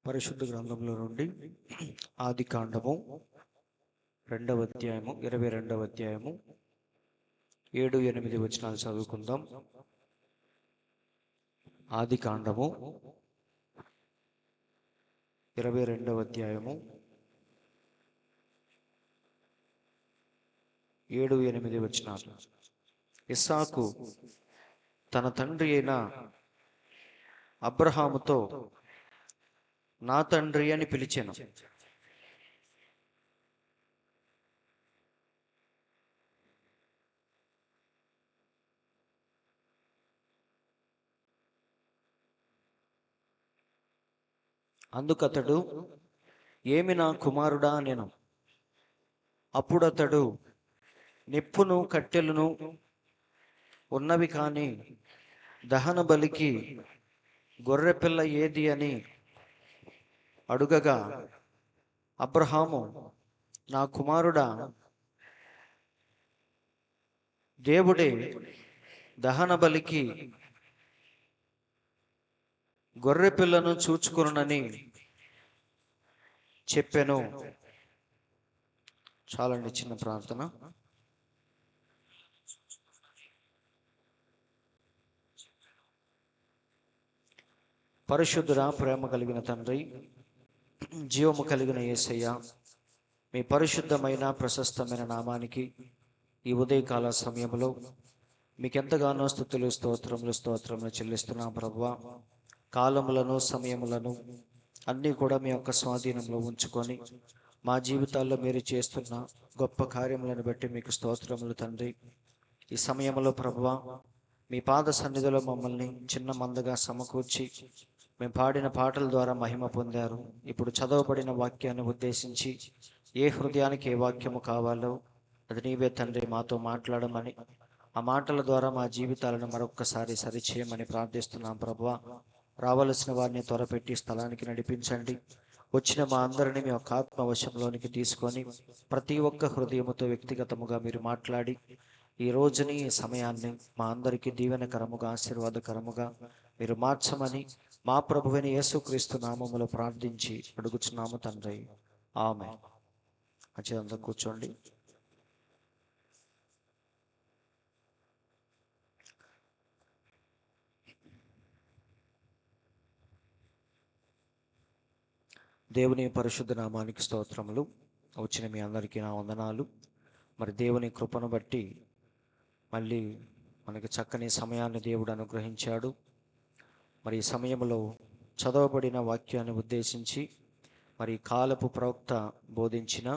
పరిశుద్ధ గ్రంథంలో నుండి ఆది కాండము 2వ అధ్యాయము 22వ అధ్యాయము 7-8 వచనాలు చదువుకుందాం. ఆది కాండము 22వ అధ్యాయము 7-8 వచనాలు. ఇస్సాకు తన తండ్రి అయిన అబ్రహాముతో నా తండ్రి అని పిలిచెను. అందుకతడు ఏమి నా కుమారుడా నేను. అప్పుడతడు నిప్పును కట్టెలను ఉన్నవి కాని దహన బలికి గొర్రెపిల్ల ఏది అని అడుగగా, అబ్రహాము నా కుమారుడా, దేవుడే దహన బలికి గొర్రెపిల్లను చూచుకొనునని చెప్పెను. చాలండి, చిన్న ప్రార్థన. పరిశుద్ధుడా, ప్రేమ కలిగిన తండ్రి, జీవము కలిగిన యేసయ్య, మీ పరిశుద్ధమైన ప్రశస్తమైన నామానికి ఈ ఉదయకాల సమయంలో మీకెంతగానో స్తుతులు స్తోత్రములు చెల్లిస్తున్నాం ప్రభువా. కాలములను సమయములను అన్నీ కూడా మీ యొక్క స్వాధీనంలో ఉంచుకొని మా జీవితాల్లో మీరు చేస్తున్న గొప్ప కార్యములను బట్టి మీకు స్తోత్రములు తండ్రి. ఈ సమయంలో ప్రభువా, మీ పాద సన్నిధిలో మమ్మల్ని చిన్న మందగా సమకూర్చి మేము పాడిన పాటల ద్వారా మహిమ పొందారు. ఇప్పుడు చదవబడిన వాక్యాన్ని ఉద్దేశించి ఏ హృదయానికి ఏ వాక్యము కావాలో అది నీవే తండ్రి మాతో మాట్లాడమని, ఆ మాటల ద్వారా మా జీవితాలను మరొక్కసారి సరిచేయమని ప్రార్థిస్తున్నాం ప్రభువా. రావలసిన వారిని త్వరపెట్టి స్థలానికి నడిపించండి. వచ్చిన మా అందరినీ మీ యొక్క ఆత్మవశంలోనికి తీసుకొని ప్రతి ఒక్క హృదయముతో వ్యక్తిగతముగా మీరు మాట్లాడి ఈ రోజుని ఈ సమయాన్ని మా అందరికీ దీవెనకరముగా ఆశీర్వాదకరముగా మీరు మార్చమని మా ప్రభువైన యేసుక్రీస్తు నామములో ప్రార్థించి అడుగుచున్నాము తండ్రి, ఆమేన్. మంచిదంతా కూర్చోండి. దేవుని పరిశుద్ధ నామానికి స్తోత్రములు. వచ్చిన మీ అందరికీ నా వందనాలు. మరి దేవుని కృపను బట్టి మళ్ళీ మనకి చక్కని సమయాన్ని దేవుడు అనుగ్రహించాడు. మరి ఈ సమయంలో చదవబడిన వాక్యాన్ని ఉద్దేశించి మరి కాలపు ప్రవక్త బోధించిన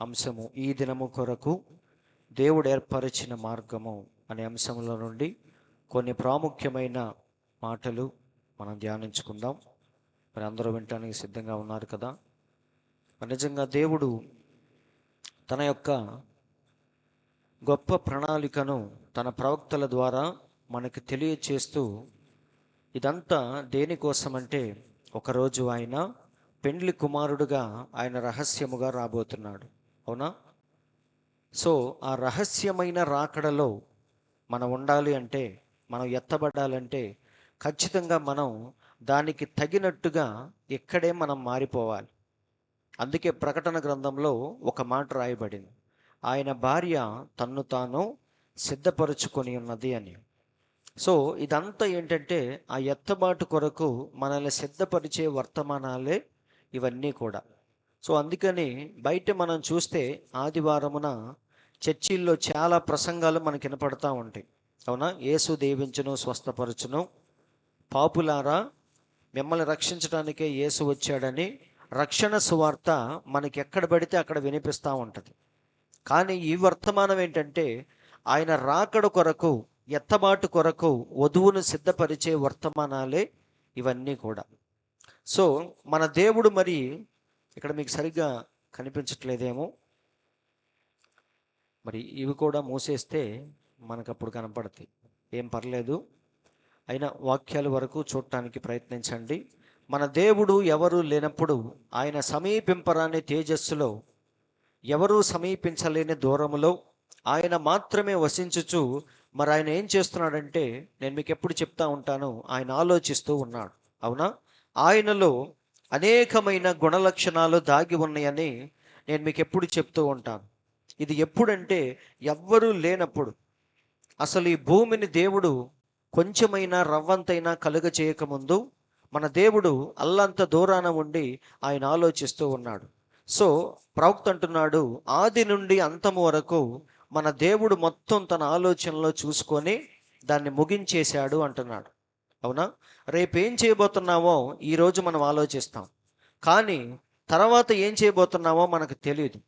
అంశము ఈ దినము కొరకు దేవుడు ఏర్పరిచిన మార్గము అనే అంశంలో నుండి కొన్ని ప్రాముఖ్యమైన మాటలు మనం ధ్యానించుకుందాం. మరి అందరూ వినటానికి సిద్ధంగా ఉన్నారు కదా? మరి నిజంగా దేవుడు తన యొక్క గొప్ప ప్రణాళికను తన ప్రవక్తల ద్వారా మనకి తెలియచేస్తూ, ఇదంతా దేనికోసమంటే ఒకరోజు ఆయన పెండ్లి కుమారుడుగా ఆయన రహస్యముగా రాబోతున్నాడు. అవునా? సో ఆ రహస్యమైన రాకడలో మనం ఉండాలి అంటే, మనం ఎత్తబడాలంటే ఖచ్చితంగా మనం దానికి తగినట్టుగా ఇక్కడే మనం మారిపోవాలి. అందుకే ప్రకటన గ్రంథంలో ఒక మాట రాయబడింది, ఆయన భార్య తన్ను తాను సిద్ధపరుచుకొని ఉన్నది అని. సో ఇదంతా ఏంటంటే ఆ ఎత్తబాటు కొరకు మనల్ని సిద్ధపరిచే వర్తమానాలే ఇవన్నీ కూడా. సో అందుకని బయట మనం చూస్తే ఆదివారమున చర్చిల్లో చాలా ప్రసంగాలు మనకి వినపడతా ఉంటాయి. అవునా? యేసు దీవించును, స్వస్థపరచును, పాపులారా మిమ్మల్ని రక్షించడానికే యేసు వచ్చాడని రక్షణ సువార్త మనకి ఎక్కడ పడితే అక్కడ వినిపిస్తూ ఉంటుంది. కానీ ఈ వర్తమానం ఏంటంటే ఆయన రాకడ కొరకు, ఎత్తబాటు కొరకు వధువును సిద్ధపరిచే వర్తమానాలే ఇవన్నీ కూడా. సో మన దేవుడు, మరి ఇక్కడ మీకు సరిగ్గా కనిపించట్లేదేమో, మరి ఇవి కూడా మూసేస్తే మనకు అప్పుడు కనపడతాయి. ఏం పర్లేదు, అయినా వాక్యాల వరకు చూడటానికి ప్రయత్నించండి. మన దేవుడు ఎవరు లేనప్పుడు ఆయన సమీపింపరాని తేజస్సులో, ఎవరూ సమీపించలేని దూరములో ఆయన మాత్రమే వసించుచు, మరి ఆయన ఏం చేస్తున్నాడంటే, నేను మీకు ఎప్పుడు చెప్తా ఉంటాను, ఆయన ఆలోచిస్తూ ఉన్నాడు. అవునా? ఆయనలో అనేకమైన గుణలక్షణాలు దాగి ఉన్నాయని నేను మీకు ఎప్పుడు చెప్తూ ఉంటాను. ఇది ఎప్పుడంటే ఎవ్వరూ లేనప్పుడు, అసలు ఈ భూమిని దేవుడు కొంచెమైనా రవ్వంతైనా కలుగ చేయకముందు మన దేవుడు అల్లంత దూరాన ఉండి ఆయన ఆలోచిస్తూ ఉన్నాడు. సో ప్రవక్త అంటున్నాడు, ఆది నుండి అంతము వరకు మన దేవుడు మొత్తం తన ఆలోచనలో చూసుకొని దాన్ని ముగించేశాడు అంటున్నాడు. అవునా? రేపేం చేయబోతున్నామో ఈరోజు మనం ఆలోచిస్తాం, కానీ తర్వాత ఏం చేయబోతున్నామో మనకు తెలియదు.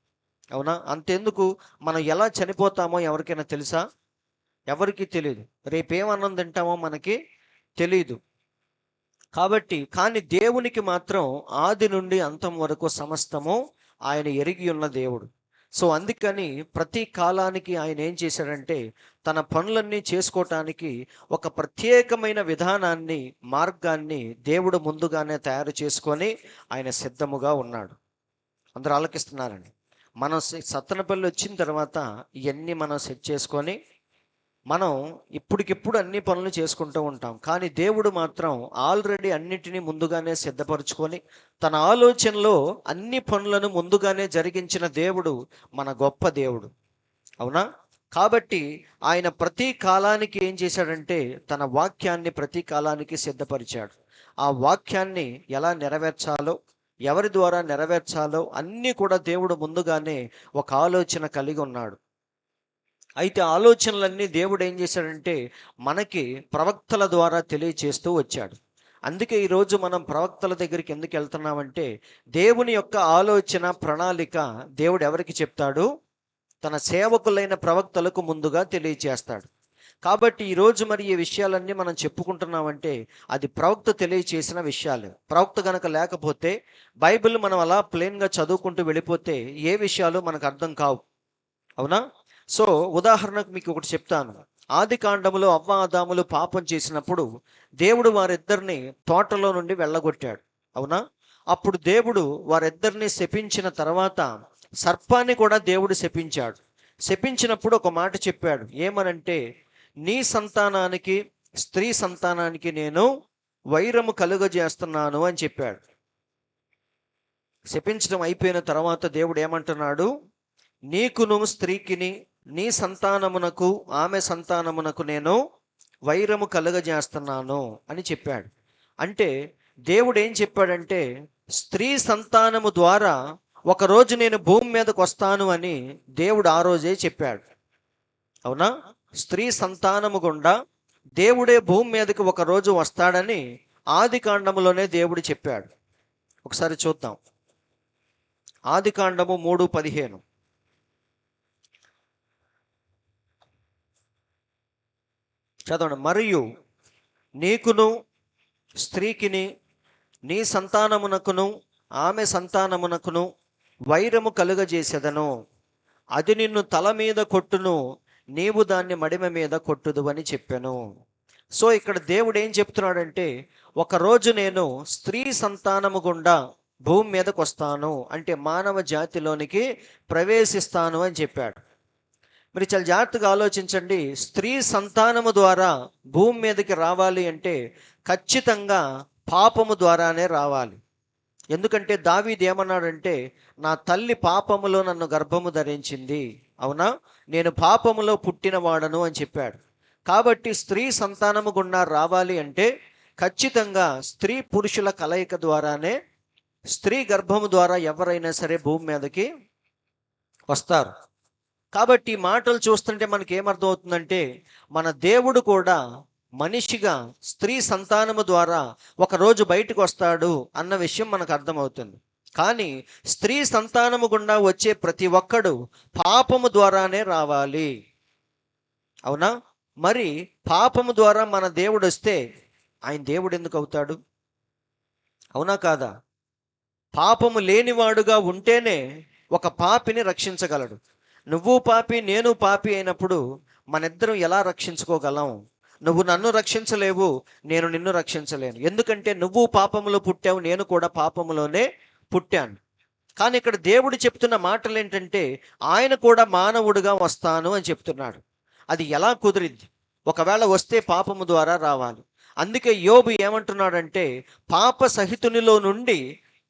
అవునా? అంతెందుకు, మనం ఎలా చనిపోతామో ఎవరికైనా తెలుసా? ఎవరికి తెలియదు. రేపేం అన్నం తింటామో మనకి తెలియదు. కానీ దేవునికి మాత్రం ఆది నుండి అంతం వరకు సమస్తము ఆయన ఎరిగి ఉన్న దేవుడు. సో అందుకని ప్రతి కాలానికి ఆయన ఏం చేశాడంటే తన పనులన్నీ చేసుకోవటానికి ఒక ప్రత్యేకమైన విధానాన్ని, మార్గాన్ని దేవుడు ముందుగానే తయారు చేసుకొని ఆయన సిద్ధముగా ఉన్నాడు. అందరూ ఆలకిస్తున్నారండి. మనం సత్తనపల్లి వచ్చిన తర్వాత ఇవన్నీ మనం సెట్ చేసుకొని మనం ఇప్పటికిప్పుడు అన్ని పనులు చేసుకుంటూ ఉంటాం. కానీ దేవుడు మాత్రం ఆల్రెడీ అన్నిటినీ ముందుగానే సిద్ధపరచుకొని తన ఆలోచనలో అన్ని పనులను ముందుగానే జరిగించిన దేవుడు మన గొప్ప దేవుడు. అవునా? కాబట్టి ఆయన ప్రతి కాలానికి ఏం చేశాడంటే తన వాక్యాన్ని ప్రతి కాలానికి సిద్ధపరిచాడు. ఆ వాక్యాన్ని ఎలా నెరవేర్చాలో, ఎవరి ద్వారా నెరవేర్చాలో అన్నీ కూడా దేవుడు ముందుగానే ఒక ఆలోచన కలిగి ఉన్నాడు. అయితే ఆలోచనలన్నీ దేవుడు ఏం చేశాడంటే మనకి ప్రవక్తల ద్వారా తెలియచేస్తూ వచ్చాడు. అందుకే ఈరోజు మనం ప్రవక్తల దగ్గరికి ఎందుకు వెళ్తున్నామంటే దేవుని యొక్క ఆలోచన ప్రణాళిక దేవుడు ఎవరికి చెప్తాడు? తన సేవకులైన ప్రవక్తలకు ముందుగా తెలియచేస్తాడు. కాబట్టి ఈరోజు మరి ఈ విషయాలన్నీ మనం చెప్పుకుంటున్నామంటే అది ప్రవక్త తెలియచేసిన విషయాలు. ప్రవక్త గనక లేకపోతే బైబిల్ మనం అలా ప్లెయిన్గా చదువుకుంటూ వెళ్ళిపోతే ఏ విషయాలు మనకు అర్థం కావు. అవునా? సో ఉదాహరణకు మీకు ఒకటి చెప్తాను. ఆది కాండములో అవ్వ ఆదాములు పాపం చేసినప్పుడు దేవుడు వారిద్దరిని తోటలో నుండి వెళ్ళగొట్టాడు. అవునా? అప్పుడు దేవుడు వారిద్దరిని శపించిన తర్వాత సర్పాన్ని కూడా దేవుడు శపించాడు. శపించినప్పుడు ఒక మాట చెప్పాడు. ఏమనంటే, నీ సంతానానికి స్త్రీ సంతానానికి నేను వైరము కలుగజేస్తున్నాను అని చెప్పాడు. శపించడం అయిపోయిన తర్వాత దేవుడు ఏమంటున్నాడు? నీకును స్త్రీకిని నీ సంతానమునకు ఆమె సంతానమునకు నేను వైరము కలుగజేస్తున్నాను అని చెప్పాడు. అంటే దేవుడు ఏం చెప్పాడంటే స్త్రీ సంతానము ద్వారా ఒకరోజు నేను భూమి మీదకు వస్తాను అని దేవుడు ఆ రోజే చెప్పాడు. అవునా? స్త్రీ సంతానము గుండా దేవుడే భూమి మీదకి ఒకరోజు వస్తాడని ఆది కాండములోనే దేవుడు చెప్పాడు. ఒకసారి చూద్దాం. ఆది కాండము 3:15 చదవండి. మరియు నీకును స్త్రీకిని నీ సంతానమునకును ఆమె సంతానమునకును వైరము కలుగజేసేదను. అది నిన్ను తల మీద కొట్టును, నీవు దాన్ని మడిమ మీద కొట్టుదు అని చెప్పాను. సో ఇక్కడ దేవుడు ఏం చెప్తున్నాడంటే ఒకరోజు నేను స్త్రీ సంతానము గుండా భూమి మీదకి వస్తాను, అంటే మానవ జాతిలోనికి ప్రవేశిస్తాను అని చెప్పాడు. మరి చాలా జాగ్రత్తగా ఆలోచించండి. స్త్రీ సంతానము ద్వారా భూమి మీదకి రావాలి అంటే ఖచ్చితంగా పాపము ద్వారానే రావాలి. ఎందుకంటే దావీదు ఏమన్నాడంటే నా తల్లి పాపములో నన్ను గర్భము ధరించింది, అవునా, నేను పాపములో పుట్టినవాడను అని చెప్పాడు. కాబట్టి స్త్రీ సంతానము గుండా రావాలి అంటే ఖచ్చితంగా స్త్రీ పురుషుల కలయిక ద్వారానే, స్త్రీ గర్భము ద్వారా ఎవరైనా సరే భూమి మీదకి వస్తారు. కాబట్టి మాటలు చూస్తుంటే మనకి ఏమర్థం అవుతుందంటే మన దేవుడు కూడా మనిషిగా స్త్రీ సంతానము ద్వారా ఒకరోజు బయటకు వస్తాడు అన్న విషయం మనకు అర్థమవుతుంది. కానీ స్త్రీ సంతానము గుండా వచ్చే ప్రతి ఒక్కడు పాపము ద్వారానే రావాలి. అవునా? మరి పాపము ద్వారా మన దేవుడు వస్తే ఆయన దేవుడు ఎందుకు అవుతాడు? అవునా కాదా? పాపము లేనివాడుగా ఉంటేనే ఒక పాపిని రక్షించగలడు. నువ్వు పాపి నేను పాపి అయినప్పుడు మనిద్దరం ఎలా రక్షించుకోగలం? నువ్వు నన్ను రక్షించలేవు, నేను నిన్ను రక్షించలేను. ఎందుకంటే నువ్వు పాపములో పుట్టావు, నేను కూడా పాపములోనే పుట్టాను. కానీ ఇక్కడ దేవుడు చెప్తున్న మాటలు ఏంటంటే ఆయన కూడా మానవుడిగా వస్తాను అని చెప్తున్నాడు. అది ఎలా కుదిరిద్ది? ఒకవేళ వస్తే పాపము ద్వారా రావాలి. అందుకే యోబు ఏమంటున్నాడంటే పాప సహితునిలో నుండి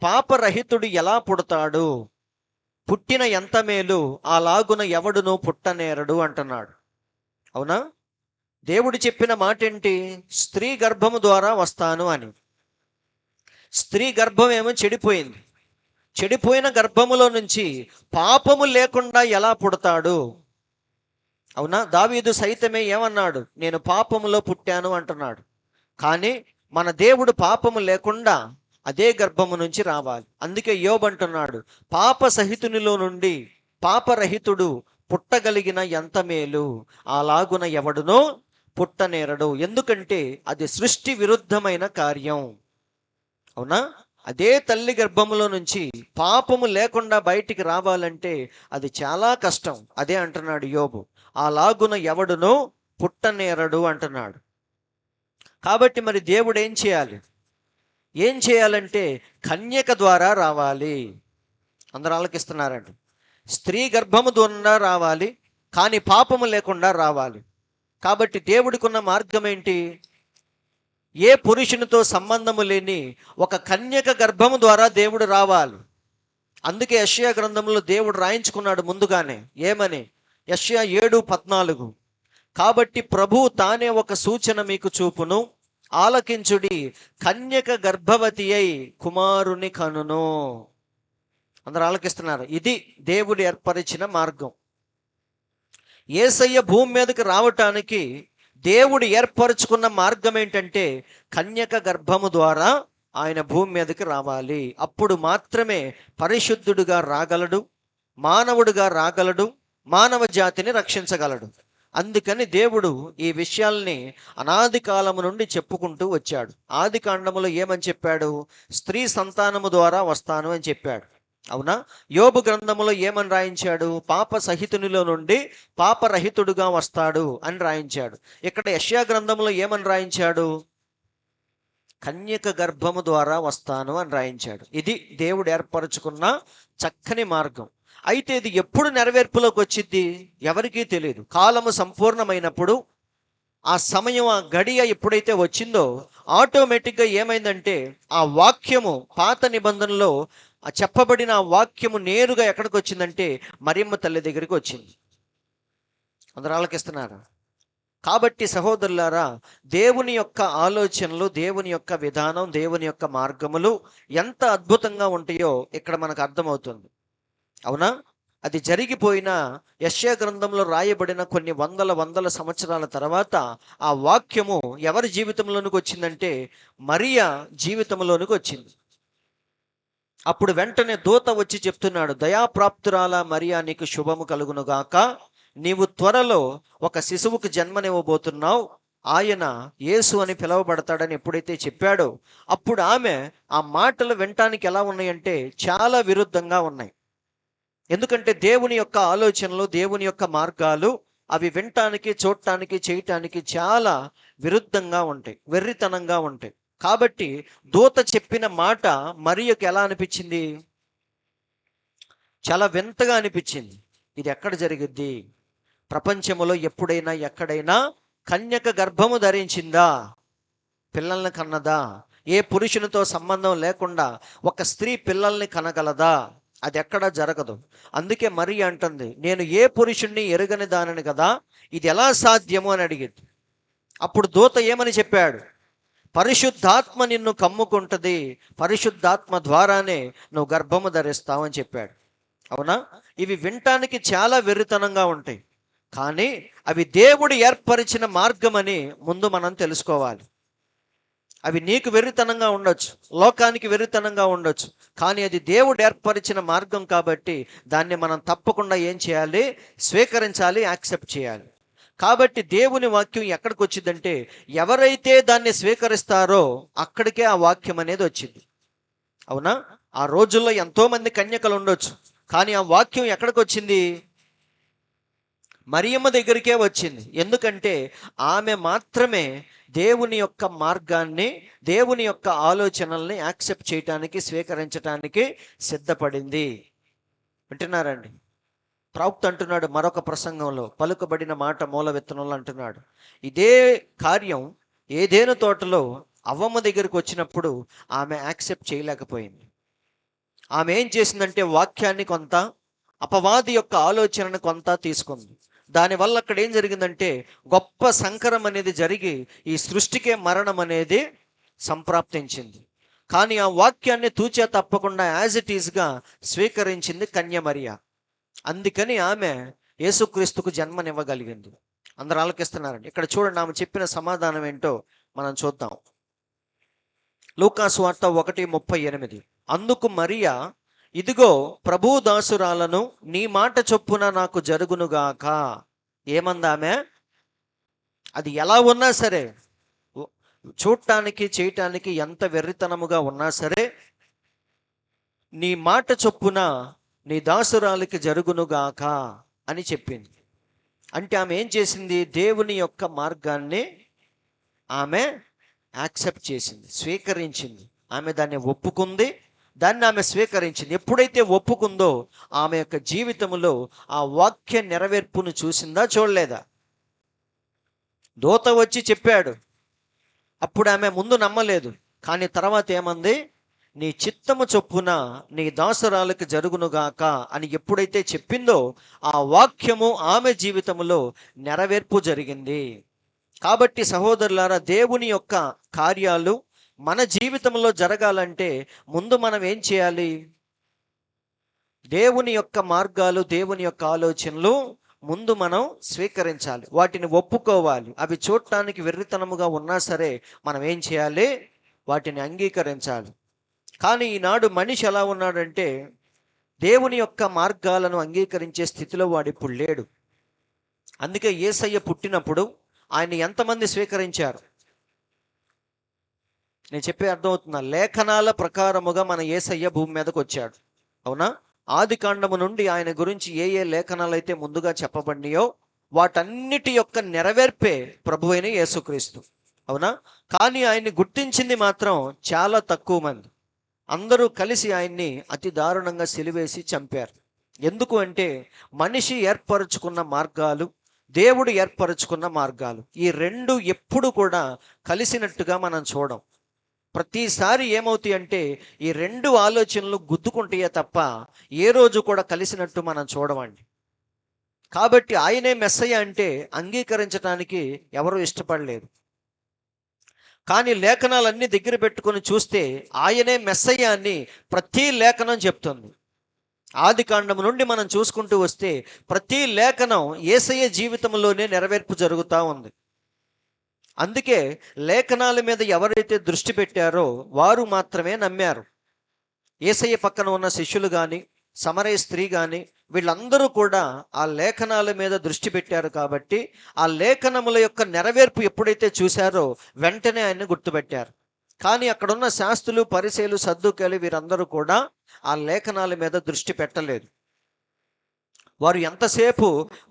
పాపరహితుడు ఎలా పుడతాడు? పుట్టిన ఎంత మేలు, అలాగున ఎవడును పుట్టనేరడు అంటున్నాడు. అవునా? దేవుడు చెప్పిన మాట ఏంటి? స్త్రీ గర్భము ద్వారా వస్తాను అని. స్త్రీ గర్భం ఏమో చెడిపోయింది. చెడిపోయిన గర్భములో నుంచి పాపము లేకుండా ఎలా పుడతాడు? అవునా? దావీదు సైతమే ఏమన్నాడు? నేను పాపములో పుట్టాను అంటున్నాడు. కానీ మన దేవుడు పాపము లేకుండా అదే గర్భము నుంచి రావాలి. అందుకే యోబు అంటున్నాడు, పాప సహితునిలో నుండి పాపరహితుడు పుట్టగలిగిన ఎంత మేలు, అలాగున ఎవడునో పుట్టనేరడు. ఎందుకంటే అది సృష్టి విరుద్ధమైన కార్యం. అవునా? అదే తల్లి గర్భములో నుంచి పాపము లేకుండా బయటికి రావాలంటే అది చాలా కష్టం. అదే అంటున్నాడు యోబు, అలాగున ఎవడునో పుట్టనేరడు అంటున్నాడు. కాబట్టి మరి దేవుడు ఏం చేయాలి? ఏం చేయాలంటే కన్యక ద్వారా రావాలి. అందరూ ఆలకిస్తున్నారండి. స్త్రీ గర్భము ద్వారా రావాలి, కానీ పాపము లేకుండా రావాలి. కాబట్టి దేవుడికి ఉన్న మార్గం ఏంటి? ఏ పురుషునితో సంబంధము లేని ఒక కన్యక గర్భము ద్వారా దేవుడు రావాలి. అందుకే యెషయా గ్రంథంలో దేవుడు రాయించుకున్నాడు ముందుగానే. ఏమని? యెషయా 7:14, కాబట్టి ప్రభువు తానే ఒక సూచన మీకు చూపును, ఆలకించుడి, కన్యక గర్భవతి అయి కుమారుని కనును. అందరూ ఆలకిస్తున్నారు. ఇది దేవుడు ఏర్పరిచిన మార్గం. యేసయ్య భూమి మీదకి రావటానికి దేవుడు ఏర్పరచుకున్న మార్గం ఏంటంటే కన్యక గర్భము ద్వారా ఆయన భూమి మీదకి రావాలి. అప్పుడు మాత్రమే పరిశుద్ధుడుగా రాగలడు, మానవుడుగా రాగలడు, మానవ జాతిని రక్షించగలడు. అందుకని దేవుడు ఈ విషయాల్ని అనాది కాలము నుండి చెప్పుకుంటూ వచ్చాడు. ఆది కాండములో ఏమని చెప్పాడు? స్త్రీ సంతానము ద్వారా వస్తాను అని చెప్పాడు. అవునా? యోబు గ్రంథములో ఏమని రాయించాడు? పాప సహితునిలో నుండి పాపరహితుడుగా వస్తాడు అని రాయించాడు. ఇక్కడ యెషయా గ్రంథములో ఏమని రాయించాడు? కన్యక గర్భము ద్వారా వస్తాను అని రాయించాడు. ఇది దేవుడు ఏర్పరచుకున్న చక్కని మార్గం. అయితే ఇది ఎప్పుడు నెరవేర్పులోకి వచ్చింది? ఎవరికీ తెలియదు. కాలము సంపూర్ణమైనప్పుడు, ఆ సమయం, ఆ గడియ ఎప్పుడైతే వచ్చిందో ఆటోమేటిక్గా ఏమైందంటే ఆ వాక్యము పాత నిబంధనలో చెప్పబడిన ఆ వాక్యము నేరుగా ఎక్కడికి వచ్చిందంటే మరియమ్మ తల్లి దగ్గరికి వచ్చింది. అందరూ ఆలకిస్తున్నారు. కాబట్టి సహోదరులారా, దేవుని యొక్క ఆలోచనలు, దేవుని యొక్క విధానం, దేవుని యొక్క మార్గములు ఎంత అద్భుతంగా ఉంటాయో ఇక్కడ మనకు అర్థమవుతుంది. అవునా? అది జరిగిపోయిన యెషయా గ్రంథంలో రాయబడిన కొన్ని వందల సంవత్సరాల తర్వాత ఆ వాక్యము ఎవరి జీవితంలోనికి వచ్చిందంటే మరియా జీవితంలోనికి వచ్చింది. అప్పుడు వెంటనే దూత వచ్చి చెప్తున్నాడు, దయాప్రాప్తురాల మరియా, నీకు శుభము కలుగునుగాక, నీవు త్వరలో ఒక శిశువుకు జన్మనివ్వబోతున్నావు, ఆయన యేసు అని పిలువబడతాడని ఎప్పుడైతే చెప్పాడో అప్పుడు ఆమె ఆ మాటలు వినటానికి ఎలా ఉన్నాయంటే చాలా విరుద్ధంగా ఉన్నాయి. ఎందుకంటే దేవుని యొక్క ఆలోచనలు, దేవుని యొక్క మార్గాలు అవి వినటానికి, చూడటానికి, చేయటానికి చాలా విరుద్ధంగా ఉంటాయి, వెర్రితనంగా ఉంటాయి. కాబట్టి దూత చెప్పిన మాట మరియకు ఎలా అనిపించింది? చాలా వింతగా అనిపించింది. ఇది ఎక్కడ జరిగిద్ది? ప్రపంచంలో ఎప్పుడైనా ఎక్కడైనా కన్యక గర్భము ధరించిందా? పిల్లల్ని కన్నదా? ఏ పురుషునితో సంబంధం లేకుండా ఒక స్త్రీ పిల్లల్ని కనగలదా? అది ఎక్కడా జరగదు. అందుకే మరియ అంటుంది, నేను ఏ పురుషుణ్ణి ఎరుగని దానిని కదా, ఇది ఎలా సాధ్యము అని అడిగింది. అప్పుడు దూత ఏమని చెప్పాడు? పరిశుద్ధాత్మ నిన్ను కమ్ముకుంటుంది, పరిశుద్ధాత్మ ద్వారానే నువ్వు గర్భము ధరిస్తావు అని చెప్పాడు. అవునా? ఇవి వినటానికి చాలా వెర్రితనంగా ఉంటాయి, కానీ అవి దేవుడు ఏర్పరిచిన మార్గం అని ముందు మనం తెలుసుకోవాలి. అవి నీకు వెర్రితనంగా ఉండొచ్చు, లోకానికి వెర్రితనంగా ఉండొచ్చు, కానీ అది దేవుడు ఏర్పరిచిన మార్గం కాబట్టి దాన్ని మనం తప్పకుండా ఏం చేయాలి? స్వీకరించాలి, యాక్సెప్ట్ చేయాలి. కాబట్టి దేవుని వాక్యం ఎక్కడికి వచ్చిందంటే ఎవరైతే దాన్ని స్వీకరిస్తారో అక్కడికే ఆ వాక్యం అనేది వచ్చింది. అవునా? ఆ రోజుల్లో ఎంతోమంది కన్యకలు ఉండొచ్చు, కానీ ఆ వాక్యం ఎక్కడికి వచ్చింది? మరియమ్మ దగ్గరికే వచ్చింది. ఎందుకంటే ఆమె మాత్రమే దేవుని యొక్క మార్గాన్ని, దేవుని యొక్క ఆలోచనల్ని యాక్సెప్ట్ చేయటానికి, స్వీకరించటానికి సిద్ధపడింది. వింటున్నారండి? ప్రవక్త అంటున్నాడు మరొక ప్రసంగంలో, పలుకబడిన మాట మూల విత్తనంలో అంటున్నాడు, ఇదే కార్యం ఏదేను తోటలో అవ్వమ్మ దగ్గరికి వచ్చినప్పుడు ఆమె యాక్సెప్ట్ చేయలేకపోయింది. ఆమె ఏం చేసిందంటే వాక్యాన్ని కొంత, అపవాది యొక్క ఆలోచనను కొంత తీసుకుంది. దానివల్ల అక్కడ ఏం జరిగిందంటే గొప్ప సంకరం అనేది జరిగి ఈ సృష్టికే మరణం అనేది సంప్రాప్తించింది. కానీ ఆ వాక్యాన్ని తూచే తప్పకుండా యాజ్ ఇట్ ఈస్గా స్వీకరించింది కన్యమరియ. అందుకని ఆమె యేసుక్రీస్తుకు జన్మనివ్వగలిగింది. అందరూ ఆలకిస్తున్నారండి. ఇక్కడ చూడండి, ఆమె చెప్పిన సమాధానం ఏంటో మనం చూద్దాం. లూకాసు వార్త 1:38. అందుకు మరియా, ఇదిగో ప్రభు దాసురాలను, నీ మాట చొప్పున నాకు జరుగునుగాక. ఏమందామె? అది ఎలా ఉన్నా సరే, చూడటానికి చేయటానికి ఎంత వెర్రితనముగా ఉన్నా సరే, నీ మాట చొప్పున నీ దాసురాలికి జరుగునుగాక అని చెప్పింది. అంటే ఆమె ఏం చేసింది? దేవుని యొక్క మార్గాన్ని ఆమె యాక్సెప్ట్ చేసింది, స్వీకరించింది. ఆమె దాన్ని ఒప్పుకుంది, దాన్ని ఆమె స్వీకరించింది. ఎప్పుడైతే ఒప్పుకుందో ఆమె యొక్క జీవితంలో ఆ వాక్య నెరవేర్పును చూసిందా, చూడలేదా? దూత వచ్చి చెప్పాడు, అప్పుడు ఆమె ముందు నమ్మలేదు. కానీ తర్వాత ఏమంది? నీ చిత్తము చొప్పున నీ దాసురాలకు జరుగునుగాక అని ఎప్పుడైతే చెప్పిందో ఆ వాక్యము ఆమె జీవితంలో నెరవేర్పు జరిగింది. కాబట్టి సహోదరులారా, దేవుని యొక్క కార్యాలు మన జీవితంలో జరగాలంటే ముందు మనం ఏం చేయాలి? దేవుని యొక్క మార్గాలు, దేవుని యొక్క ఆలోచనలు ముందు మనం స్వీకరించాలి, వాటిని ఒప్పుకోవాలి. అవి చూడటానికి వెర్రితనముగా ఉన్నా సరే మనం ఏం చేయాలి? వాటిని అంగీకరించాలి. కానీ ఈనాడు మనిషి ఎలా ఉన్నాడంటే దేవుని యొక్క మార్గాలను అంగీకరించే స్థితిలో వాడు ఇప్పుడు లేడు. అందుకే యేసయ్య పుట్టినప్పుడు ఆయన ఎంతమంది స్వీకరించారు? నేను చెప్పే అర్థమవుతున్నా? లేఖనాల ప్రకారముగా మన యేసయ్య భూమి మీదకి వచ్చాడు, అవునా? ఆది కాండము నుండి ఆయన గురించి ఏ ఏ లేఖనాలు అయితే ముందుగా చెప్పబడినాయో వాటన్నిటి యొక్క నెరవేర్పే ప్రభు అయిన యేసుక్రీస్తు, అవునా? కానీ ఆయన్ని గుర్తించింది మాత్రం చాలా తక్కువ మంది. అందరూ కలిసి ఆయన్ని అతి దారుణంగా సిలువేసి చంపారు. ఎందుకు అంటే మనిషి ఏర్పరచుకున్న మార్గాలు, దేవుడు ఏర్పరచుకున్న మార్గాలు, ఈ రెండు ఎప్పుడు కూడా కలిసినట్టుగా మనం చూడం. ప్రతిసారి ఏమవుతాయి అంటే ఈ రెండు ఆలోచనలు గుద్దుకుంటాయే తప్ప ఏ రోజు కూడా కలిసినట్టు మనం చూడమండి. కాబట్టి ఆయనే మెస్సయ్య అంటే అంగీకరించడానికి ఎవరు ఇష్టపడలేదు. కానీ లేఖనాలన్నీ దగ్గర పెట్టుకొని చూస్తే ఆయనే మెస్సయ్య అని ప్రతి లేఖనం చెప్తుంది. ఆది కాండము నుండి మనం చూసుకుంటూ వస్తే ప్రతి లేఖనం యేసయ్య జీవితంలోనే నెరవేర్పు జరుగుతూ ఉంది. అందుకే లేఖనాల మీద ఎవరైతే దృష్టి పెట్టారో వారు మాత్రమే నమ్మారు. యేసయ్య పక్కన ఉన్న శిష్యులు కానీ, సమరయ స్త్రీ కానీ, వీళ్ళందరూ కూడా ఆ లేఖనాల మీద దృష్టి పెట్టారు. కాబట్టి ఆ లేఖనముల యొక్క నెరవేర్పు ఎప్పుడైతే చూశారో వెంటనే ఆయన్ని గుర్తుపెట్టారు. కానీ అక్కడున్న శాస్త్రులు, పరిసయ్యులు, సద్దూకయ్యులు వీరందరూ కూడా ఆ లేఖనాల మీద దృష్టి పెట్టలేదు. వారు ఎంతసేపు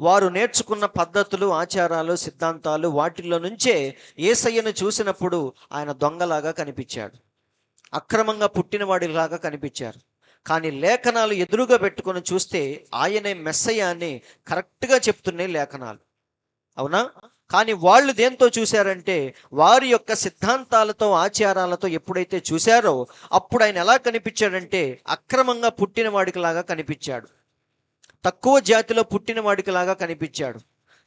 వారు నేర్చుకున్న పద్ధతులు, ఆచారాలు, సిద్ధాంతాలు, వాటిల్లో నుంచే యేసయ్యను చూసినప్పుడు ఆయన దొంగలాగా కనిపించాడు, అక్రమంగా పుట్టినవాడిలాగా కనిపించారు. కానీ లేఖనాలు ఎదురుగా పెట్టుకొని చూస్తే ఆయనే మెస్సయ్య అని కరెక్ట్గా చెప్తున్నాయి లేఖనాలు, అవునా? కానీ వాళ్ళు దేంతో చూశారంటే వారి యొక్క సిద్ధాంతాలతో, ఆచారాలతో ఎప్పుడైతే చూశారో అప్పుడు ఆయన ఎలా కనిపించాడంటే అక్రమంగా పుట్టిన వాడికి లాగా కనిపించాడు, తక్కువ జాతిలో పుట్టిన వాడికి లాగా కనిపించాడు,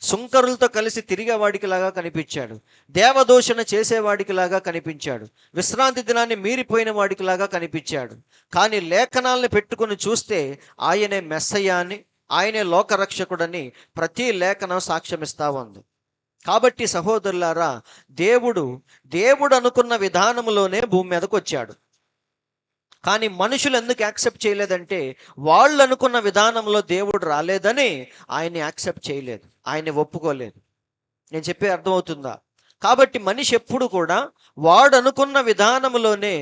సుంకరులతో కలిసి తిరిగేవాడికి లాగా కనిపించాడు, దేవదూషణ చేసేవాడికి లాగా కనిపించాడు, విశ్రాంతి దినాన్ని మీరిపోయిన వాడికి లాగా కనిపించాడు. కానీ లేఖనాలను పెట్టుకుని చూస్తే ఆయనే మెస్సయ్య అని, ఆయనే లోకరక్షకుడని ప్రతి లేఖనం సాక్ష్యమిస్తా ఉంది. కాబట్టి సహోదరులారా, దేవుడు అనుకున్న విధానంలోనే భూమి మీదకి వచ్చాడు. కానీ మనుషులు ఎందుకు యాక్సెప్ట్ చేయలేదంటే వాళ్ళు అనుకున్న విధానంలో దేవుడు రాలేదని ఆయన్ని యాక్సెప్ట్ చేయలేదు, ఆయన్ని ఒప్పుకోలేదు. నేను చెప్పే అర్థమవుతుందా? కాబట్టి మనిషి ఎప్పుడు కూడా వాడు అనుకున్న విధానంలోనే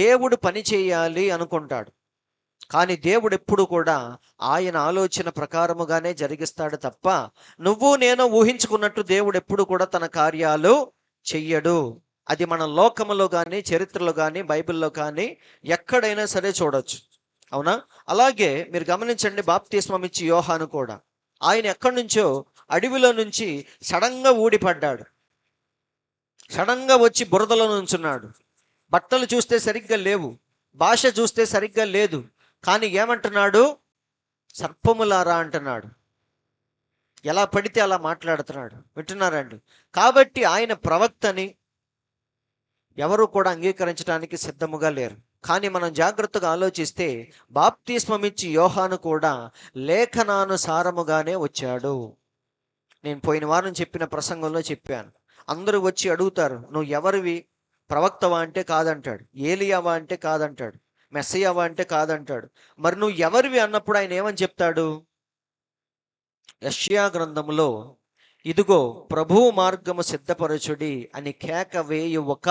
దేవుడు పని చేయాలి అనుకుంటాడు. కానీ దేవుడు ఎప్పుడు కూడా ఆయన ఆలోచన ప్రకారముగానే జరిగిస్తాడు తప్ప నువ్వు నేను ఊహించుకున్నట్టు దేవుడు ఎప్పుడు కూడా తన కార్యాలు చెయ్యడు. అది మన లోకములో కానీ, చరిత్రలో కానీ, బైబిల్లో కానీ ఎక్కడైనా సరే చూడొచ్చు, అవునా? అలాగే మీరు గమనించండి, బాప్తిస్మం ఇచ్చి యోహాను కూడా ఆయన ఎక్కడి నుంచో అడవిలో నుంచి సడన్గా ఊడిపడ్డాడు, సడన్గా వచ్చి బురదలో నుంచున్నాడు. బట్టలు చూస్తే సరిగ్గా లేవు, భాష చూస్తే సరిగ్గా లేదు, కానీ ఏమంటున్నాడు? సర్పములారా అంటున్నాడు. ఎలా పడితే అలా మాట్లాడుతున్నాడు. వింటున్నారండి? కాబట్టి ఆయన ప్రవక్తని ఎవరు కూడా అంగీకరించడానికి సిద్ధముగా లేరు. కానీ మనం జాగ్రత్తగా ఆలోచిస్తే బాప్తిస్మమిచ్చి యోహాను కూడా లేఖనానుసారముగానే వచ్చాడు. నేను పోయిన వారం చెప్పిన ప్రసంగంలో చెప్పాను. అందరూ వచ్చి అడుగుతారు, నువ్వు ఎవరివి? ప్రవక్తవా అంటే కాదంటాడు. ఏలియావా అంటే కాదంటాడు. మెస్సయ్యవా అంటే కాదంటాడు. మరి నువ్వు ఎవరివి అన్నప్పుడు ఆయన ఏమని చెప్తాడు? యెషయా గ్రంథములో ఇదిగో ప్రభువు మార్గము సిద్ధపరచుడి అని కేక వేయు ఒక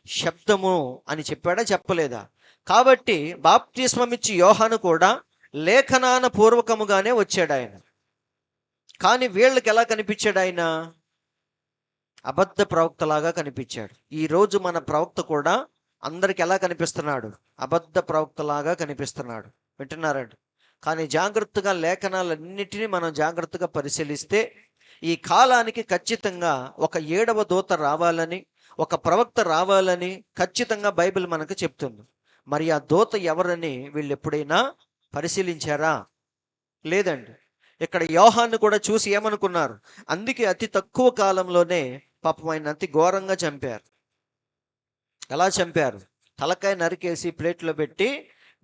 శబ్దము అని చెప్పాడా, చెప్పలేదా? కాబట్టి బాప్తిస్మమిచ్చి యోహాను కూడా లేఖనాన పూర్వకముగానే వచ్చాడు ఆయన. కానీ వీళ్ళకి ఎలా కనిపించాడు ఆయన? అబద్ధ ప్రవక్తలాగా కనిపించాడు. ఈరోజు మన ప్రవక్త కూడా అందరికి ఎలా కనిపిస్తున్నాడు? అబద్ధ ప్రవక్తలాగా కనిపిస్తున్నాడు. వింటున్నారండి? కానీ జాగ్రత్తగా లేఖనాలన్నిటినీ మనం జాగ్రత్తగా పరిశీలిస్తే ఈ కాలానికి ఖచ్చితంగా ఒక 7వ దూత రావాలని, ఒక ప్రవక్త రావాలని ఖచ్చితంగా బైబిల్ మనకు చెప్తుంది. మరి ఆ దూత ఎవరని వీళ్ళు ఎప్పుడైనా పరిశీలించారా? లేదండి. ఇక్కడ యోహాను కూడా చూసి ఏమనుకున్నారు? అందుకే అతి తక్కువ కాలంలోనే పాపం ఆయన అతి ఘోరంగా చంపారు. ఎలా చంపారు? తలకాయ నరికేసి ప్లేట్లో పెట్టి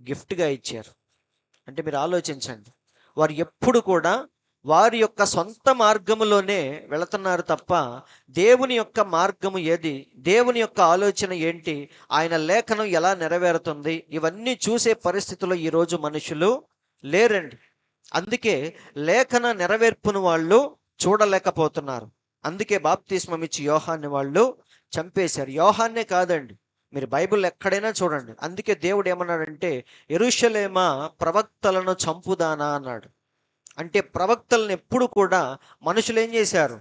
గిఫ్ట్గా ఇచ్చారు. అంటే మీరు ఆలోచించండి, వారు ఎప్పుడు కూడా వారి యొక్క సొంత మార్గములోనే వెళుతున్నారు తప్ప దేవుని యొక్క మార్గము ఏది, దేవుని యొక్క ఆలోచన ఏంటి, ఆయన లేఖనం ఎలా నెరవేరుతుంది, ఇవన్నీ చూసే పరిస్థితిలో ఈరోజు మనుషులు లేరండి. అందుకే లేఖన నెరవేర్పును వాళ్ళు చూడలేకపోతున్నారు. అందుకే బాప్తిస్మం ఇచ్చి యోహాన్ని వాళ్ళు చంపేశారు. యోహాన్నే కాదండి, మీరు బైబిల్ ఎక్కడైనా చూడండి. అందుకే దేవుడు ఏమన్నాడంటే, యెరూషలేమా ప్రవక్తలను చంపుదానా అన్నాడు. అంటే ప్రవక్తలను ఎప్పుడు కూడా మనుషులు ఏం చేశారు?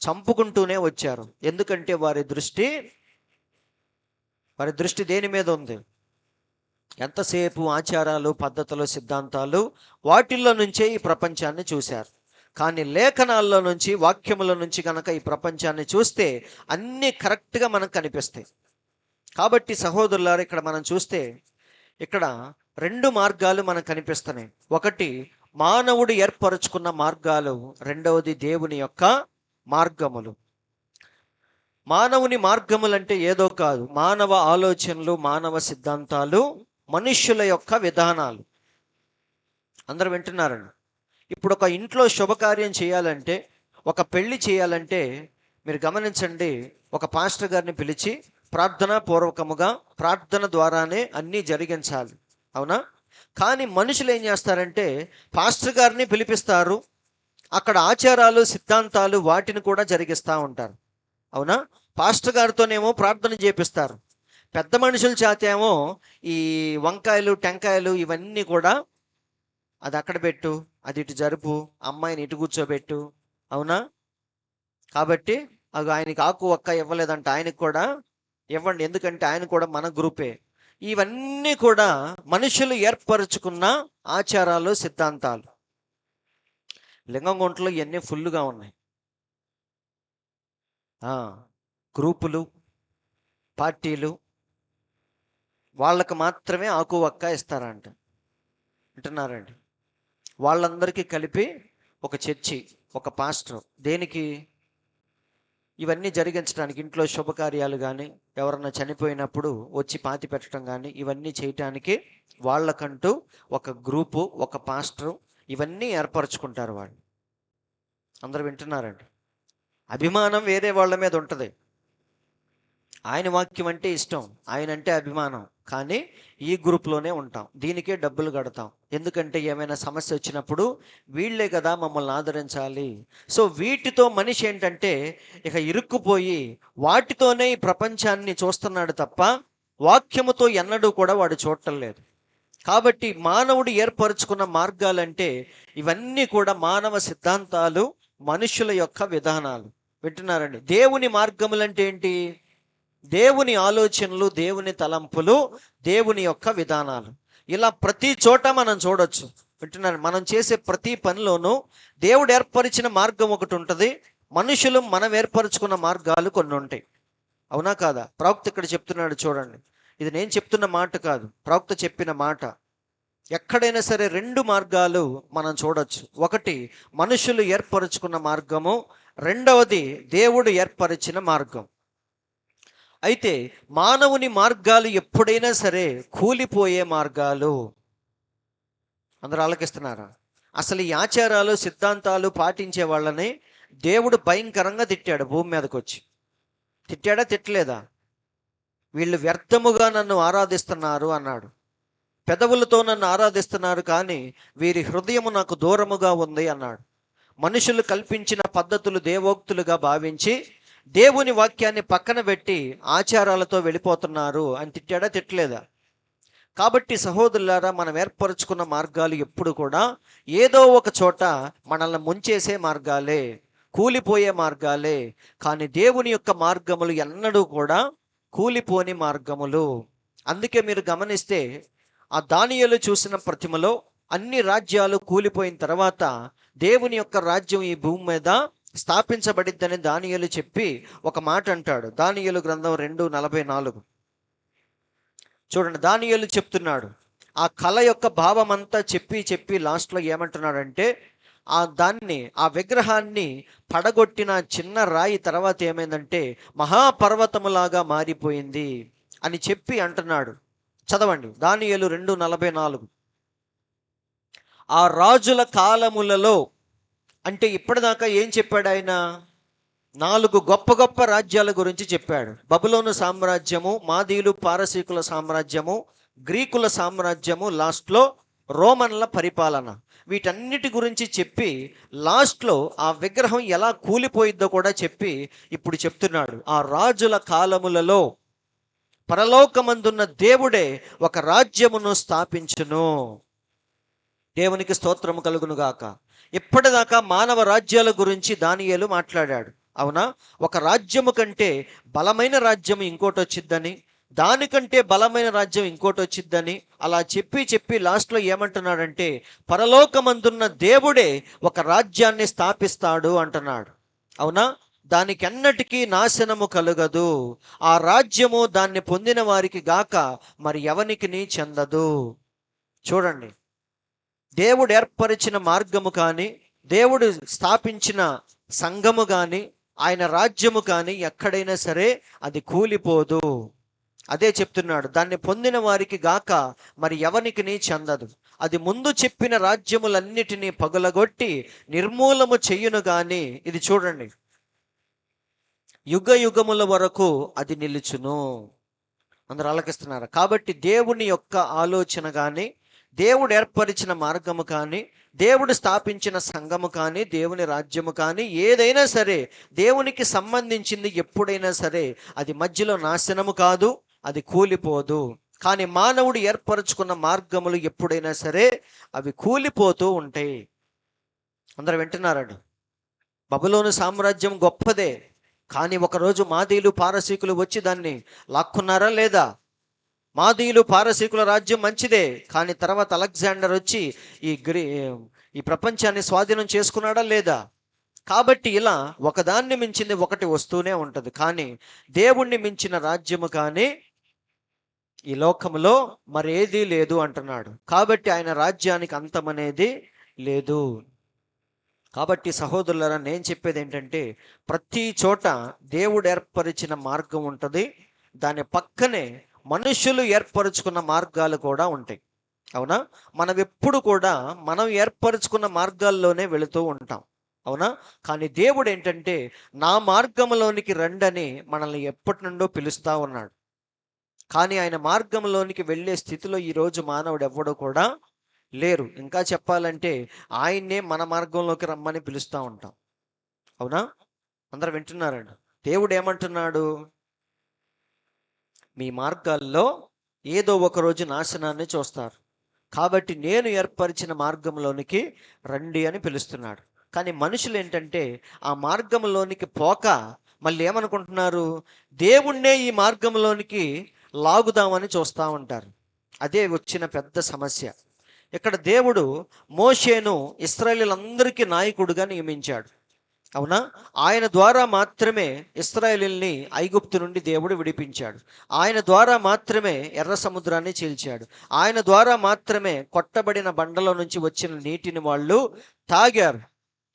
చంపుకుంటూనే వచ్చారు. ఎందుకంటే వారి దృష్టి దేని మీద ఉంది? ఎంతసేపు ఆచారాలు, పద్ధతులు, సిద్ధాంతాలు, వాటిల్లో నుంచే ఈ ప్రపంచాన్ని చూశారు. కానీ లేఖనాల్లో నుంచి, వాక్యముల నుంచి కనుక ఈ ప్రపంచాన్ని చూస్తే అన్నీ కరెక్ట్గా మనకు కనిపిస్తాయి. కాబట్టి సహోదరులారా, ఇక్కడ మనం చూస్తే ఇక్కడ 2 మార్గాలు మనకు కనిపిస్తున్నాయి. ఒకటి మానవుడు ఏర్పరచుకున్న మార్గాలు, రెండవది దేవుని యొక్క మార్గములు. మానవుని మార్గములు అంటే ఏదో కాదు, మానవ ఆలోచనలు, మానవ సిద్ధాంతాలు, మనుష్యుల యొక్క విధానాలు. అందరూ వింటున్నారండి? ఇప్పుడు ఒక ఇంట్లో శుభకార్యం చేయాలంటే, ఒక పెళ్లి చేయాలంటే మీరు గమనించండి, ఒక పాస్టర్ గారిని పిలిచి ప్రార్థనాపూర్వకముగా ప్రార్థన ద్వారానే అన్నీ జరిగించాలి. అవునా? కానీ మనుషులు ఏం చేస్తారంటే పాస్టర్ గారిని పిలిపిస్తారు, అక్కడ ఆచారాలు, సిద్ధాంతాలు వాటిని కూడా జరిగిస్తూ ఉంటారు. అవునా? పాస్టర్ గారితోనేమో ప్రార్థన చేపిస్తారు, పెద్ద మనుషుల చేతేమో ఈ వంకాయలు, టెంకాయలు ఇవన్నీ కూడా, అది అక్కడ పెట్టు, అది ఇటు జరుపు, అమ్మాయిని ఇటు కూర్చోబెట్టు. అవునా? కాబట్టి అది ఆయనకి ఆకు ఒక్క ఇవ్వలేదంట, ఆయనకు కూడా ఇవ్వండి, ఎందుకంటే ఆయన కూడా మన గ్రూపే. ఇవన్నీ కూడా మనుషులు ఏర్పరచుకున్న ఆచారాలు, సిద్ధాంతాలు. లింగంగుంటలో ఇవన్నీ ఫుల్గా ఉన్నాయి. గ్రూపులు, పార్టీలు, వాళ్ళకు మాత్రమే ఆకు ఒక్క ఇస్తారంట. వింటున్నారండి? వాళ్ళందరికీ కలిపి ఒక చర్చి, ఒక పాస్టర్. దేనికి? ఇవన్నీ జరిగించడానికి, ఇంట్లో శుభకార్యాలు కానీ, ఎవరన్నా చనిపోయినప్పుడు వచ్చి పాతి పెట్టడం కానీ, ఇవన్నీ చేయటానికి వాళ్ళకంటూ ఒక గ్రూపు, ఒక పాస్టరు, ఇవన్నీ ఏర్పరచుకుంటారు వాళ్ళు. అందరూ వింటున్నారండి? అభిమానం వేరే వాళ్ళ మీద ఉంటుంది. ఆయన వాక్యం అంటే ఇష్టం, ఆయన అంటే అభిమానం, కానీ ఈ గ్రూప్లోనే ఉంటాం, దీనికే డబ్బులు కడతాం. ఎందుకంటే ఏమైనా సమస్య వచ్చినప్పుడు వీళ్ళే కదా మమ్మల్ని ఆదరించాలి. సో వీటితో మనిషి ఏంటంటే ఇక ఇరుక్కుపోయి వాటితోనే ఈ ప్రపంచాన్ని చూస్తున్నాడు తప్ప వాక్యముతో ఎన్నడూ కూడా వాడు చూడటం లేదు. కాబట్టి మానవుడు ఏర్పరచుకున్న మార్గాలంటే ఇవన్నీ కూడా మానవ సిద్ధాంతాలు, మనుషుల యొక్క విధానాలు. వింటున్నారండి? దేవుని మార్గములంటే ఏంటి? దేవుని ఆలోచనలు, దేవుని తలంపులు, దేవుని యొక్క విధానాలు. ఇలా ప్రతి చోట మనం చూడొచ్చు. వింటున్నారు? మనం చేసే ప్రతి పనిలోనూ దేవుడు ఏర్పరిచిన మార్గం ఒకటి ఉంటుంది, మనుషులు మనం ఏర్పరచుకున్న మార్గాలు కొన్ని ఉంటాయి. అవునా కాదా? ప్రవక్త ఇక్కడ చెప్తున్నాడు చూడండి, ఇది నేను చెప్తున్న మాట కాదు, ప్రవక్త చెప్పిన మాట. ఎక్కడైనా సరే రెండు మార్గాలు మనం చూడొచ్చు. ఒకటి మనుషులు ఏర్పరచుకున్న మార్గము, రెండవది దేవుడు ఏర్పరిచిన మార్గం. అయితే మానవుని మార్గాలు ఎప్పుడైనా సరే కూలిపోయే మార్గాలు. అందరూ ఆలకిస్తున్నారా? అసలు ఈ ఆచారాలు సిద్ధాంతాలు పాటించే వాళ్ళని దేవుడు భయంకరంగా తిట్టాడు. భూమి మీదకి వచ్చి తిట్టాడా తిట్టలేదా? వీళ్ళు వ్యర్థముగా నన్ను ఆరాధిస్తున్నారు అన్నాడు. పెదవులతో నన్ను ఆరాధిస్తున్నారు కానీ వీరి హృదయము నాకు దూరముగా ఉంది అన్నాడు. మనుషులు కల్పించిన పద్ధతులు దేవోక్తులుగా భావించి దేవుని వాక్యాన్ని పక్కన పెట్టి ఆచారాలతో వెళ్ళిపోతున్నారు అని తిట్టాడా తిట్టలేదా? కాబట్టి సహోదరులారా, మనం ఏర్పరచుకున్న మార్గాలు ఎప్పుడు కూడా ఏదో ఒక చోట మనల్ని ముంచేసే మార్గాలే, కూలిపోయే మార్గాలే. కానీ దేవుని యొక్క మార్గములు ఎన్నడూ కూడా కూలిపోని మార్గములు. అందుకే మీరు గమనిస్తే ఆ దానియేలు చూసిన ప్రతిమలో అన్ని రాజ్యాలు కూలిపోయిన తర్వాత దేవుని యొక్క రాజ్యం ఈ భూమి మీద స్థాపించబడిద్దని దానియేలు చెప్పి ఒక మాట అంటాడు. దానియేలు గ్రంథం 2:44 చూడండి. దానియేలు చెప్తున్నాడు. ఆ కళ యొక్క భావం అంతా చెప్పి లాస్ట్లో ఏమంటున్నాడంటే, ఆ విగ్రహాన్ని పడగొట్టిన చిన్న రాయి తర్వాత ఏమైందంటే మహాపర్వతములాగా మారిపోయింది అని చెప్పి అంటున్నాడు. చదవండి దానియేలు 2:44. ఆ రాజుల కాలములలో, అంటే ఇప్పటిదాకా ఏం చెప్పాడు ఆయన? 4 గొప్ప గొప్ప రాజ్యాల గురించి చెప్పాడు. బబులోను సామ్రాజ్యము, మాదీలు పారసీకుల సామ్రాజ్యము, గ్రీకుల సామ్రాజ్యము, లాస్ట్లో రోమన్ల పరిపాలన. వీటన్నిటి గురించి చెప్పి లాస్ట్లో ఆ విగ్రహం ఎలా కూలిపోయిద్దో కూడా చెప్పి ఇప్పుడు చెప్తున్నాడు. ఆ రాజుల కాలములలో పరలోకమందున్న దేవుడే ఒక రాజ్యమును స్థాపించును. దేవునికి స్తోత్రము కలుగును గాక. ఇప్పటిదాకా మానవ రాజ్యాల గురించి దానియేలు మాట్లాడాడు. అవునా? ఒక రాజ్యము కంటే బలమైన రాజ్యం ఇంకోటి వచ్చిద్దని, దానికంటే బలమైన రాజ్యం ఇంకోటి వచ్చిద్దని అలా చెప్పి లాస్ట్లో ఏమంటున్నాడంటే పరలోకమందున్న దేవుడే ఒక రాజ్యాన్ని స్థాపిస్తాడు అంటున్నాడు. అవునా? దానికెన్నటికీ నాశనము కలుగదు. ఆ రాజ్యము దాన్ని పొందిన వారికి గాక మరి ఎవనికి చెందదు. చూడండి, దేవుడు ఏర్పరిచిన మార్గము కానీ, దేవుడు స్థాపించిన సంఘము కానీ, ఆయన రాజ్యము కానీ ఎక్కడైనా సరే అది కూలిపోదు. అదే చెప్తున్నాడు, దాన్ని పొందిన వారికి గాక మరి ఎవనికి చెందదు. అది ముందు చెప్పిన రాజ్యములన్నిటినీ పగులగొట్టి నిర్మూలము చెయ్యును గాని, ఇది చూడండి, యుగ యుగముల వరకు అది నిలుచును. అందరూ ఆలకిస్తున్నారు. కాబట్టి దేవుని యొక్క ఆలోచన కానీ, దేవుడు ఏర్పరిచిన మార్గము కానీ, దేవుడు స్థాపించిన సంఘము కానీ, దేవుని రాజ్యము కానీ ఏదైనా సరే దేవునికి సంబంధించింది ఎప్పుడైనా సరే అది మధ్యలో నాశనము కాదు, అది కూలిపోదు. కానీ మానవుడు ఏర్పరచుకున్న మార్గములు ఎప్పుడైనా సరే అవి కూలిపోతూ ఉంటాయి. అందరూ వింటున్నారండి? బబులోను సామ్రాజ్యం గొప్పదే, కానీ ఒకరోజు మాదీలు పారసీకులు వచ్చి దాన్ని లాక్కున్నారా లేదా? మాదీలు పారసీకుల రాజ్యం మంచిదే, కానీ తర్వాత అలెగ్జాండర్ వచ్చి ఈ ప్రపంచాన్ని స్వాధీనం చేసుకున్నాడా లేదా? కాబట్టి ఇలా ఒకదాన్ని మించింది ఒకటి వస్తూనే ఉంటుంది. కానీ దేవుణ్ణి మించిన రాజ్యము కానీ ఈ లోకంలో మరేదీ లేదు అంటున్నాడు. కాబట్టి ఆయన రాజ్యానికి అంతమనేది లేదు. కాబట్టి సహోదరులారా, నేను చెప్పేది ఏంటంటే ప్రతి చోట దేవుడు ఏర్పరిచిన మార్గం ఉంటుంది, దాని పక్కనే మనుషులు ఏర్పరచుకున్న మార్గాలు కూడా ఉంటాయి. అవునా? మనం ఎప్పుడు కూడా మనం ఏర్పరచుకున్న మార్గాల్లోనే వెళుతూ ఉంటాం. అవునా? కానీ దేవుడు ఏంటంటే నా మార్గంలోనికి రండని మనల్ని ఎప్పటి నుండో పిలుస్తూ ఉన్నాడు. కానీ ఆయన మార్గంలోనికి వెళ్ళే స్థితిలో ఈరోజు మానవుడు ఎవ్వడూ కూడా లేరు. ఇంకా చెప్పాలంటే ఆయన్నే మన మార్గంలోకి రమ్మని పిలుస్తూ ఉంటాం. అవునా? అందరూ వింటున్నారండి? దేవుడు ఏమంటున్నాడు? మీ మార్గాల్లో ఏదో ఒకరోజు నాశనాన్ని చూస్తారు, కాబట్టి నేను ఏర్పరిచిన మార్గంలోనికి రండి అని పిలుస్తున్నాడు. కానీ మనుషులు ఏంటంటే ఆ మార్గంలోనికి పోక మళ్ళీ ఏమనుకుంటున్నారు? దేవుణ్ణే ఈ మార్గంలోనికి లాగుదామని చూస్తూ ఉంటారు. అదే వచ్చిన పెద్ద సమస్య. ఇక్కడ దేవుడు మోషేను ఇశ్రాయేలీయులందరికీ నాయకుడిగా నియమించాడు. అవునా? ఆయన ద్వారా మాత్రమే ఇశ్రాయేలుని ఐగుప్తు నుండి దేవుడు విడిపించాడు. ఆయన ద్వారా మాత్రమే ఎర్ర సముద్రాన్ని చీల్చాడు. ఆయన ద్వారా మాత్రమే కొట్టబడిన బండలో నుంచి వచ్చిన నీటిని వాళ్ళు తాగారు.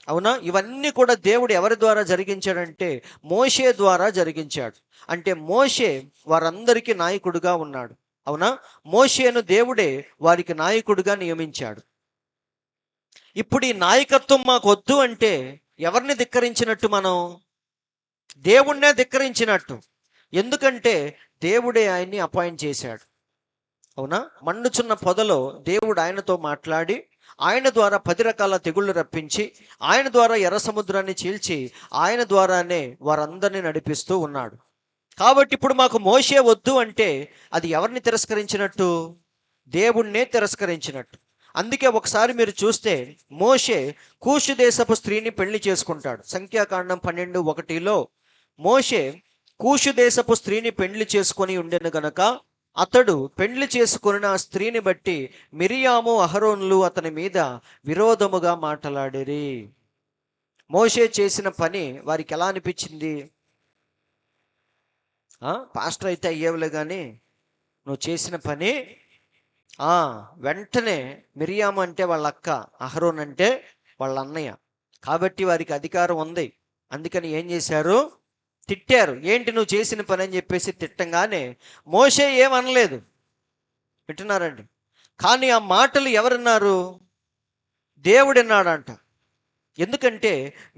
అవునా? ఇవన్నీ కూడా దేవుడు ఎవరి ద్వారా జరిగించాడంటే మోషే ద్వారా జరిగించాడు. అంటే మోషే వారందరికీ నాయకుడుగా ఉన్నాడు. అవునా? మోషేను దేవుడే వారికి నాయకుడిగా నియమించాడు. ఇప్పుడు ఈ నాయకత్వం మాకు వద్దు అంటే ఎవరిని ధిక్కరించినట్టు? మనం దేవుణ్ణే ధిక్కరించినట్టు. ఎందుకంటే దేవుడే ఆయన్ని అపాయింట్ చేశాడు. అవునా? మండుచున్న పొదలో దేవుడు ఆయనతో మాట్లాడి ఆయన ద్వారా 10 రకాల తెగుళ్ళు రప్పించి ఆయన ద్వారా ఎర్ర సముద్రాన్ని చీల్చి ఆయన ద్వారానే వారందరినీ నడిపిస్తూ ఉన్నాడు. కాబట్టి ఇప్పుడు మాకు మోషే వద్దు అంటే అది ఎవరిని తిరస్కరించినట్టు? దేవుణ్ణే తిరస్కరించినట్టు. అందుకే ఒకసారి మీరు చూస్తే మోషే కూషు దేశపు స్త్రీని పెళ్లి చేసుకుంటాడు. సంఖ్యాకాండం 12:1లో మోషే కూషు దేశపు స్త్రీని పెళ్లి చేసుకొని ఉండెను గనక అతడు పెళ్లి చేసుకున్న ఆ స్త్రీని బట్టి మిరియాము అహరోనులు అతని మీద విరోధముగా మాట్లాడిరి. మోషే చేసిన పని వారికి ఎలా అనిపించింది? పాస్టర్ అయితే అయ్యేవులే కానీ నువ్వు చేసిన పని వెంటనే మిరియాము అంటే వాళ్ళ అక్క, అహరోన్ అంటే వాళ్ళ అన్నయ్య, కాబట్టి వారికి అధికారం ఉంది. అందుకని ఏం చేశారు? తిట్టారు. ఏంటి నువ్వు చేసిన పని అని చెప్పేసి తిట్టంగానే మోషే ఏమనలేదు. వింటున్నారండి? కానీ ఆ మాటలు ఎవరున్నారు? దేవుడు విన్నాడంట. ఎందుకంటే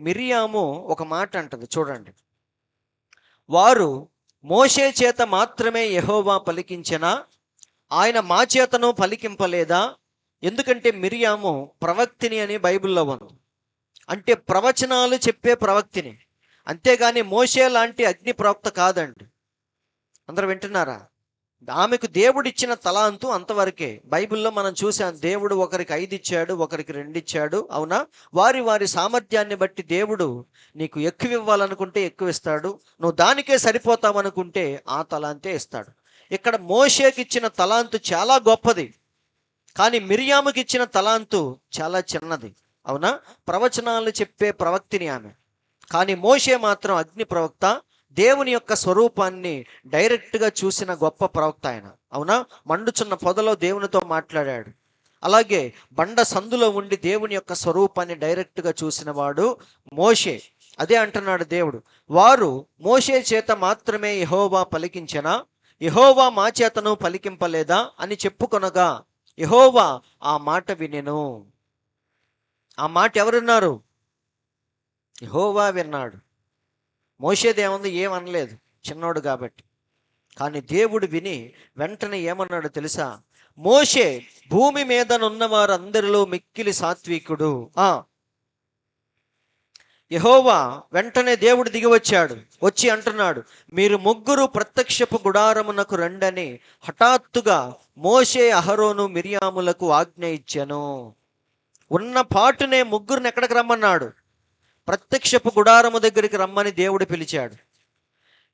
మిరియాము ఒక మాట అంటది చూడండి, వారు మోషే చేత మాత్రమే యెహోవా పలికించెనా, ఆయన మా చేతను పలికింపలేదా? ఎందుకంటే మిరియాము ప్రవక్తిని అని బైబిల్లో ఉంది. అంటే ప్రవచనాలు చెప్పే ప్రవక్తిని, అంతేగాని మోషే లాంటి అగ్ని ప్రవక్త కాదండి. అందరూ వింటున్నారా? ఆమెకు దేవుడిచ్చిన తలాంతు అంతవరకే. బైబిల్లో మనం చూసాం, దేవుడు ఒకరికి 5 ఇచ్చాడు, ఒకరికి 2 ఇచ్చాడు. అవునా? వారి వారి సామర్థ్యాన్ని బట్టి దేవుడు నీకు ఎక్కువ ఇవ్వాలనుకుంటే ఎక్కువ ఇస్తాడు, నువ్వు దానికే సరిపోతావనుకుంటే ఆ తలాంతే ఇస్తాడు. ఇక్కడ మోషేకి ఇచ్చిన తలాంతు చాలా గొప్పది, కానీ మిరియాముకి ఇచ్చిన తలాంతు చాలా చిన్నది. అవునా? ప్రవచనాలు చెప్పే ప్రవక్తిని ఆమె, కానీ మోషే మాత్రం అగ్ని ప్రవక్త, దేవుని యొక్క స్వరూపాన్ని డైరెక్ట్గా చూసిన గొప్ప ప్రవక్త ఆయన. అవునా? మండుచున్న పొదలో దేవునితో మాట్లాడాడు. అలాగే బండ సందులో ఉండి దేవుని యొక్క స్వరూపాన్ని డైరెక్ట్గా చూసిన వాడు మోషే. అదే అంటున్నాడు దేవుడు, వారు మోషే చేత మాత్రమే యెహోవా పలికించెనా, యెహోవా మా చేతను పలికింపలేదా అని చెప్పుకొనగా యెహోవా ఆ మాట వినెను. ఆ మాట ఎవరున్నారు? యెహోవా విన్నాడు. మోషేదేముంది? ఏమనలేదు, చిన్నోడు కాబట్టి. కానీ దేవుడు విని వెంటనే ఏమన్నాడు తెలుసా? మోషే భూమి మీదనున్న వారందరిలో మిక్కిలి సాత్వికుడు. యెహోవా వెంటనే దేవుడు దిగి వచ్చాడు, వచ్చి అంటున్నాడు, మీరు ముగ్గురు ప్రత్యక్షపు గుడారమునకు రండని హఠాత్తుగా మోషే అహరోను మిరియాములకు ఆజ్ఞ ఇచ్చెను. ఉన్న పాటునే ముగ్గురిని ఎక్కడికి రమ్మన్నాడు? ప్రత్యక్షపు గుడారము దగ్గరికి రమ్మని దేవుడు పిలిచాడు.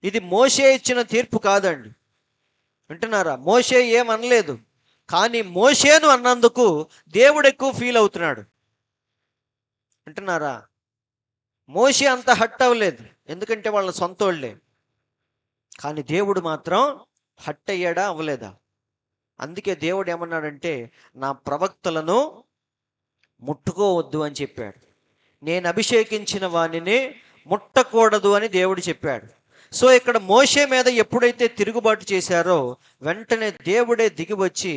ఇది మోషే ఇచ్చిన తీర్పు కాదండి. వింటున్నారా? మోషే ఏమనలేదు, కానీ మోషేను అన్నందుకు దేవుడు ఎక్కువ ఫీల్ అవుతున్నాడు. వింటున్నారా? మోషే అంత హట్ అవ్వలేదు, ఎందుకంటే వాళ్ళ సొంతోళ్ళే. కానీ దేవుడు మాత్రం హట్ అయ్యాడా? అవ్వలేదా? అందుకే దేవుడు ఏమన్నాడంటే నా ప్రవక్తలను ముట్టుకోవద్దు అని చెప్పాడు. నేను అభిషేకించిన వానిని ముట్టకూడదు అని దేవుడు చెప్పాడు. సో ఇక్కడ మోషే మీద ఎప్పుడైతే తిరుగుబాటు చేశారో వెంటనే దేవుడే దిగి వచ్చి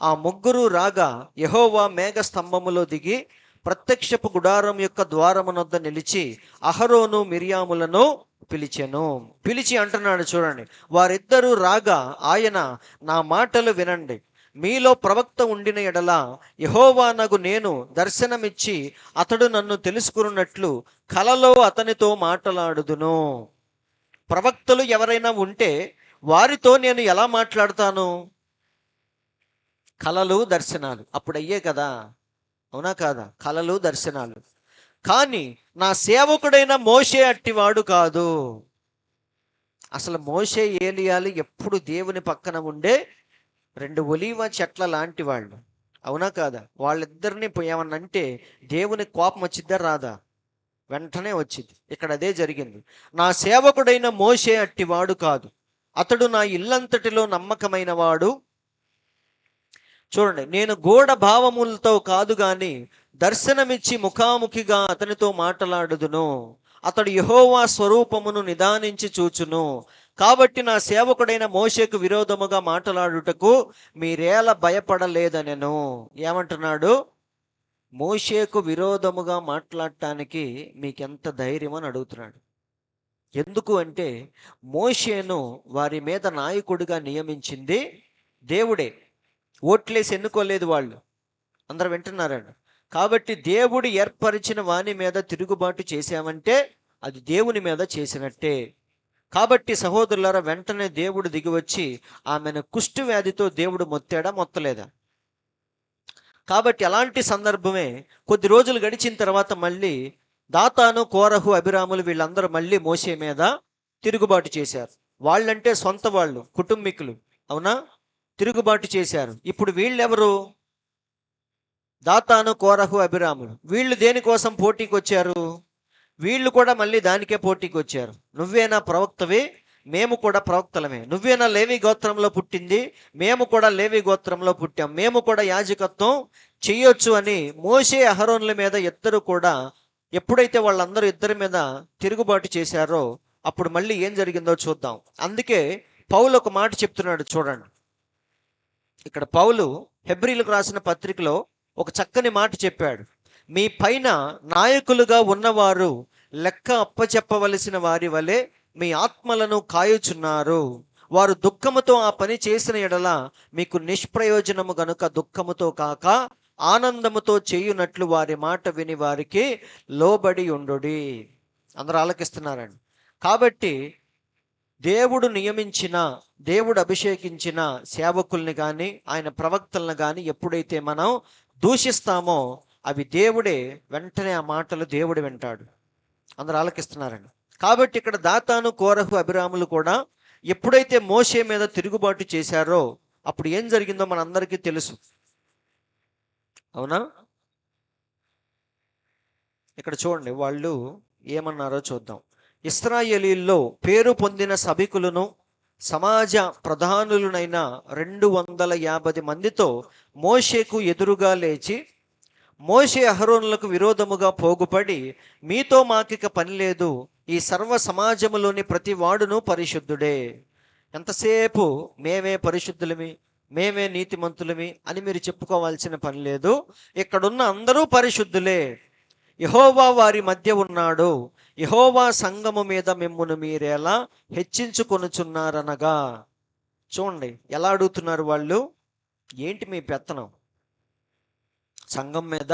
ఆ ముగ్గురు రాగా యెహోవా మేఘ స్తంభములో దిగి ప్రత్యక్షపు గుడారం యొక్క ద్వారమునొద్ద నిలిచి అహరోను మిరియాములను పిలిచెను. పిలిచి అంటున్నాడు చూడండి, వారిద్దరూ రాగా ఆయన, నా మాటలు వినండి, మీలో ప్రవక్త ఉండిన ఎడల యెహోవానగు నేను దర్శనమిచ్చి అతడు నన్ను తెలుసుకున్నట్లు కలలో అతనితో మాట్లాడుదును. ప్రవక్తలు ఎవరైనా ఉంటే వారితో నేను ఎలా మాట్లాడతాను? కలలు దర్శనాలు అప్పుడు అయ్యే కదా, అవునా కాదా? కలలు దర్శనాలు. కానీ నా సేవకుడైన మోషే అట్టివాడు కాదు. అసలు మోషే ఏలియాలు ఎప్పుడు దేవుని పక్కన ఉండే 2 ఒలీవ చెట్ల లాంటి వాళ్ళు, అవునా కాదా? వాళ్ళిద్దరిని ఏమన్నంటే దేవుని కోపం వచ్చిద్దా రాదా? వెంటనే వచ్చింది. ఇక్కడ అదే జరిగింది. నా సేవకుడైన మోషే అట్టివాడు కాదు, అతడు నా ఇల్లంతటిలో నమ్మకమైన వాడు. చూడండి, నేను గూఢ భావములతో కాదు గాని దర్శనమిచ్చి ముఖాముఖిగా అతనితో మాట్లాడుదును. అతడు యెహోవా స్వరూపమును నిదానించి చూచును. కాబట్టి నా సేవకుడైన మోషేకు విరోధముగా మాట్లాడుటకు మీరేలా భయపడలేదనెను. ఏమంటున్నాడు? మోషేకు విరోధముగా మాట్లాడటానికి మీకెంత ధైర్యం అని అడుగుతున్నాడు. ఎందుకు అంటే మోషేను వారి మీద నాయకుడిగా నియమించింది దేవుడే. ఓట్లేసి ఎన్నుకోలేదు వాళ్ళు. అందరూ వింటున్నారండి. కాబట్టి దేవుడు ఏర్పరిచిన వాని మీద తిరుగుబాటు చేశామంటే అది దేవుని మీద చేసినట్టే. కాబట్టి సహోదరులారా, వెంటనే దేవుడు దిగివచ్చి ఆమెను కుష్టు వ్యాధితో దేవుడు మొత్తాడా, మొత్తలేదా? కాబట్టి అలాంటి సందర్భమే కొద్ది రోజులు గడిచిన తర్వాత మళ్ళీ దాతాను, కోరహు, అభిరాములు వీళ్ళందరూ మళ్ళీ మోషే మీద తిరుగుబాటు చేశారు. వాళ్ళంటే సొంత వాళ్ళు, కుటుంబీకులు, అవునా? తిరుగుబాటు చేశారు. ఇప్పుడు వీళ్ళెవరు? దాతాను, కోరహు, అభిరాములు. వీళ్ళు దేనికోసం పోటీకి వచ్చారు? వీళ్ళు కూడా మళ్ళీ దానికే పోటీకి వచ్చారు. నువ్వేనా ప్రవక్తవి? మేము కూడా ప్రవక్తలమే. నువ్వేనా లేవి గోత్రంలో పుట్టింది? మేము కూడా లేవి గోత్రంలో పుట్టాం. మేము కూడా యాజకత్వం చెయ్యొచ్చు అని మోషే, అహరోన్ల మీద ఇద్దరు కూడా, ఎప్పుడైతే వాళ్ళందరూ ఇద్దరి మీద తిరుగుబాటు చేశారో అప్పుడు మళ్ళీ ఏం జరిగిందో చూద్దాం. అందుకే పౌలు ఒక మాట చెప్తున్నాడు, చూడండి. ఇక్కడ పౌలు హెబ్రీలకు రాసిన పత్రికలో ఒక చక్కని మాట చెప్పాడు. మీ పైన నాయకులుగా ఉన్నవారు లెక్క అప్పచెప్పవలసిన వారి వలె మీ ఆత్మలను కాయుచున్నారు. వారు దుఃఖముతో ఆ పని చేసిన ఎడల మీకు నిష్ప్రయోజనము గనుక దుఃఖముతో కాక ఆనందముతో చేయునట్లు వారి మాట విని వారికి లోబడి ఉండుడి. అందరూ ఆలకిస్తున్నారండి. కాబట్టి దేవుడు నియమించిన, దేవుడు అభిషేకించిన సేవకుల్ని కానీ ఆయన ప్రవక్తలను కానీ ఎప్పుడైతే మనం దూషిస్తామో అవి దేవుడే, వెంటనే ఆ మాటలు దేవుడు వింటాడు. అందరూ ఆలకిస్తున్నారండి. కాబట్టి ఇక్కడ దాతాను, కోరహు, అభిరాములు కూడా ఎప్పుడైతే మోషే మీద తిరుగుబాటు చేశారో అప్పుడు ఏం జరిగిందో మనందరికీ తెలుసు, అవునా? ఇక్కడ చూడండి వాళ్ళు ఏమన్నారో చూద్దాం. ఇశ్రాయేలీల్లో పేరు పొందిన సభికులను సమాజ ప్రధానులనైన 250 మందితో మోషేకు ఎదురుగా లేచి, మోషే అహరోనులకు విరోధముగా పోగుపడి, మీతో మాకిక పని లేదు, ఈ సర్వ సమాజములోని ప్రతి వాడును పరిశుద్ధుడే. ఎంతసేపు మేమే పరిశుద్ధులమి, మేమే నీతిమంతులమి అని మీరు చెప్పుకోవాల్సిన పని లేదు. ఇక్కడున్న అందరూ పరిశుద్ధులే. యెహోవా వారి మధ్య ఉన్నాడు. యెహోవా సంఘము మీద మిమ్మును మీరేలా హెచ్చించుకొనుచున్నారనగా. చూడండి ఎలా అడుగుతున్నారు వాళ్ళు. ఏంటి మీ పెత్తనం సంఘం మీద?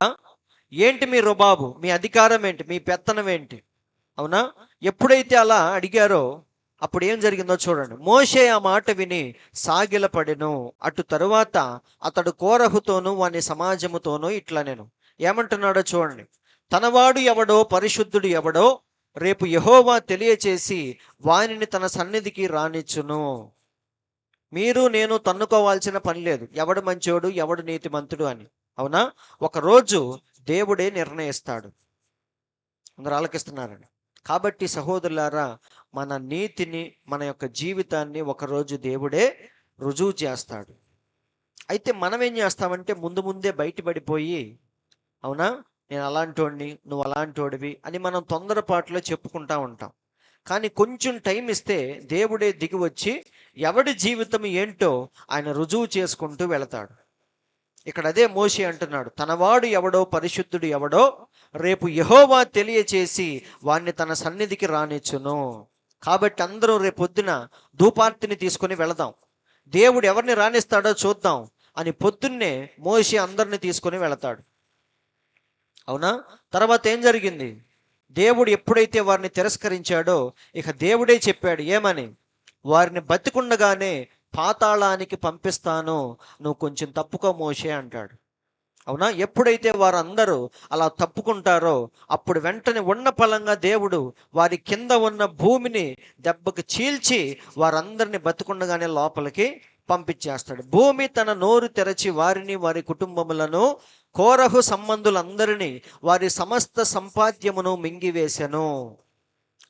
ఏంటి మీ రుబాబు? మీ అధికారం ఏంటి? మీ పెత్తనం ఏంటి? అవునా? ఎప్పుడైతే అలా అడిగారో అప్పుడు ఏం జరిగిందో చూడండి. మోషే ఆ మాట విని సాగిలపడెను. అటు తరువాత అతడు కోరహుతోనూ వాని సమాజముతోనూ ఇట్లా నేను ఏమంటున్నాడో చూడండి. తనవాడు ఎవడో, పరిశుద్ధుడు ఎవడో రేపు యెహోవా తెలియచేసి వానిని తన సన్నిధికి రానిచ్చును. మీరు నేను తన్నుకోవాల్సిన పని లేదు, ఎవడు మంచోడు, ఎవడు నీతిమంతుడు అని. అవునా? ఒకరోజు దేవుడే నిర్ణయిస్తాడు. అందరూ ఆలకిస్తున్నారండి. కాబట్టి సహోదరులారా, మన నీతిని, మన యొక్క జీవితాన్ని ఒకరోజు దేవుడే రుజువు చేస్తాడు. అయితే మనం ఏం చేస్తామంటే ముందే బయటపడిపోయి, అవునా, నేను అలాంటోడిని, నువ్వు అలాంటోడివి అని మనం తొందరపాటులో చెప్పుకుంటా ఉంటాం. కానీ కొంచెం టైం ఇస్తే దేవుడే దిగి వచ్చి ఎవడి జీవితం ఏంటో ఆయన రుజువు చేసుకుంటూ వెళతాడు. ఇక్కడ అదే మోషే అంటున్నాడు, తనవాడు ఎవడో, పరిశుద్ధుడు ఎవడో రేపు యెహోవా తెలియచేసి వాణ్ణి తన సన్నిధికి రానిచ్చును. కాబట్టి అందరూ రేపొద్దున ధూపార్తిని తీసుకొని వెళదాం, దేవుడు ఎవరిని రాణిస్తాడో చూద్దాం అని పొద్దున్నే మోషే అందరిని తీసుకొని వెళతాడు. అవునా? తర్వాత ఏం జరిగింది? దేవుడు ఎప్పుడైతే వారిని తిరస్కరించాడో ఇక దేవుడే చెప్పాడు ఏమని? వారిని బతికుండగానే పాతాళానికి పంపిస్తాను, నువ్వు కొంచెం తప్పుకో మోషే అంటాడు. అవునా? ఎప్పుడైతే వారందరూ అలా తప్పుకుంటారో అప్పుడు వెంటనే ఉన్న ఫలంగా దేవుడు వారి కింద ఉన్న భూమిని దెబ్బకు చీల్చి వారందరిని బతికుండగానే లోపలికి పంపించేస్తాడు. భూమి తన నోరు తెరచి వారిని, వారి కుటుంబములను కోరహు సంబంధులందరినీ వారి సమస్త సంపాద్యమును మింగివేశెను.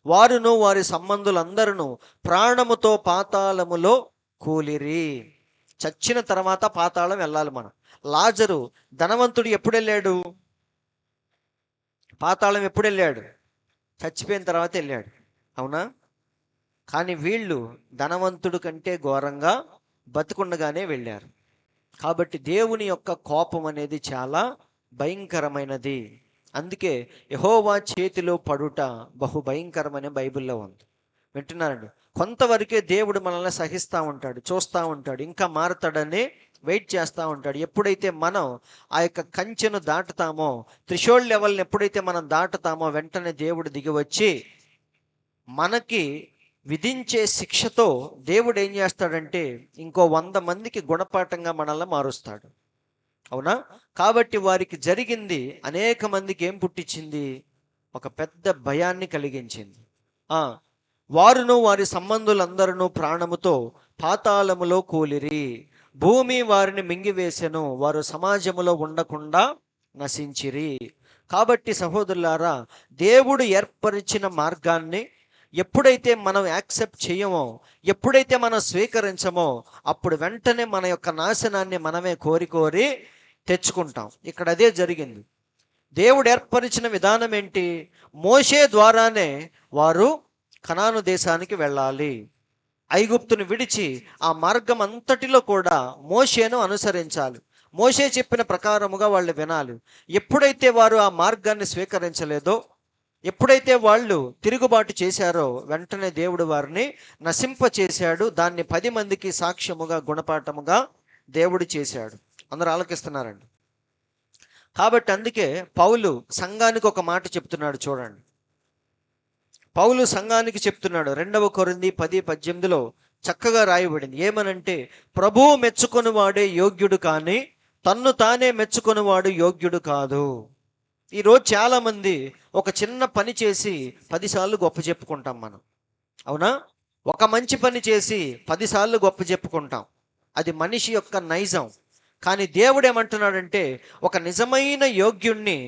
వారును వారి సంబంధులందరూ ప్రాణముతో పాతాళములో కూలిరి. చచ్చిన తర్వాత పాతాళం వెళ్ళాలి మనం. లాజరు ధనవంతుడు ఎప్పుడు వెళ్ళాడు? పాతాళం ఎప్పుడు వెళ్ళాడు? చచ్చిపోయిన తర్వాత వెళ్ళాడు, అవునా? కానీ వీళ్ళు ధనవంతుడు కంటే ఘోరంగా బతుకుండగానే వెళ్ళారు. కాబట్టి దేవుని యొక్క కోపం అనేది చాలా భయంకరమైనది. అందుకే యెహోవా చేతిలో పడుట బహు భయంకరమైన బైబిల్లో ఉంది. వింటున్నారండి? కొంతవరకే దేవుడు మనల్ని సహిస్తూ ఉంటాడు, చూస్తూ ఉంటాడు, ఇంకా మారతాడని వెయిట్ చేస్తూ ఉంటాడు. ఎప్పుడైతే మనం ఆ యొక్క కంచెను దాటుతామో, త్రిశోల్ లెవెల్ని ఎప్పుడైతే మనం దాటుతామో, వెంటనే దేవుడు దిగి వచ్చి మనకి విధించే శిక్షతో దేవుడు ఏం చేస్తాడంటే ఇంకో 100 మందికి గుణపాఠంగా మనల్ని మారుస్తాడు, అవునా? కాబట్టి వారికి జరిగింది అనేక మందికి ఏం పుట్టించింది? ఒక పెద్ద భయాన్ని కలిగించింది. వారును వారి సంబంధులందరూ ప్రాణముతో పాతాళములో కూలిరి. భూమి వారిని మింగివేసెను, వారు సమాజములో ఉండకుండా నశించిరి. కాబట్టి సహోదరులారా, దేవుడు ఏర్పరిచిన మార్గాన్ని ఎప్పుడైతే మనం యాక్సెప్ట్ చేయమో, ఎప్పుడైతే మనం స్వీకరించమో, అప్పుడు వెంటనే మన యొక్క నాశనాన్ని మనమే కోరి కోరి తెచ్చుకుంటాం. ఇక్కడ అదే జరిగింది. దేవుడు ఏర్పరిచిన విధానం ఏంటి? మోషే ద్వారానే వారు కనాను దేశానికి వెళ్ళాలి. ఐగుప్తును విడిచి ఆ మార్గం అంతటిలో కూడా మోషేను అనుసరించాలి. మోషే చెప్పిన ప్రకారముగా వాళ్ళు వినాలి. ఎప్పుడైతే వారు ఆ మార్గాన్ని స్వీకరించలేదో, ఎప్పుడైతే వాళ్ళు తిరుగుబాటు చేశారో, వెంటనే దేవుడు వారిని నశింపచేశాడు. దాన్ని 10 మందికి సాక్ష్యముగా, గుణపాఠముగా దేవుడు చేశాడు. అందరూ ఆలకిస్తున్నారండి. కాబట్టి అందుకే పౌలు సంఘానికి ఒక మాట చెప్తున్నాడు, చూడండి. పౌలు సంఘానికి చెప్తున్నాడు, 2 కొరింథీ 10:18 చక్కగా రాయబడింది. ఏమనంటే, ప్రభువు మెచ్చుకొని వాడే యోగ్యుడు కానీ తన్ను తానే మెచ్చుకొనివాడు యోగ్యుడు కాదు. ఈరోజు చాలామంది ఒక చిన్న పని చేసి 10 సార్లు గొప్ప చెప్పుకుంటాం మనం, అవునా? ఒక మంచి పని చేసి 10 సార్లు గొప్ప చెప్పుకుంటాం. అది మనిషి యొక్క నైజం. కానీ దేవుడు ఏమంటున్నాడంటే, ఒక నిజమైన యోగ్యుణ్ణి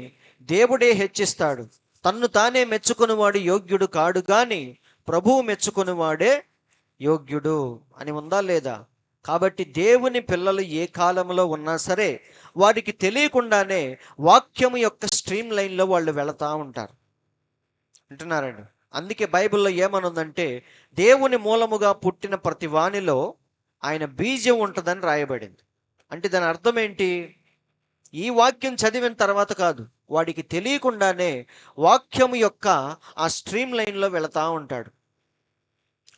దేవుడే హెచ్చిస్తాడు. తన్ను తానే మెచ్చుకునివాడు యోగ్యుడు కాడు కానీ ప్రభువు మెచ్చుకునివాడే యోగ్యుడు అని ఉందా లేదా? కాబట్టి దేవుని పిల్లలు ఏ కాలంలో ఉన్నా సరే వారికి తెలియకుండానే వాక్యము యొక్క స్ట్రీమ్ లైన్లో వాళ్ళు వెళతా ఉంటారు. వింటున్నారండి? అందుకే బైబిల్లో ఏమనుందంటే, దేవుని మూలముగా పుట్టిన ప్రతి వానిలో ఆయన బీజం ఉంటుందని రాయబడింది. అంటే దాని అర్థం ఏంటి? ఈ వాక్యం చదివిన తర్వాత కాదు, వాడికి తెలియకుండానే వాక్యము యొక్క ఆ స్ట్రీమ్ లైన్లో వెళతా ఉంటాడు.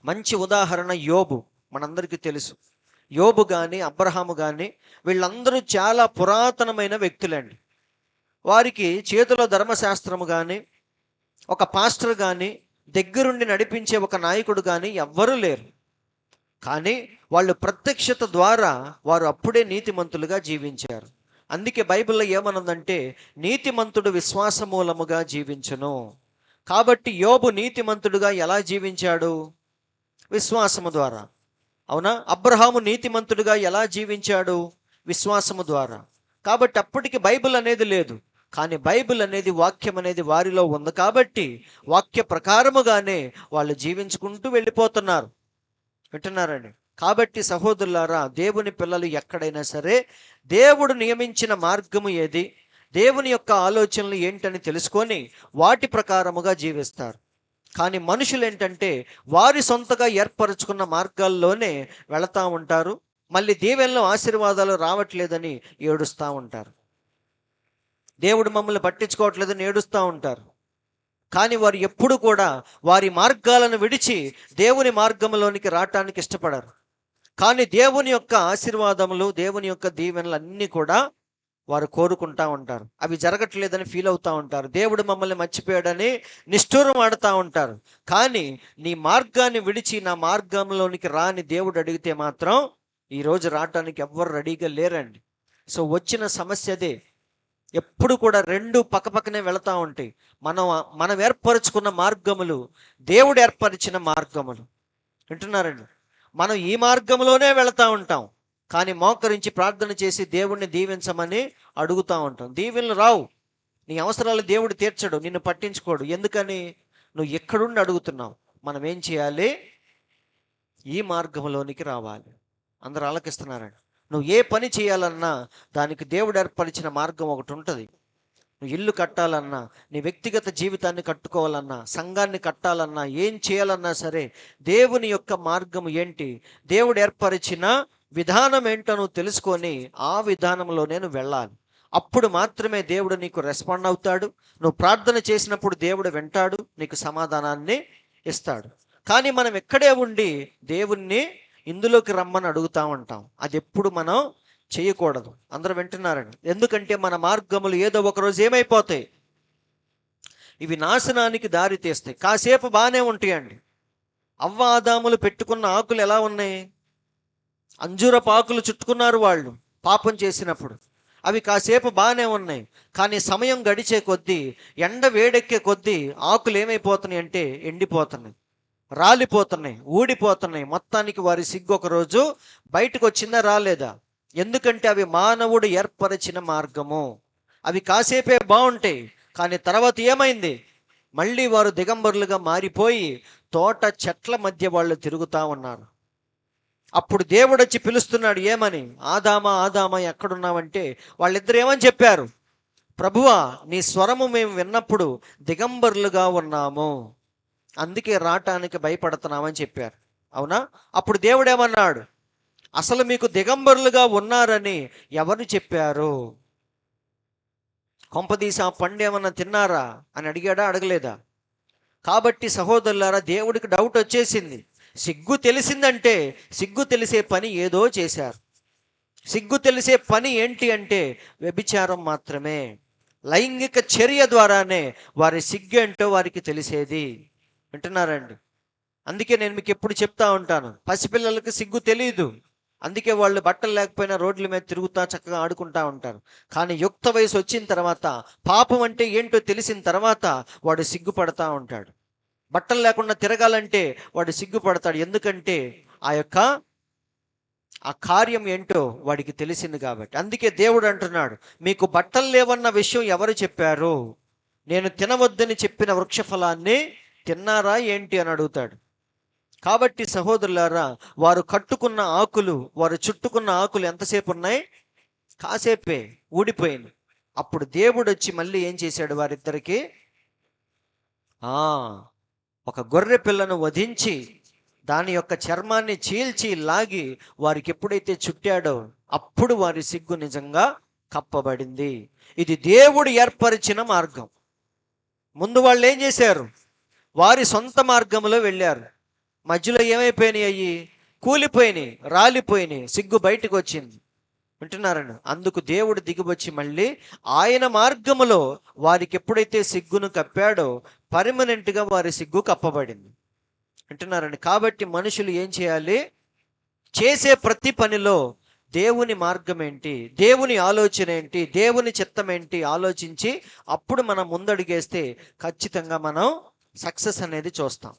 మంచి ఉదాహరణ యోబు. మనందరికీ తెలుసు, యోబు కానీ అబ్రహాము కానీ వీళ్ళందరూ చాలా పురాతనమైన వ్యక్తులండి. వారికి చేతిలో ధర్మశాస్త్రము కానీ, ఒక పాస్టర్ కానీ, దగ్గరుండి నడిపించే ఒక నాయకుడు కానీ ఎవ్వరూ లేరు. కానీ వాళ్ళు ప్రత్యక్షత ద్వారా వారు అప్పుడే నీతిమంతులుగా జీవించారు. అందుకే బైబిల్లో ఏమనుందంటే, నీతిమంతుడు విశ్వాస మూలముగా జీవించును. కాబట్టి యోబు నీతిమంతుడుగా ఎలా జీవించాడు? విశ్వాసము ద్వారా, అవునా? అబ్రహాము నీతిమంతుడిగా ఎలా జీవించాడు? విశ్వాసము ద్వారా. కాబట్టి అప్పటికి బైబిల్ అనేది లేదు, కానీ బైబిల్ అనేది, వాక్యం అనేది వారిలో ఉంది. కాబట్టి వాక్య ప్రకారముగానే వాళ్ళు జీవించుకుంటూ వెళ్ళిపోతున్నారు. వింటున్నారండి? కాబట్టి సహోదరులారా, దేవుని పిల్లలు ఎక్కడైనా సరే దేవుడు నియమించిన మార్గము ఏది, దేవుని యొక్క ఆలోచనలు ఏంటని తెలుసుకొని వాటి ప్రకారముగా జీవిస్తారు. కానీ మనుషులు ఏంటంటే, వారి సొంతగా ఏర్పరచుకున్న మార్గాల్లోనే వెళతా ఉంటారు. మళ్ళీ దీవెనలు, ఆశీర్వాదాలు రావట్లేదని ఏడుస్తూ ఉంటారు. దేవుడు మమ్మల్ని పట్టించుకోవట్లేదని ఏడుస్తూ ఉంటారు. కానీ వారు ఎప్పుడు కూడా వారి మార్గాలను విడిచి దేవుని మార్గంలోనికి రావటానికి ఇష్టపడరు. కానీ దేవుని యొక్క ఆశీర్వాదములు, దేవుని యొక్క దీవెనలు అన్నీ కూడా వారు కోరుకుంటా ఉంటారు. అవి జరగట్లేదని ఫీల్ అవుతూ ఉంటారు. దేవుడు మమ్మల్ని మర్చిపోయాడని నిష్ఠూరం ఆడుతూ ఉంటారు. కానీ నీ మార్గాన్ని విడిచి నా మార్గంలోనికి రాని దేవుడు అడిగితే మాత్రం ఈరోజు రావటానికి ఎవ్వరు రెడీగా లేరండి. సో వచ్చిన సమస్య అదే. ఎప్పుడు కూడా రెండు పక్కపక్కనే వెళతా ఉంటాయి. మనం ఏర్పరచుకున్న మార్గములు దేవుడు ఏర్పరిచిన మార్గములు. వింటున్నారండి? మనం ఈ మార్గంలోనే వెళతా ఉంటాం, కానీ మోకరించి ప్రార్థన చేసి దేవుణ్ణి దీవించమని అడుగుతూ ఉంటాం. దీవెనలు రావు, నీ అవసరాలు దేవుడు తీర్చడు, నిన్ను పట్టించుకోడు. ఎందుకని? నువ్వు ఎక్కడుండి అడుగుతున్నావు. మనం ఏం చేయాలి? ఈ మార్గంలోనికి రావాలి. అందరూ ఆలకిస్తున్నారండి. నువ్వు ఏ పని చేయాలన్నా దానికి దేవుడు ఏర్పరిచిన మార్గం ఒకటి ఉంటుంది. నువ్వు ఇల్లు కట్టాలన్నా, నీ వ్యక్తిగత జీవితాన్ని కట్టుకోవాలన్నా, సంఘాన్ని కట్టాలన్నా, ఏం చేయాలన్నా సరే దేవుని యొక్క మార్గం ఏంటి, దేవుడు ఏర్పరిచిన విధానం ఏంటో నువ్వు తెలుసుకొని ఆ విధానంలో నేను వెళ్ళాలి. అప్పుడు మాత్రమే దేవుడు నీకు రెస్పాండ్ అవుతాడు. నువ్వు ప్రార్థన చేసినప్పుడు దేవుడు వింటాడు, నీకు సమాధానాన్ని ఇస్తాడు. కానీ మనం ఎక్కడే ఉండి దేవుణ్ణి ఇందులోకి రమ్మని అడుగుతా ఉంటాం. అది ఎప్పుడు మనం చేయకూడదు. అందరూ వింటున్నారండి. ఎందుకంటే మన మార్గములు ఏదో ఒకరోజు ఏమైపోతాయి, ఇవి నాశనానికి దారి తీస్తాయి. కాసేపు బాగానే ఉంటాయండి. అవ్వ ఆదాములు పెట్టుకున్న ఆకులు ఎలా ఉన్నాయి? అంజూరపు ఆకులు చుట్టుకున్నారు వాళ్ళు పాపం చేసినప్పుడు. అవి కాసేపు బాగానే ఉన్నాయి. కానీ సమయం గడిచే కొద్దీ, ఎండ వేడెక్కే కొద్దీ ఆకులు ఏమైపోతున్నాయి అంటే ఎండిపోతున్నాయి, రాలిపోతున్నాయి, ఊడిపోతున్నాయి. మొత్తానికి వారి సిగ్గు ఒకరోజు బయటకు వచ్చిందా రాలేదా? ఎందుకంటే అవి మానవుడు ఏర్పరిచిన మార్గము. అవి కాసేపే బాగుంటాయి, కానీ తర్వాత ఏమైంది? మళ్ళీ వారు దిగంబరులుగా మారిపోయి తోట చెట్ల మధ్య వాళ్ళు తిరుగుతూ ఉన్నారు. అప్పుడు దేవుడు వచ్చి పిలుస్తున్నాడు. ఏమని? ఆదామా ఆదామా ఎక్కడున్నావంటే వాళ్ళిద్దరు ఏమని చెప్పారు? ప్రభువా, నీ స్వరము మేము విన్నప్పుడు దిగంబరులుగా ఉన్నాము, అందుకే రావటానికి భయపడుతున్నామని చెప్పారు. అవునా? అప్పుడు దేవుడు ఏమన్నాడు? అసలు మీకు దిగంబరులుగా ఉన్నారని ఎవరు చెప్పారు? కొంపదీసి ఆ పండు ఏమన్నా తిన్నారా అని అడిగాడా? అడగలేదా? కాబట్టి సహోదరులారా, దేవుడికి డౌట్ వచ్చేసింది. సిగ్గు తెలిసిందంటే సిగ్గు తెలిసే పని ఏదో చేశారు. సిగ్గు తెలిసే పని ఏంటి అంటే వ్యభిచారం మాత్రమే. లైంగిక చర్య ద్వారానే వారి సిగ్గేంటో వారికి తెలిసేది. వింటున్నారండి? అందుకే నేను మీకు ఎప్పుడు చెప్తా ఉంటాను, పసిపిల్లలకి సిగ్గు తెలియదు. అందుకే వాళ్ళు బట్టలు లేకపోయినా రోడ్ల మీద తిరుగుతా చక్కగా ఆడుకుంటా ఉంటారు. కానీ యుక్త వయసు వచ్చిన తర్వాత, పాపం అంటే ఏంటో తెలిసిన తర్వాత వాడు సిగ్గుపడతా ఉంటాడు. బట్టలు లేకుండా తిరగాలంటే వాడు సిగ్గుపడతాడు. ఎందుకంటే ఆ కార్యం ఏంటో వాడికి తెలిసింది కాబట్టి. అందుకే దేవుడు అంటున్నాడు, మీకు బట్టలు లేవన్న విషయం ఎవరు చెప్పారు? నేను తినవద్దని చెప్పిన వృక్షఫలాన్ని తిన్నారా ఏంటి అని అడుగుతాడు. కాబట్టి సహోదరులారా, వారు కట్టుకున్న ఆకులు, వారు చుట్టుకున్న ఆకులు ఎంతసేపు ఉన్నాయి? కాసేపే, ఊడిపోయింది. అప్పుడు దేవుడు వచ్చి మళ్ళీ ఏం చేశాడు? వారిద్దరికి ఒక గొర్రె పిల్లను వధించి దాని యొక్క చర్మాన్ని చీల్చి లాగి వారికి ఎప్పుడైతే చుట్టాడో అప్పుడు వారి సిగ్గు నిజంగా కప్పబడింది. ఇది దేవుడు ఏర్పరిచిన మార్గం. ముందు వాళ్ళు ఏం చేశారు? వారి సొంత మార్గంలో వెళ్ళారు. మధ్యలో ఏమైపోయినాయి? అయ్యి కూలిపోయినాయి, రాలిపోయినాయి, సిగ్గు బయటకు వచ్చింది. వింటున్నారండి? అందుకు దేవుడు దిగివచ్చి మళ్ళీ ఆయన మార్గములో వారికి ఎప్పుడైతే సిగ్గును కప్పాడో పర్మనెంట్గా వారి సిగ్గు కప్పబడింది. వింటున్నారండి? కాబట్టి మనుషులు ఏం చేయాలి? చేసే ప్రతి పనిలో దేవుని మార్గం ఏంటి, దేవుని ఆలోచన ఏంటి, దేవుని చిత్తం ఏంటి ఆలోచించి అప్పుడు మనం ముందడుగేస్తే ఖచ్చితంగా మనం సక్సెస్ అనేది చూస్తాం.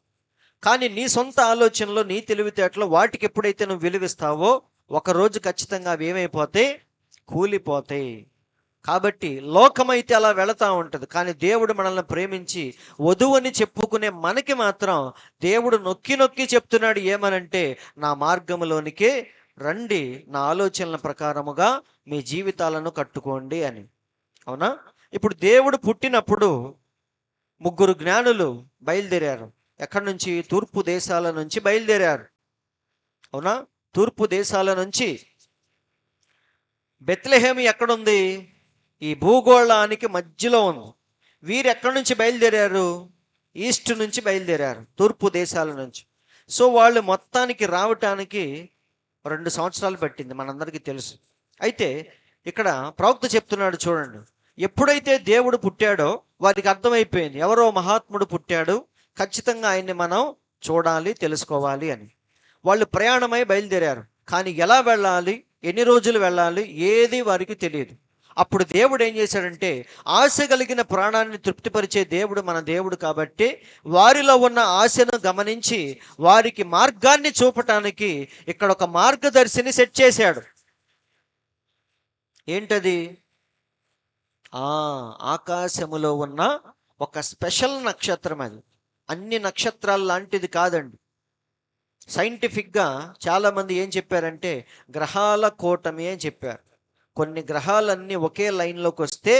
కానీ నీ సొంత ఆలోచనలో, నీ తెలివితేటలో వాటికి ఎప్పుడైతే నువ్వు విలువిస్తావో ఒకరోజు ఖచ్చితంగా అవి ఏమైపోతాయి? కూలిపోతాయి. కాబట్టి లోకమైతే అలా వెళతా ఉంటుంది. కానీ దేవుడు మనల్ని ప్రేమించి వధువని చెప్పుకునే మనకి మాత్రం దేవుడు నొక్కి నొక్కి చెప్తున్నాడు. ఏమనంటే, నా మార్గంలోనికి రండి, నా ఆలోచనల ప్రకారముగా మీ జీవితాలను కట్టుకోండి అని. అవునా? ఇప్పుడు దేవుడు పుట్టినప్పుడు ముగ్గురు జ్ఞానులు బయలుదేరారు. ఎక్కడి నుంచి? తూర్పు దేశాల నుంచి బయలుదేరారు. అవునా? తూర్పు దేశాల నుంచి. బెత్లెహేము ఎక్కడుంది? ఈ భూగోళానికి మధ్యలో ఉంది. వీరు ఎక్కడి నుంచి బయలుదేరారు? ఈస్ట్ నుంచి బయలుదేరారు, తూర్పు దేశాల నుంచి. సో వాళ్ళు మొత్తానికి రావటానికి 2 సంవత్సరాలు పట్టింది, మనందరికీ తెలుసు. అయితే ఇక్కడ ప్రవక్త చెప్తున్నాడు చూడండి, ఎప్పుడైతే దేవుడు పుట్టాడో వారికి అర్థమైపోయింది, ఎవరో మహాత్ముడు పుట్టాడు, ఖచ్చితంగా ఆయన్ని మనం చూడాలి, తెలుసుకోవాలి అని. వాళ్ళు ప్రయాణమై బయలుదేరారు. కానీ ఎలా వెళ్ళాలి, ఎన్ని రోజులు వెళ్ళాలి, ఏది వారికి తెలియదు. అప్పుడు దేవుడు ఏం చేశాడంటే, ఆశ కలిగిన ప్రాణాన్ని తృప్తిపరిచే దేవుడు మన దేవుడు కాబట్టి వారిలో ఉన్న ఆశను గమనించి వారికి మార్గాన్ని చూపటానికి ఇక్కడ ఒక మార్గదర్శిని సెట్ చేశాడు. ఏంటది? ఆకాశములో ఉన్న ఒక స్పెషల్ నక్షత్రం అది. అన్ని నక్షత్రాలు లాంటిది కాదండి. సైంటిఫిక్గా చాలామంది ఏం చెప్పారంటే గ్రహాల కూటమి అని చెప్పారు. కొన్ని గ్రహాలన్నీ ఒకే లైన్లోకి వస్తే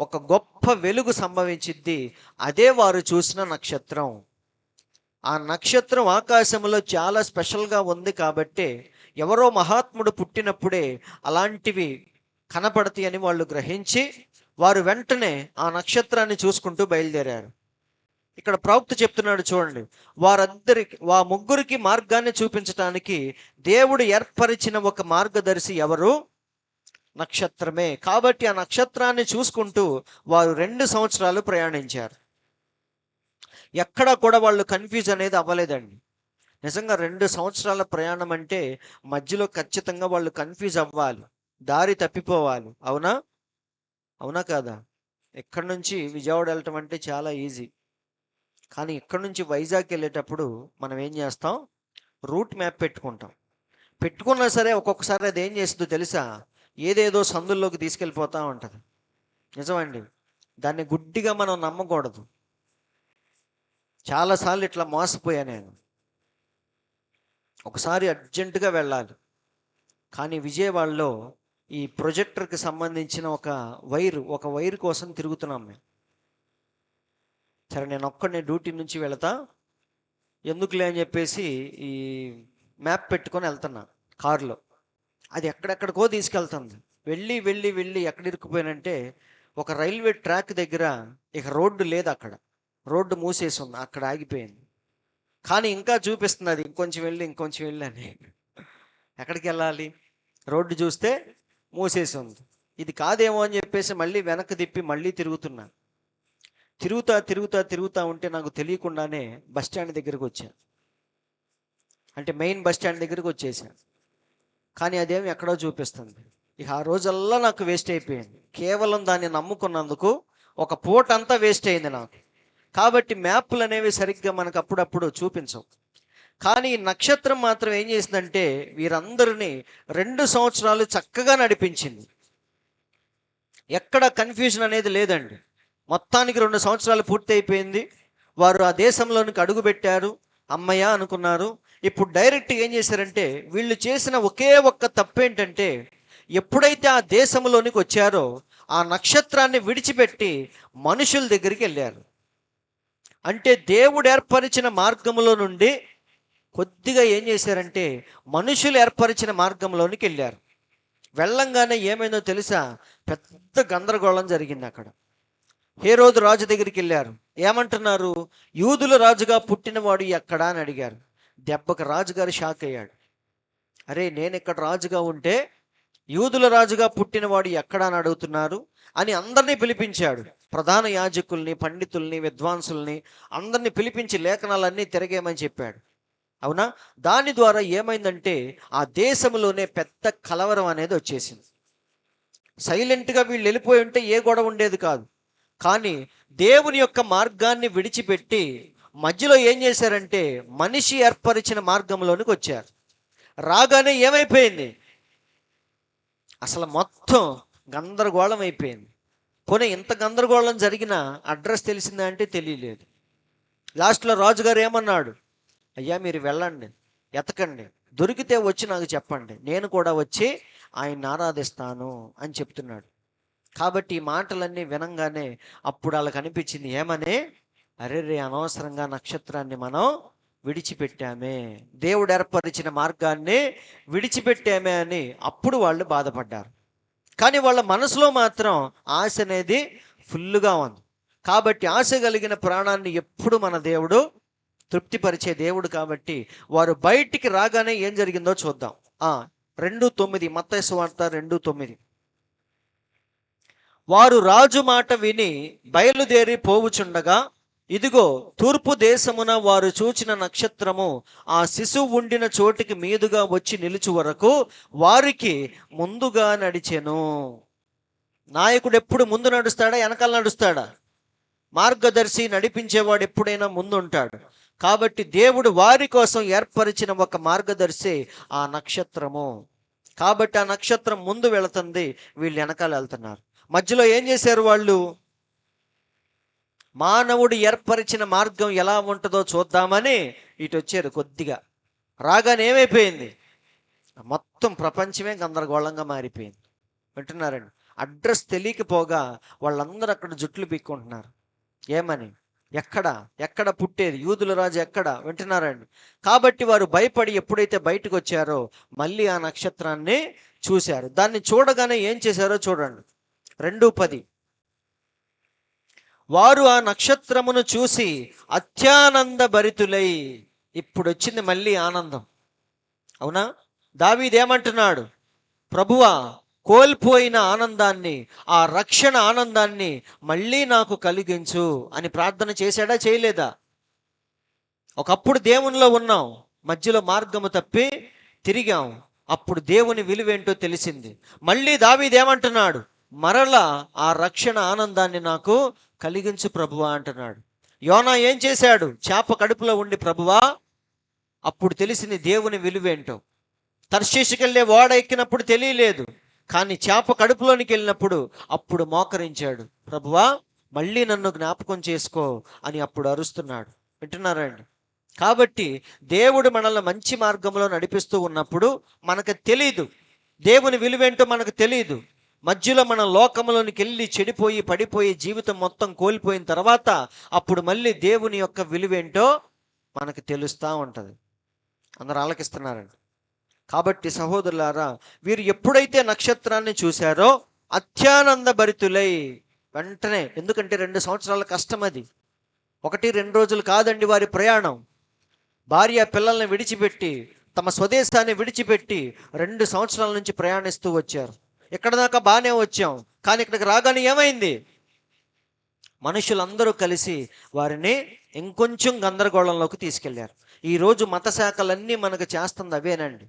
ఒక గొప్ప వెలుగు సంభవించిద్ది. అదే వారు చూసిన నక్షత్రం. ఆ నక్షత్రం ఆకాశంలో చాలా స్పెషల్గా ఉంది కాబట్టి ఎవరో మహాత్ముడు పుట్టినప్పుడే అలాంటివి కనపడతాయి అని వాళ్ళు గ్రహించి వారు వెంటనే ఆ నక్షత్రాన్ని చూసుకుంటూ బయలుదేరారు. ఇక్కడ ప్రవక్త చెప్తున్నాడు చూడండి, ముగ్గురికి మార్గాన్ని చూపించటానికి దేవుడు ఏర్పరిచిన ఒక మార్గదర్శి ఎవరు? నక్షత్రమే. కాబట్టి ఆ నక్షత్రాన్ని చూసుకుంటూ వారు 2 సంవత్సరాలు ప్రయాణించారు. ఎక్కడా కూడా వాళ్ళు కన్ఫ్యూజ్ అనేది అవ్వలేదండి. నిజంగా 2 సంవత్సరాల ప్రయాణం అంటే మధ్యలో ఖచ్చితంగా వాళ్ళు కన్ఫ్యూజ్ అవ్వాలి, దారి తప్పిపోవాలి. అవునా? అవునా కాదా? ఎక్కడి నుంచి విజయవాడ వెళ్ళటం అంటే చాలా ఈజీ. కానీ ఇక్కడి నుంచి వైజాగ్ వెళ్ళేటప్పుడు మనం ఏం చేస్తాం? రూట్ మ్యాప్ పెట్టుకున్నా సరే ఒక్కొక్కసారి అది ఏం చేస్తుందో తెలుసా? ఏదేదో సందుల్లోకి తీసుకెళ్ళిపోతూ ఉంటుంది. నిజమండి, దాన్ని గుడ్డిగా మనం నమ్మకూడదు. చాలాసార్లు ఇట్లా మోసపోయా నేను. ఒకసారి అర్జెంటుగా వెళ్ళాలి, కానీ విజయవాడలో ఈ ప్రొజెక్టర్కి సంబంధించిన ఒక వైర్ కోసం తిరుగుతున్నాం మేము. సరే, నేను ఒక్కడిని డ్యూటీ నుంచి వెళతా, ఎందుకులే అని చెప్పేసి ఈ మ్యాప్ పెట్టుకొని వెళ్తున్నా కారులో. అది ఎక్కడెక్కడికో తీసుకెళ్తుంది. వెళ్ళి వెళ్ళి వెళ్ళి ఎక్కడ ఇరుక్కుపోయానంటే ఒక రైల్వే ట్రాక్ దగ్గర ఇక రోడ్డు లేదు, అక్కడ రోడ్డు మూసేసి ఉంది, అక్కడ ఆగిపోయింది. కానీ ఇంకా చూపిస్తుంది అది ఇంకొంచెం వెళ్ళి అని. ఎక్కడికి వెళ్ళాలి? రోడ్డు చూస్తే మూసేసి ఉంది. ఇది కాదేమో అని చెప్పేసి మళ్ళీ వెనక్కి తిప్పి మళ్ళీ తిరుగుతా ఉంటే నాకు తెలియకుండానే బస్ స్టాండ్ దగ్గరికి వచ్చాను. అంటే మెయిన్ బస్ స్టాండ్ దగ్గరికి వచ్చేసాను. కానీ అదేమి ఎక్కడో చూపిస్తుంది. ఇక ఆ రోజల్లా నాకు వేస్ట్ అయిపోయింది. కేవలం దాన్ని నమ్ముకున్నందుకు ఒక పూట అంతా వేస్ట్ అయింది నాకు. కాబట్టి మ్యాప్లు అనేవి సరిగ్గా మనకు అప్పుడప్పుడు చూపించవు. కానీ నక్షత్రం మాత్రం ఏం చేసిందంటే వీరందరినీ 2 సంవత్సరాలు చక్కగా నడిపించింది. ఎక్కడ కన్ఫ్యూజన్ అనేది లేదండి. మొత్తానికి 2 సంవత్సరాలు పూర్తి అయిపోయింది. వారు ఆ దేశంలోనికి అడుగు పెట్టారు. అమ్మయ్య అనుకున్నారు. ఇప్పుడు డైరెక్ట్ ఏం చేశారంటే వీళ్ళు చేసిన ఒకే ఒక్క తప్పేంటంటే ఎప్పుడైతే ఆ దేశంలోనికి వచ్చారో ఆ నక్షత్రాన్ని విడిచిపెట్టి మనుషుల దగ్గరికి వెళ్ళారు. అంటే దేవుడు ఏర్పరిచిన మార్గంలో నుండి కొద్దిగా ఏం చేశారంటే మనుషులు ఏర్పరిచిన మార్గంలోనికి వెళ్ళారు. వెళ్ళంగానే ఏమైందో తెలుసా? పెద్ద గందరగోళం జరిగింది అక్కడ. హేరోదు రాజు దగ్గరికి వెళ్ళారు. ఏమంటున్నారు? యూదుల రాజుగా పుట్టినవాడు ఎక్కడా అని అడిగారు. దెబ్బకు రాజుగారు షాక్ అయ్యాడు. అరే, నేను ఇక్కడ రాజుగా ఉంటే యూదుల రాజుగా పుట్టినవాడు ఎక్కడా అని అడుగుతున్నారు అని అందరినీ పిలిపించాడు. ప్రధాన యాజకుల్ని, పండితుల్ని, విద్వాంసుల్ని అందరినీ పిలిపించి లేఖనాలన్నీ తిరగేయమని చెప్పాడు. అవునా? దాని ద్వారా ఏమైందంటే ఆ దేశంలోనే పెద్ద కలవరం అనేది వచ్చేసింది. సైలెంట్గా వీళ్ళు వెళ్ళిపోయి ఉంటే ఏ గొడవ ఉండేది కాదు. కానీ దేవుని యొక్క మార్గాన్ని విడిచిపెట్టి మధ్యలో ఏం చేశారంటే మనిషి ఏర్పరిచిన మార్గంలోనికి వచ్చారు. రాగానే ఏమైపోయింది? అసలు మొత్తం గందరగోళం అయిపోయింది. పోనీ ఇంత గందరగోళం జరిగిన అడ్రస్ తెలిసిందా అంటే తెలియలేదు. లాస్ట్లో రాజుగారు ఏమన్నాడు? అయ్యా, మీరు వెళ్ళండి, ఎతకండి, దొరికితే వచ్చి నాకు చెప్పండి, నేను కూడా వచ్చి ఆయన్ని ఆరాధిస్తాను అని చెప్తున్నాడు. కాబట్టి ఈ మాటలన్నీ వినంగానే అప్పుడు వాళ్ళకి అనిపించింది ఏమని? అరే, అనవసరంగా నక్షత్రాన్ని మనం విడిచిపెట్టామే, దేవుడు ఏర్పరిచిన మార్గాన్ని విడిచిపెట్టామే అని అప్పుడు వాళ్ళు బాధపడ్డారు. కానీ వాళ్ళ మనసులో మాత్రం ఆశ అనేది ఫుల్గా ఉంది. కాబట్టి ఆశ కలిగిన ప్రాణాన్ని ఎప్పుడు మన దేవుడు తృప్తిపరిచే దేవుడు. కాబట్టి వారు బయటికి రాగానే ఏం జరిగిందో చూద్దాం. 2:9 మత్తయి సువార్త 2:9. వారు రాజు మాట విని బయలుదేరి పోవుచుండగా ఇదిగో తూర్పు దేశమున వారు చూచిన నక్షత్రము ఆ శిశువు ఉండిన చోటికి మీదుగా వచ్చి నిలుచు వరకు వారికి ముందుగా నడిచెను. నాయకుడు ఎప్పుడు ముందు నడుస్తాడా, వెనకాల నడుస్తాడా? మార్గదర్శి, నడిపించేవాడు ఎప్పుడైనా ముందు ఉంటాడు. కాబట్టి దేవుడు వారి కోసం ఏర్పరిచిన ఒక మార్గదర్శి ఆ నక్షత్రము. కాబట్టి ఆ నక్షత్రం ముందు వెళుతుంది, వీళ్ళు వెనకాల వెళ్తున్నారు. మధ్యలో ఏం చేశారు వాళ్ళు? మానవుడు ఏర్పరిచిన మార్గం ఎలా ఉంటుందో చూద్దామని ఇటు వచ్చారు. కొద్దిగా రాగానే ఏమైపోయింది? మొత్తం ప్రపంచమే గందరగోళంగా మారిపోయింది. వింటున్నారండి? అడ్రస్ తెలియకపోగా వాళ్ళందరూ అక్కడ జుట్లు పీక్కుంటున్నారు. ఏమని? ఎక్కడ ఎక్కడ పుట్టేది? యూదుల రాజు ఎక్కడ? వింటున్నారండి? కాబట్టి వారు భయపడి ఎప్పుడైతే బయటకు వచ్చారో మళ్ళీ ఆ నక్షత్రాన్ని చూశారు. దాన్ని చూడగానే ఏం చేశారో చూడండి. 2:10. వారు ఆ నక్షత్రమును చూసి అత్యానంద భరితులై. ఇప్పుడు వచ్చింది మళ్ళీ ఆనందం. అవునా? దావీదేమంటున్నాడు? ప్రభువా, కోల్పోయిన ఆనందాన్ని, ఆ రక్షణ ఆనందాన్ని మళ్ళీ నాకు కలిగించు అని ప్రార్థన చేశాడా, చేయలేదా? ఒకప్పుడు దేవునిలో ఉన్నాం, మధ్యలో మార్గము తప్పి తిరిగాం. అప్పుడు దేవుని విలువేంటో తెలిసింది. మళ్ళీ దావీదేమంటున్నాడు? మరలా ఆ రక్షణ ఆనందాన్ని నాకు కలిగించు ప్రభువా అంటున్నాడు. యోనా ఏం చేశాడు? చేప కడుపులో ఉండి, ప్రభువా, అప్పుడు తెలిసింది దేవుని విలువేంటో. తర్షీషుకెళ్ళే ఓడ ఎక్కినప్పుడు తెలియలేదు, కానీ చేప కడుపులోనికి వెళ్ళినప్పుడు అప్పుడు మోకరించాడు. ప్రభువా, మళ్ళీ నన్ను జ్ఞాపకం చేసుకో అని అప్పుడు అరుస్తున్నాడు. వింటున్నారండి? కాబట్టి దేవుడు మనల్ని మంచి మార్గంలో నడిపిస్తూ ఉన్నప్పుడు మనకు తెలీదు, దేవుని విలువేంటో మనకు తెలియదు. మధ్యలో మన లోకంలోనికి వెళ్ళి చెడిపోయి పడిపోయి జీవితం మొత్తం కోల్పోయిన తర్వాత అప్పుడు మళ్ళీ దేవుని యొక్క విలువేంటో మనకు తెలుస్తూ ఉంటుంది. అందరూ ఆలకిస్తున్నారండి? కాబట్టి సహోదరులారా, వీరు ఎప్పుడైతే నక్షత్రాన్ని చూశారో అత్యానంద భరితులై వెంటనే, ఎందుకంటే 2 సంవత్సరాల కష్టం అది, 1-2 రోజులు కాదండి వారి ప్రయాణం. భార్య పిల్లల్ని విడిచిపెట్టి, తమ స్వదేశాన్ని విడిచిపెట్టి 2 సంవత్సరాల నుంచి ప్రయాణిస్తూ వచ్చారు. ఇక్కడ దాకా బాగానే వచ్చాం, కానీ ఇక్కడికి రాగానే ఏమైంది? మనుషులందరూ కలిసి వారిని ఇంకొంచెం గందరగోళంలోకి తీసుకెళ్లారు. ఈరోజు మత శాఖలన్నీ మనకు చేస్తుంది అవేనండి.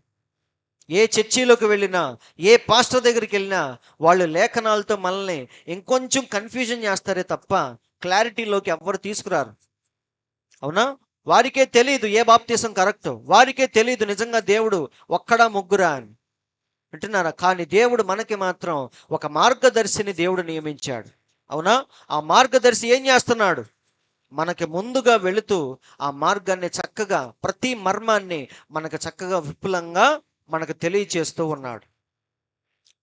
ఏ చర్చిలోకి వెళ్ళినా, ఏ పాస్టర్ దగ్గరికి వెళ్ళినా వాళ్ళు లేఖనాలతో మనల్ని ఇంకొంచెం కన్ఫ్యూజన్ చేస్తారే తప్ప క్లారిటీలోకి ఎవ్వరు తీసుకురారు. అవునా? వారికే తెలియదు ఏ బాప్తీసం కరెక్టో, వారికే తెలియదు నిజంగా దేవుడు ఒక్కడా ముగ్గురా అని. వింటున్నారా? కానీ దేవుడు మనకి మాత్రం ఒక మార్గదర్శిని దేవుడు నియమించాడు. అవునా? ఆ మార్గదర్శి ఏం చేస్తున్నాడు? మనకి ముందుగా వెళుతూ ఆ మార్గాన్ని చక్కగా, ప్రతి మర్మాన్ని మనకు చక్కగా విపులంగా మనకు తెలియచేస్తూ ఉన్నాడు.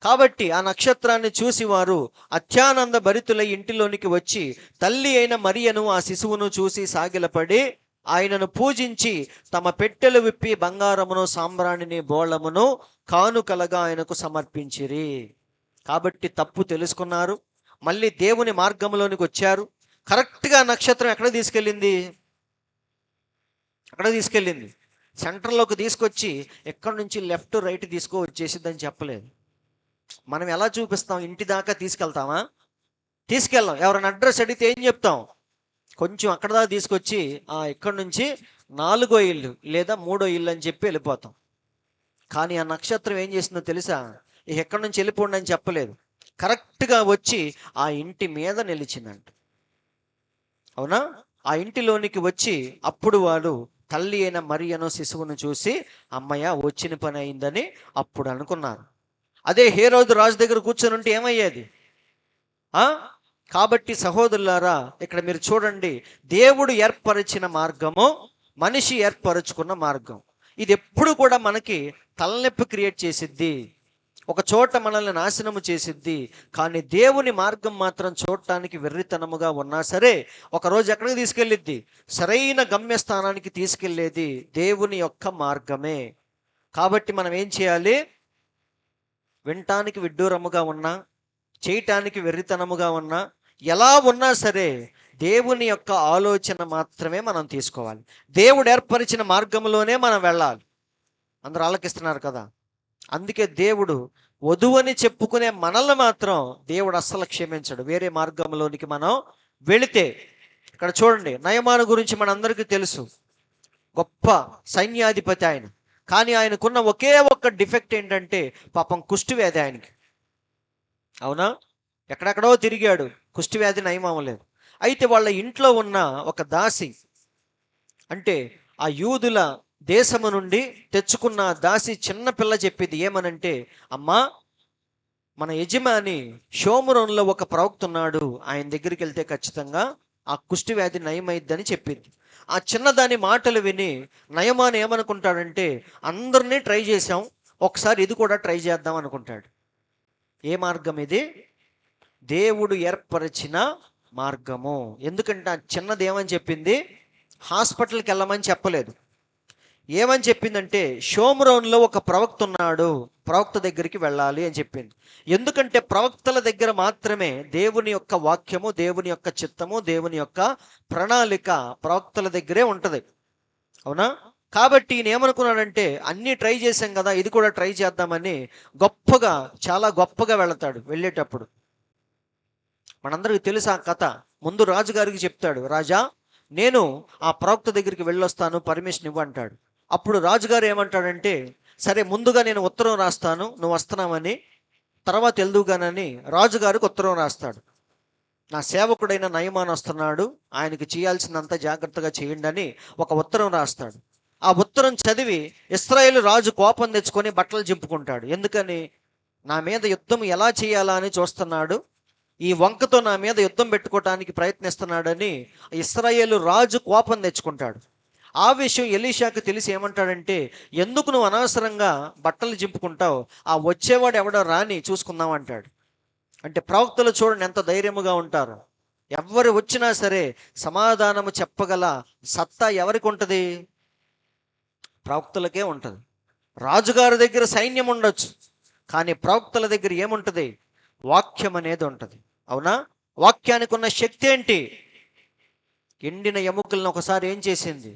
కాబట్టి ఆ నక్షత్రాన్ని చూసి వారు అత్యానంద భరితులై ఇంటిలోనికి వచ్చి తల్లి అయిన మరియను, ఆ శిశువును చూసి సాగిలపడి ఆయనను పూజించి తమ పెట్టెలు విప్పి బంగారమును, సాంబ్రాణిని, బోళమును కానుకలుగా ఆయనకు సమర్పించిరి. కాబట్టి తప్పు తెలుసుకున్నారు, మళ్ళీ దేవుని మార్గంలోనికి వచ్చారు. కరెక్ట్గా నక్షత్రం ఎక్కడ తీసుకెళ్ళింది? అక్కడ తీసుకెళ్ళింది సెంటర్లోకి తీసుకొచ్చి ఎక్కడి నుంచి లెఫ్ట్ రైట్ వచ్చేసిద్దని చెప్పలేదు. మనం ఎలా చూపిస్తాం? ఇంటి దాకా తీసుకెళ్తామా? తీసుకెళ్ళాం. ఎవరైనా అడ్రస్ అడిగితే ఏం చెప్తాం? కొంచెం అక్కడ దాకా తీసుకొచ్చి ఇక్కడ నుంచి 4వ ఇల్లు లేదా 3వ ఇల్లు అని చెప్పి వెళ్ళిపోతాం. కానీ ఆ నక్షత్రం ఏం చేసిందో తెలుసా? ఎక్కడి నుంచి వెళ్ళిపోండి అని చెప్పలేదు, కరెక్ట్గా వచ్చి ఆ ఇంటి మీద నిలిచిందంట. అవునా? ఆ ఇంటిలోనికి వచ్చి అప్పుడు వాడు తల్లి అయిన మరియను, శిశువును చూసి అమ్మయ్య వచ్చిన పని అయిందని అప్పుడు అనుకున్నారు. అదే హేరోదు రాజు దగ్గర కూర్చొని ఉంటే ఏమయ్యేది? కాబట్టి సహోదరులారా, ఇక్కడ మీరు చూడండి, దేవుడు ఏర్పరిచిన మార్గము, మనిషి ఏర్పరచుకున్న మార్గం, ఇది ఎప్పుడు కూడా మనకి తలనొప్పి క్రియేట్ చేసిద్ది, ఒక చోట మనల్ని నాశనము చేసిద్ది. కానీ దేవుని మార్గం మాత్రం చూడటానికి వెర్రితనముగా ఉన్నా సరే ఒకరోజు ఎక్కడికి తీసుకెళ్ళిద్ది? సరైన గమ్యస్థానానికి తీసుకెళ్లేది దేవుని యొక్క మార్గమే. కాబట్టి మనం ఏం చేయాలి? వినటానికి విడ్డూరముగా ఉన్నా, చేయటానికి వెర్రితనముగా ఉన్నా, ఎలా ఉన్నా సరే దేవుని యొక్క ఆలోచన మాత్రమే మనం తీసుకోవాలి. దేవుడు ఏర్పరిచిన మార్గంలోనే మనం వెళ్ళాలి. అందరూ ఆలకిస్తున్నారు కదా? అందుకే దేవుడు వధువని చెప్పుకునే మనల్ని మాత్రం దేవుడు అస్సలు క్షమించడు వేరే మార్గంలోనికి మనం వెళితే. ఇక్కడ చూడండి, నయమాను గురించి మనందరికీ తెలుసు, గొప్ప సైన్యాధిపతి ఆయన. కానీ ఆయనకున్న ఒకే ఒక్క డిఫెక్ట్ ఏంటంటే పాపం కుష్ఠవ్యాధి ఆయనకి. అవునా? ఎక్కడెక్కడో తిరిగాడు, కుష్ఠవ్యాధి నయం అవ్వలేదు. అయితే వాళ్ళ ఇంట్లో ఉన్న ఒక దాసి, అంటే ఆ యూదుల దేశము నుండి తెచ్చుకున్న దాసి చిన్న పిల్ల చెప్పింది ఏమనంటే, అమ్మా, మన యజమాని షోమురోన్లో ఒక ప్రవక్త ఉన్నాడు, ఆయన దగ్గరికి వెళ్తే ఖచ్చితంగా ఆ కుష్టి వ్యాధి నయమైద్దని చెప్పింది. ఆ చిన్నదాని మాటలు విని నయమాన్ ఏమనుకుంటాడంటే, అందరినీ ట్రై చేశాం, ఒకసారి ఇది కూడా ట్రై చేద్దాం అనుకుంటాడు. ఏ మార్గం ఇది? దేవుడు ఏర్పరిచిన మార్గము. ఎందుకంటే ఆ చిన్నది ఏమని చెప్పింది? హాస్పిటల్కి వెళ్ళమని చెప్పలేదు. ఏమని చెప్పిందంటే, షోమ్రోన్లో ఒక ప్రవక్త ఉన్నాడు, ప్రవక్త దగ్గరికి వెళ్ళాలి అని చెప్పింది. ఎందుకంటే ప్రవక్తల దగ్గర మాత్రమే దేవుని యొక్క వాక్యము, దేవుని యొక్క చిత్తము, దేవుని యొక్క ప్రణాళిక ప్రవక్తల దగ్గరే ఉంటుంది. అవునా? కాబట్టి ఈయన ఏమనుకున్నాడంటే, అన్నీ ట్రై చేశాం కదా, ఇది కూడా ట్రై చేద్దామని గొప్పగా, చాలా గొప్పగా వెళతాడు. వెళ్ళేటప్పుడు మనందరికీ తెలుసు ఆ కథ. ముందు రాజుగారికి చెప్తాడు, రాజా, నేను ఆ ప్రవక్త దగ్గరికి వెళ్ళొస్తాను, పర్మిషన్ ఇవ్వంటాడు. అప్పుడు రాజుగారు ఏమంటాడంటే, సరే, ముందుగా నేను ఉత్తరం రాస్తాను, నువ్వు వస్తున్నామని, తర్వాత వెళ్దువుగానని రాజుగారికి ఉత్తరం రాస్తాడు. నా సేవకుడైన నయమాన్ వస్తున్నాడు, ఆయనకి చేయాల్సినంత జాగ్రత్తగా చేయండి అని ఒక ఉత్తరం రాస్తాడు. ఆ ఉత్తరం చదివి ఇశ్రాయేలు రాజు కోపం తెచ్చుకొని బట్టలు చింపుకుంటాడు. ఎందుకని? నా మీద యుద్ధం ఎలా చేయాలా అని చూస్తున్నాడు, ఈ వంకతో నా మీద యుద్ధం పెట్టుకోవటానికి ప్రయత్నిస్తున్నాడని ఇశ్రాయేలు రాజు కోపం తెచ్చుకుంటాడు. ఆ విషయం ఎలీషాకు తెలిసి ఏమంటాడంటే, ఎందుకు నువ్వు అనవసరంగా బట్టలు చింపుకుంటావు, ఆ వచ్చేవాడు ఎవడో రాని చూసుకుందాం అంటాడు. అంటే ప్రవక్తలు చూడండి ఎంత ధైర్యముగా ఉంటారు. ఎవరు వచ్చినా సరే సమాధానము చెప్పగల సత్తా ఎవరికి ఉంటుంది? ప్రవక్తలకే ఉంటుంది. రాజుగారి దగ్గర సైన్యం ఉండొచ్చు, కానీ ప్రవక్తల దగ్గర ఏముంటుంది? వాక్యం అనేది ఉంటుంది. అవునా? వాక్యానికి ఉన్న శక్తి ఏంటి? ఎండిన ఎముకలను ఒకసారి ఏం చేసింది?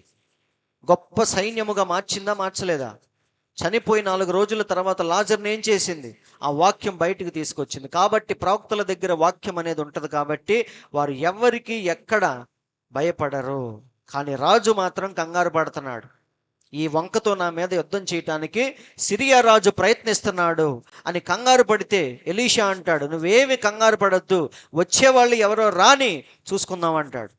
గొప్ప సైన్యముగా మార్చిందా, మార్చలేదా? చనిపోయి 4 రోజుల తర్వాత లాజర్ని ఏం చేసింది? ఆ వాక్యం బయటికి తీసుకొచ్చింది. కాబట్టి ప్రవక్తల దగ్గర వాక్యం అనేది ఉంటుంది. కాబట్టి వారు ఎవరికి ఎక్కడ భయపడరు. కానీ రాజు మాత్రం కంగారు పడుతున్నాడు. ఈ వంకతో నా మీద యుద్ధం చేయటానికి సిరియా రాజు ప్రయత్నిస్తున్నాడు అని కంగారు పడితే ఎలీషా అంటాడు, నువ్వేమి కంగారు పడద్దు, వచ్చేవాళ్ళు ఎవరో రాని చూసుకుందాం అంటాడు.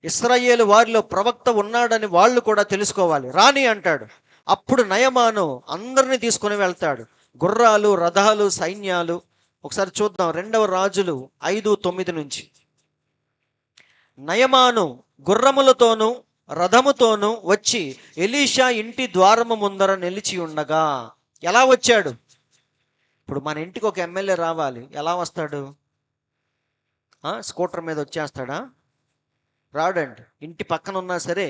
ఇశ్రాయేలు వారిలో ప్రవక్త ఉన్నాడని వాళ్ళు కూడా తెలుసుకోవాలి, రాని అంటాడు. అప్పుడు నయమాను అందరినీ తీసుకొని వెళ్తాడు, గుర్రాలు, రథాలు, సైన్యాలు. ఒకసారి చూద్దాం 2వ రాజులు 5:9 నుంచి. నయమాను గుర్రములతోనూ రథముతోనూ వచ్చి ఎలీషా ఇంటి ద్వారము ముందర నిలిచి ఉండగా. ఎలా వచ్చాడు? ఇప్పుడు మన ఇంటికి ఒక ఎమ్మెల్యే రావాలి, ఎలా వస్తాడు? స్కూటర్ మీద వచ్చేస్తాడా? రాడండి. ఇంటి పక్కన ఉన్నా సరే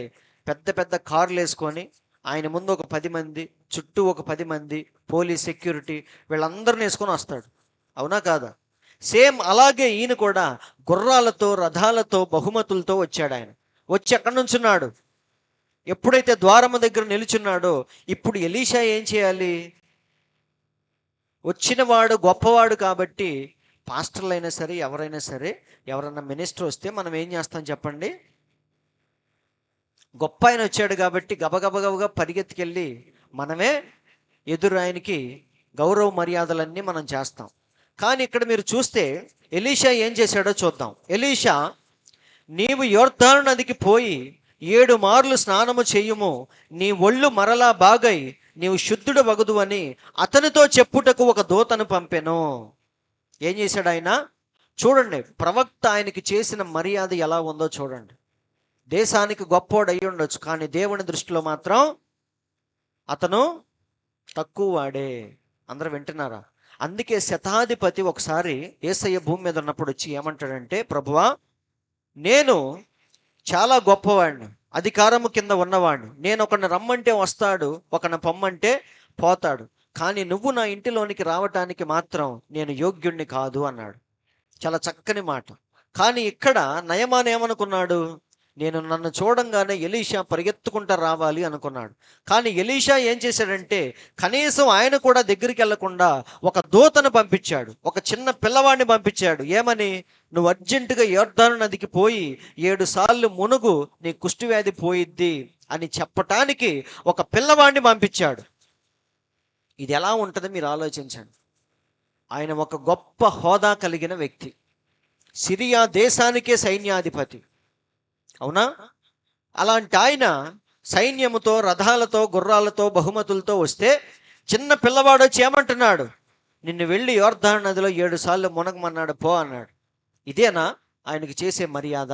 పెద్ద పెద్ద కార్లు వేసుకొని ఆయన ముందు ఒక 10 మంది, చుట్టూ ఒక 10 మంది, పోలీస్ సెక్యూరిటీ, వీళ్ళందరిని వేసుకొని వస్తాడు. అవునా కాదా? సేమ్ అలాగే ఈయన కూడా గుర్రాలతో, రథాలతో, బహుమతులతో వచ్చాడు. ఆయన వచ్చి ఎక్కడి నుంచున్నాడు? ఎప్పుడైతే ద్వారము దగ్గర నిలుచున్నాడో, ఇప్పుడు ఎలీషా ఏం చేయాలి? వచ్చినవాడు గొప్పవాడు కాబట్టి, పాస్టర్లు అయినా సరే, ఎవరైనా సరే, ఎవరన్నా మినిస్టర్ వస్తే మనం ఏం చేస్తాం చెప్పండి? గొప్ప ఆయన వచ్చాడు కాబట్టి గబగబగబగా పరిగెత్తుకెళ్ళి మనమే ఎదురు ఆయనకి గౌరవ మర్యాదలన్నీ మనం చేస్తాం. కానీ ఇక్కడ మీరు చూస్తే ఎలీషా ఏం చేశాడో చూద్దాం. ఎలీషా, నీవు యొర్దాను నదికి పోయి 7 మార్లు స్నానము చెయ్యుము, నీ ఒళ్ళు మరలా బాగై నీవు శుద్ధుడు వగుదు అని అతనితో చెప్పుటకు ఒక దూతను పంపెను. ఏం చేశాడు ఆయన? చూడండి, ప్రవక్త ఆయనకి చేసిన మర్యాద ఎలా ఉందో చూడండి. దేశానికి గొప్పోడు అయి ఉండొచ్చు, కానీ దేవుని దృష్టిలో మాత్రం అతను తక్కువ వాడే. అందరూ వింటున్నారా? అందుకే శతాధిపతి ఒకసారి యేసయ్య భూమి మీద ఉన్నప్పుడు వచ్చి ఏమంటాడంటే, ప్రభువా, నేను చాలా గొప్పవాడిని, అధికారము కింద ఉన్నవాడిని, నేను ఒకరిని రమ్మంటే వస్తాడు, ఒకరిని పొమ్మంటే పోతాడు, కానీ నువ్వు నా ఇంటిలోనికి రావటానికి మాత్రం నేను యోగ్యుణ్ణి కాదు అన్నాడు. చాలా చక్కని మాట. కానీ ఇక్కడ నయమాన్ ఏమనుకున్నాడు? నన్ను చూడంగానే ఎలీషా పరిగెత్తుకుంటా రావాలి అనుకున్నాడు. కానీ ఎలీషా ఏం చేశాడంటే, కనీసం ఆయన కూడా దగ్గరికి వెళ్లకుండా ఒక దూతను పంపించాడు, ఒక చిన్న పిల్లవాడిని పంపించాడు. ఏమని? నువ్వు అర్జెంటుగా యొర్దాను నదికి పోయి 7 సార్లు మునుగు, నీ కుష్ఠవ్యాధి పోయిద్ది అని చెప్పటానికి ఒక పిల్లవాడిని పంపించాడు. ఇది ఎలా ఉంటుంది మీరు ఆలోచించండి. ఆయన ఒక గొప్ప హోదా కలిగిన వ్యక్తి, సిరియా దేశానికే సైన్యాధిపతి. అవునా? అలాంటి ఆయన సైన్యముతో, రథాలతో, గుర్రాలతో, బహుమతులతో వస్తే చిన్న పిల్లవాడు వచ్చి ఏమంటున్నాడు? నిన్ను వెళ్ళి యోర్దాను నదిలో 7 సార్లు మునగమన్నాడు, పో అన్నాడు. ఇదేనా ఆయనకి చేసే మర్యాద?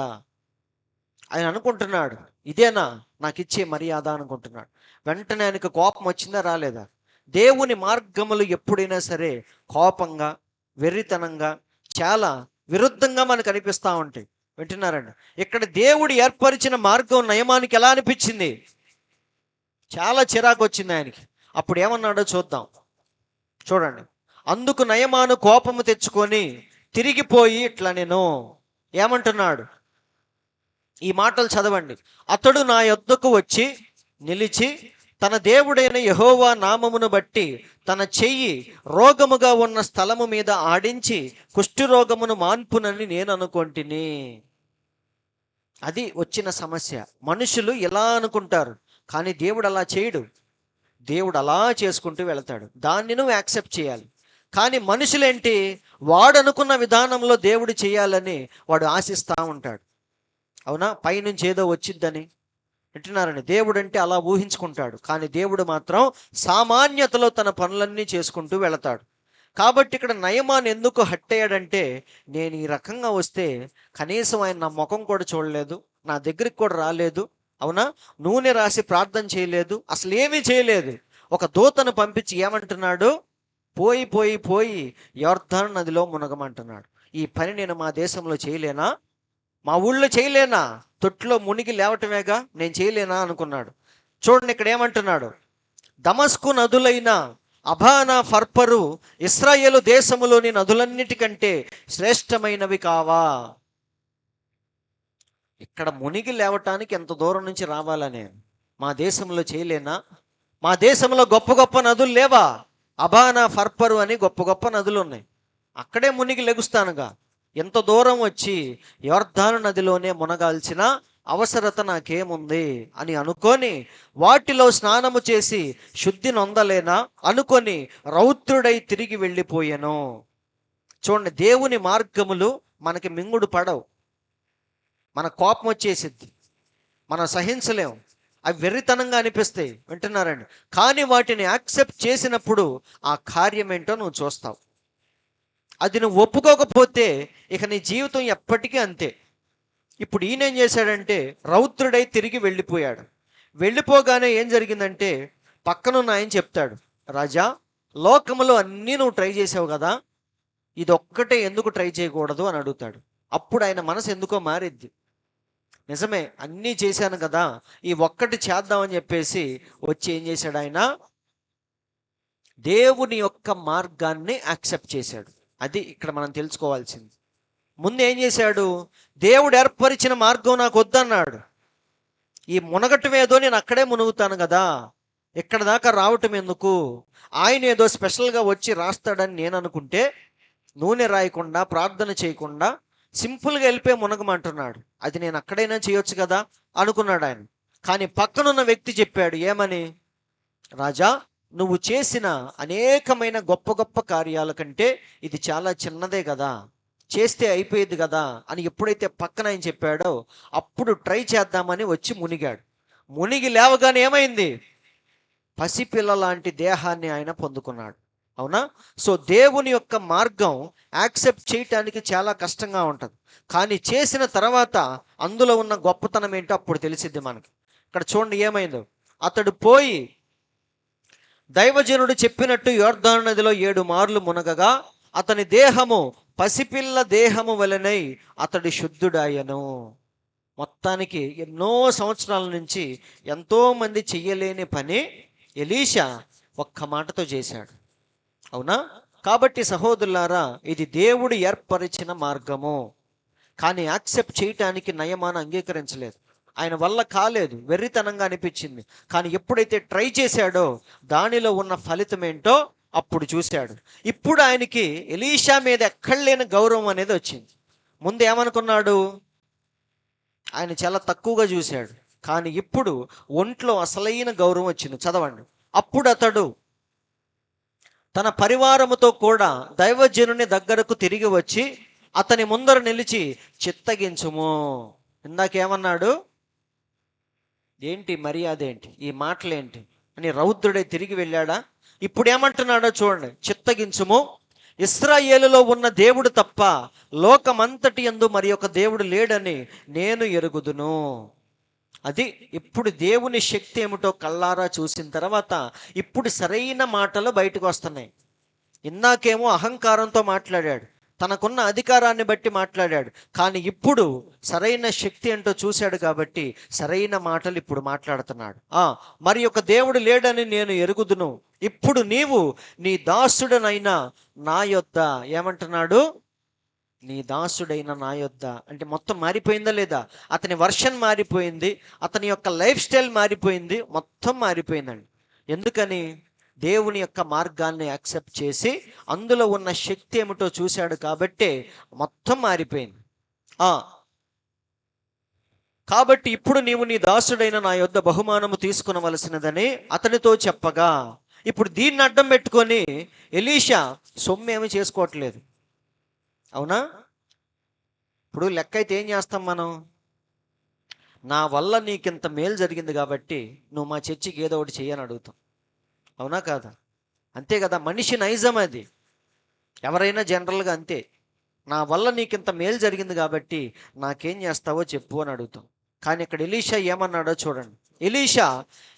ఆయన అనుకుంటున్నాడు, ఇదేనా నాకు ఇచ్చే మర్యాద అనుకుంటున్నాడు. వెంటనే ఆయనకు కోపం వచ్చిందా, రాలేదా? దేవుని మార్గములు ఎప్పుడైనా సరే కోపంగా, వెర్రితనంగా, చాలా విరుద్ధంగా మనకు అనిపిస్తూ ఉంటాయి. వింటున్నారండి? ఇక్కడ దేవుడు ఏర్పరిచిన మార్గం నయమానికి ఎలా అనిపించింది? చాలా చిరాకు వచ్చింది ఆయనకి. అప్పుడు ఏమన్నాడో చూద్దాం. చూడండి. అందుకు నయమాను కోపము తెచ్చుకొని తిరిగిపోయి ఇట్లా నేను ఏమంటున్నాడు? ఈ మాటలు చదవండి. అతడు నా యొద్దకు వచ్చి నిలిచి తన దేవుడైన యెహోవా నామమును బట్టి తన చెయ్యి రోగముగా ఉన్న స్థలము మీద ఆడించి కుష్ఠరోగమును మాన్పునని నేను అనుకొంటిని. అది వచ్చిన సమస్య. మనుషులు ఎలా అనుకుంటారు, కానీ దేవుడు అలా చేయడు. దేవుడు అలా చేసుకుంటూ వెళతాడు. దాన్ని నువ్వు యాక్సెప్ట్ చేయాలి. కానీ మనుషులేంటి, వాడు అనుకున్న విధానంలో దేవుడు చేయాలని వాడు ఆశిస్తూ ఉంటాడు. అవునా? పైనుంచి ఏదో వచ్చిద్దని. వింటున్నారని? దేవుడు అంటే అలా ఊహించుకుంటాడు. కానీ దేవుడు మాత్రం సామాన్యతలో తన పనులన్నీ చేసుకుంటూ వెళతాడు. కాబట్టి ఇక్కడ నయమాన్ ఎందుకు హట్టయ్యాడంటే, నేను ఈ రకంగా వస్తే కనీసం ఆయన నా ముఖం కూడా చూడలేదు, నా దగ్గరికి కూడా రాలేదు, అవునా, నూనె రాసి ప్రార్థన చేయలేదు, అసలు ఏమీ చేయలేదు. ఒక దూతను పంపించి ఏమంటున్నాడు? పోయి పోయి పోయి యోర్దాను నదిలో మునగమంటున్నాడు. ఈ పని నేను మా దేశంలో చేయలేనా? మా ఊళ్ళో చేయలేనా? తొట్టులో మునిగి లేవటమేగా, నేను చేయలేనా అనుకున్నాడు. చూడండి ఇక్కడ ఏమంటున్నాడు? దమస్కు నదులైన అబానా, ఫర్పరు ఇశ్రాయేలు దేశములోని నదులన్నిటికంటే శ్రేష్టమైనవి కావా? ఇక్కడ మునిగి లేవటానికి ఎంత దూరం నుంచి రావాలనే? మా దేశంలో చేయలేనా? మా దేశంలో గొప్ప గొప్ప నదులు లేవా? అబానా, ఫర్పరు అని గొప్ప గొప్ప నదులు ఉన్నాయి. అక్కడే మునిగి లెగుస్తానుగా. ఎంత దూరం వచ్చి యోర్దాను నదిలోనే మునగాల్సిన అవసరత నాకేముంది అని అనుకొని వాటిలో స్నానము చేసి శుద్ధి నొందలేనా అనుకొని రౌద్రుడై తిరిగి వెళ్ళిపోయాను. చూడండి, దేవుని మార్గములు మనకి మింగుడు పడవు. మన కోపం వచ్చేసిద్ది, మనం సహించలేం, అవి వెర్రితనంగా అనిపిస్తాయి. వింటున్నారండి? కానీ వాటిని యాక్సెప్ట్ చేసినప్పుడు ఆ కార్యం ఏంటో నువ్వు చూస్తావు. అది నువ్వు ఒప్పుకోకపోతే ఇక నీ జీవితం ఎప్పటికీ అంతే. ఇప్పుడు ఈయన ఏం చేశాడంటే రౌద్రుడై తిరిగి వెళ్ళిపోయాడు. వెళ్ళిపోగానే ఏం జరిగిందంటే పక్కనున్న ఆయన చెప్తాడు, రాజా, లోకములో అన్నీ నువ్వు ట్రై చేసావు కదా, ఇది ఒక్కటే ఎందుకు ట్రై చేయకూడదు అని అడుగుతాడు. అప్పుడు ఆయన మనసు ఎందుకో మారిద్ది. నిజమే, అన్నీ చేశాను కదా, ఈ ఒక్కటి చేద్దామని చెప్పేసి వచ్చి ఏం చేశాడు? ఆయన దేవుని యొక్క మార్గాన్ని యాక్సెప్ట్ చేశాడు. అది ఇక్కడ మనం తెలుసుకోవాల్సింది. ముందు ఏం చేశాడు? దేవుడు ఏర్పరిచిన మార్గం నాకు వద్దన్నాడు. ఈ మునగటం ఏదో నేను అక్కడే మునుగుతాను కదా, ఇక్కడ దాకా రావటం ఎందుకు? ఆయన ఏదో స్పెషల్గా వచ్చి రాస్తాడని నేను అనుకుంటే నూనె రాయకుండా, ప్రార్థన చేయకుండా సింపుల్గా వెళ్ళిపోయి మునగమంటున్నాడు. అది నేను అక్కడైనా చేయొచ్చు కదా అనుకున్నాడు ఆయన. కానీ పక్కనున్న వ్యక్తి చెప్పాడు, ఏమని? రాజా, నువ్వు చేసిన అనేకమైన గొప్ప గొప్ప కార్యాల కంటే ఇది చాలా చిన్నదే కదా, చేస్తే అయిపోయేది కదా అని ఎప్పుడైతే పక్కన ఆయన చెప్పాడో అప్పుడు ట్రై చేద్దామని వచ్చి మునిగాడు. మునిగి లేవగానే ఏమైంది? పసిపిల్ల లాంటి దేహాన్ని ఆయన పొందుకున్నాడు. అవునా? సో దేవుని యొక్క మార్గం యాక్సెప్ట్ చేయటానికి చాలా కష్టంగా ఉంటుంది. కానీ చేసిన తర్వాత అందులో ఉన్న గొప్పతనం ఏంటో అప్పుడు తెలిసిద్ది మనకి. ఇక్కడ చూడండి ఏమైందో. అతడు పోయి దైవజనుడు చెప్పినట్టు యోర్దాను నదిలో 7 మార్లు మునగగా అతని దేహము పసిపిల్ల దేహము వలెనై అతడి శుద్ధుడాయను. మొత్తానికి ఎన్నో సంవత్సరాల నుంచి ఎంతోమంది చెయ్యలేని పని ఎలీషా ఒక్క మాటతో చేశాడు. అవునా? కాబట్టి సహోదరులారా, ఇది దేవుడు ఏర్పరిచిన మార్గము. కానీ యాక్సెప్ట్ చేయటానికి నయమాను అంగీకరించలేదు. ఆయన వల్ల కాలేదు, వెర్రితనంగా అనిపించింది. కానీ ఎప్పుడైతే ట్రై చేశాడో దానిలో ఉన్న ఫలితం ఏంటో అప్పుడు చూశాడు. ఇప్పుడు ఆయనకి ఎలీషా మీద ఎక్కడలేని గౌరవం అనేది వచ్చింది. ముందు ఏమనుకున్నాడు? ఆయన చాలా తక్కువగా చూశాడు. కానీ ఇప్పుడు ఒంట్లో అసలైన గౌరవం వచ్చింది. చదవండి. అప్పుడు అతడు తన పరివారముతో కూడా దైవజనుని దగ్గరకు తిరిగి వచ్చి అతని ముందర నిలిచి చిత్తగించుము. ఇందాకేమన్నాడు? ఏంటి మర్యాద, ఏంటి ఈ మాటలేంటి అని రౌద్రుడే తిరిగి వెళ్ళాడా? ఇప్పుడు ఏమంటున్నాడో చూడండి. చిత్తగించుము, ఇశ్రాయేలులో ఉన్న దేవుడు తప్ప లోకమంతటి యందు మరి ఒక దేవుడు లేడని నేను ఎరుగుదును. అది ఇప్పుడు దేవుని శక్తి ఏమిటో కళ్ళారా చూసిన తర్వాత ఇప్పుడు సరైన మాటలు బయటకు వస్తున్నాయి. ఇందాకేమో అహంకారంతో మాట్లాడాడు, తనకున్న అధికారాన్ని బట్టి మాట్లాడాడు. కానీ ఇప్పుడు సరైన శక్తి ఏంటో చూశాడు కాబట్టి సరైన మాటలు ఇప్పుడు మాట్లాడుతున్నాడు. మరి ఒక దేవుడు లేడని నేను ఎరుగుదును. ఇప్పుడు నీవు నీ దాసుడనైనా నా యొద్ద, ఏమంటున్నాడు? నీ దాసుడైన నా యొద్ద అంటే మొత్తం మారిపోయిందా లేదా? అతని వర్షన్ మారిపోయింది, అతని యొక్క లైఫ్ స్టైల్ మారిపోయింది, మొత్తం మారిపోయిందండి. ఎందుకని? దేవుని యొక్క మార్గాన్ని యాక్సెప్ట్ చేసి అందులో ఉన్న శక్తి ఏమిటో చూశాడు కాబట్టి మొత్తం మారిపోయింది. కాబట్టి ఇప్పుడు నీవు నీ దాసుడైన నా యొద్ద బహుమానము తీసుకునవలసినదని అతనితో చెప్పగా, ఇప్పుడు దీన్ని అడ్డం పెట్టుకొని ఎలీషా సొమ్మేమి చేసుకోవట్లేదు. అవునా? ఇప్పుడు లెక్క అయితే ఏం చేస్తాం మనం? నా వల్ల నీకింత మేలు జరిగింది కాబట్టి నువ్వు మా చర్చికి ఏదో ఒకటి చేయని అడుగుతాం. అవునా కాదా? అంతే కదా, మనిషి నైజం అది. ఎవరైనా జనరల్గా అంతే. నా వల్ల నీకింత మేలు జరిగింది కాబట్టి నాకేం చేస్తావో చెప్పు అని అడుగుతాం. కానీ ఇక్కడ ఎలీషా ఏమన్నాడో చూడండి. ఎలీషా,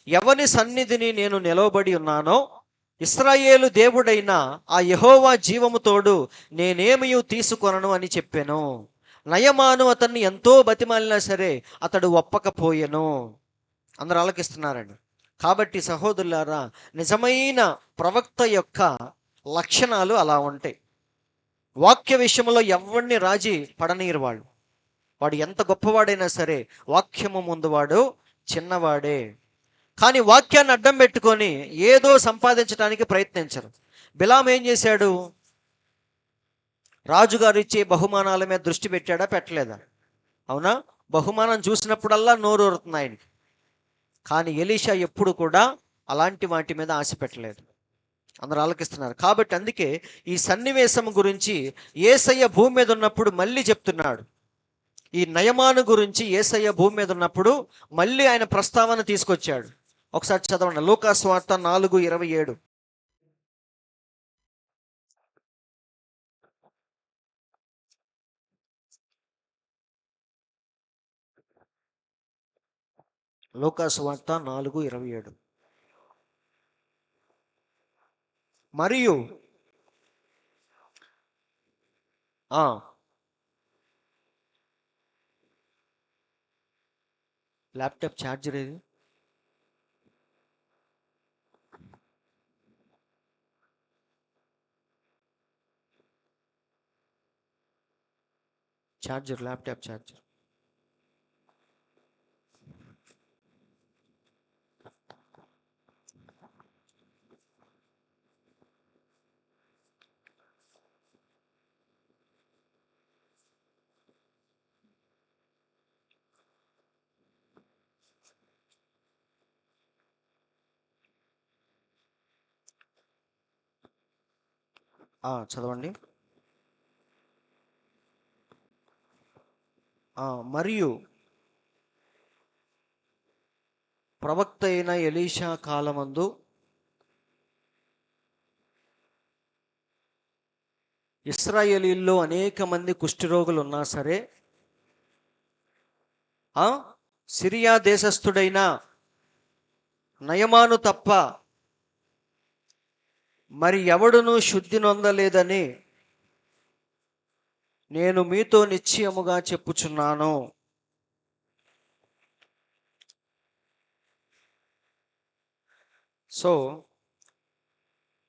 ఎవని సన్నిధిని నేను నిలవబడి ఉన్నానో ఇశ్రాయేలు దేవుడైన ఆ యెహోవా జీవము తోడు నేనేమీ తీసుకొనను అని చెప్పాను. నయమాను అతన్ని ఎంతో బతిమాలినా సరే అతడు ఒప్పకపోయెను. అందరూ ఆలకిస్తున్నారండి. కాబట్టి సహోదరులారా, నిజమైన ప్రవక్త యొక్క లక్షణాలు అలా ఉంటాయి. వాక్య విషయంలో ఎవరిని రాజీ పడనీరు వాళ్ళు. వాడు ఎంత గొప్పవాడైనా సరే వాక్యము ముందు వాడు చిన్నవాడే. కానీ వాక్యాన్ని అడ్డం పెట్టుకొని ఏదో సంపాదించడానికి ప్రయత్నించరు. బిలాం ఏం చేశాడు? రాజుగారు ఇచ్చే బహుమానాల మీద దృష్టి పెట్టాడా, పెట్టలేదా? అవునా? బహుమానం చూసినప్పుడల్లా నోరూరుతుంది ఆయనకి. కానీ ఎలీషా ఎప్పుడు కూడా అలాంటి వాటి మీద ఆశ పెట్టలేదు. అందరూ ఆలకిస్తున్నారు. కాబట్టి అందుకే ఈ సన్నివేశం గురించి యేసయ్య భూమి మీద ఉన్నప్పుడు మళ్ళీ చెప్తున్నాడు. ఈ నయమాను గురించి యేసయ్య భూమి మీద ఉన్నప్పుడు మళ్ళీ ఆయన ప్రస్తావన తీసుకొచ్చాడు. ఒకసారి చదవండి, లూకా సువార్త 4:27. లూకా సువార్త 4:27. మరియు ల్యాప్టాప్ ఛార్జర్ ఏది? Charger, laptop charger. చదవండి. మరియు ప్రవక్త అయిన ఎలీషా కాలమందు ఇశ్రాయేలీల్లో అనేక మంది కుష్ఠరోగులు ఉన్నా సరే సిరియా దేశస్థుడైన నయమాను తప్ప మరి ఎవడునూ శుద్ధి నొందలేదని నేను మీతో నిశ్చయముగా చెప్పుచున్నాను. సో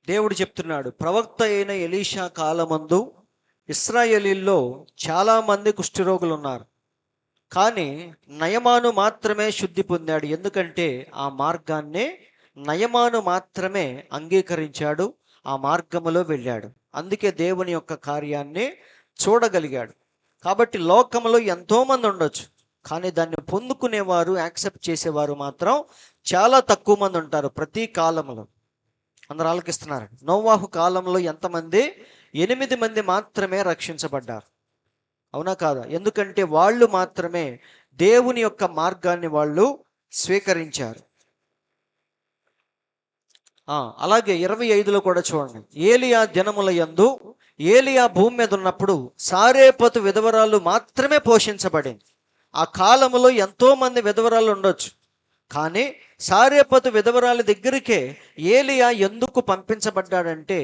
దేవుడు చెప్తున్నాడు, ప్రవక్త అయిన ఎలీషా కాలమందు ఇశ్రాయేలీల్లో చాలామంది కుష్ఠరోగులు ఉన్నారు, కానీ నయమాను మాత్రమే శుద్ధి పొందాడు. ఎందుకంటే ఆ మార్గాన్ని నయమాను మాత్రమే అంగీకరించాడు, ఆ మార్గములో వెళ్ళాడు. అందుకే దేవుని యొక్క కార్యాన్ని చూడగలిగాడు. కాబట్టి లోకంలో ఎంతోమంది ఉండొచ్చు, కానీ దాన్ని పొందుకునేవారు, యాక్సెప్ట్ చేసేవారు మాత్రం చాలా తక్కువ మంది ఉంటారు ప్రతి కాలంలో. అందరూ ఆలకిస్తున్నారు. నోవాహు కాలంలో ఎంతమంది? 8 మంది మాత్రమే రక్షించబడ్డారు. అవునా కాదా? ఎందుకంటే వాళ్ళు మాత్రమే దేవుని యొక్క మార్గాన్ని వాళ్ళు స్వీకరించారు. అలాగే 25లో కూడా చూడండి. ఏలియా దినముల యందు ఏలియా భూమి మీద ఉన్నప్పుడు సారేపతు విధవరాలు మాత్రమే పోషించబడింది. ఆ కాలంలో ఎంతో మంది విధవరాలు ఉండొచ్చు, కానీ సారేపతు విధవరాలి దగ్గరికే ఏలియా ఎందుకు పంపించబడ్డాడంటే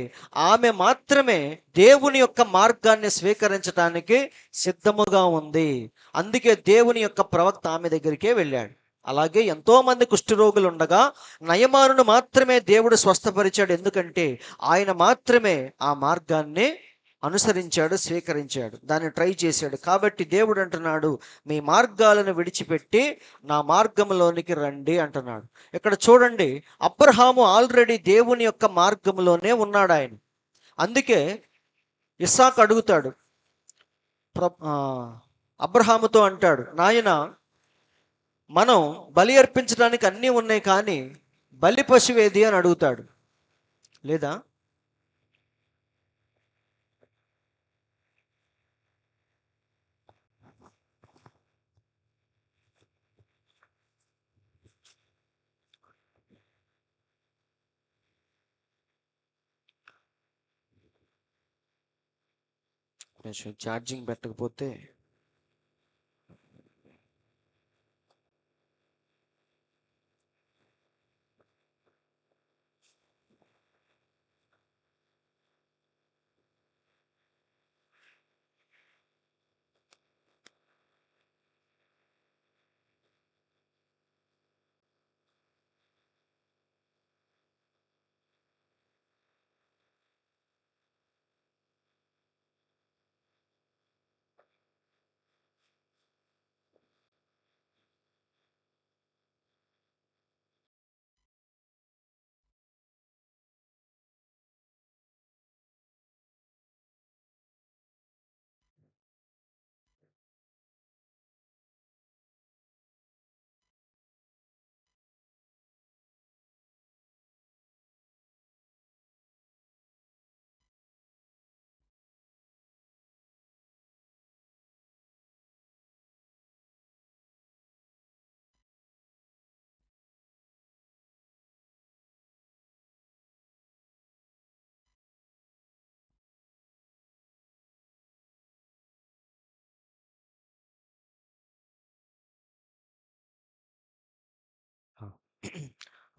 ఆమె మాత్రమే దేవుని యొక్క మార్గాన్ని స్వీకరించడానికి సిద్ధముగా ఉంది. అందుకే దేవుని యొక్క ప్రవక్త ఆమె దగ్గరికే వెళ్ళాడు. అలాగే ఎంతోమంది కుష్ఠరోగులు ఉండగా నయమానును మాత్రమే దేవుడు స్వస్థపరిచాడు. ఎందుకంటే ఆయన మాత్రమే ఆ మార్గాన్ని అనుసరించాడు, స్వీకరించాడు, దాన్ని ట్రై చేశాడు. కాబట్టి దేవుడు అంటున్నాడు, మీ మార్గాలను విడిచిపెట్టి నా మార్గంలోనికి రండి అంటున్నాడు. ఇక్కడ చూడండి, అబ్రహాము ఆల్రెడీ దేవుని యొక్క మార్గంలోనే ఉన్నాడు ఆయన. అందుకే ఇస్సాకు అడుగుతాడు, అబ్రహాముతో అంటాడు, నాయన మనం బలి అర్పించడానికి అన్నీ ఉన్నాయి, కానీ బలి పశువేది అని అడుగుతాడు. లేదా ఛార్జింగ్ పెట్టకపోతే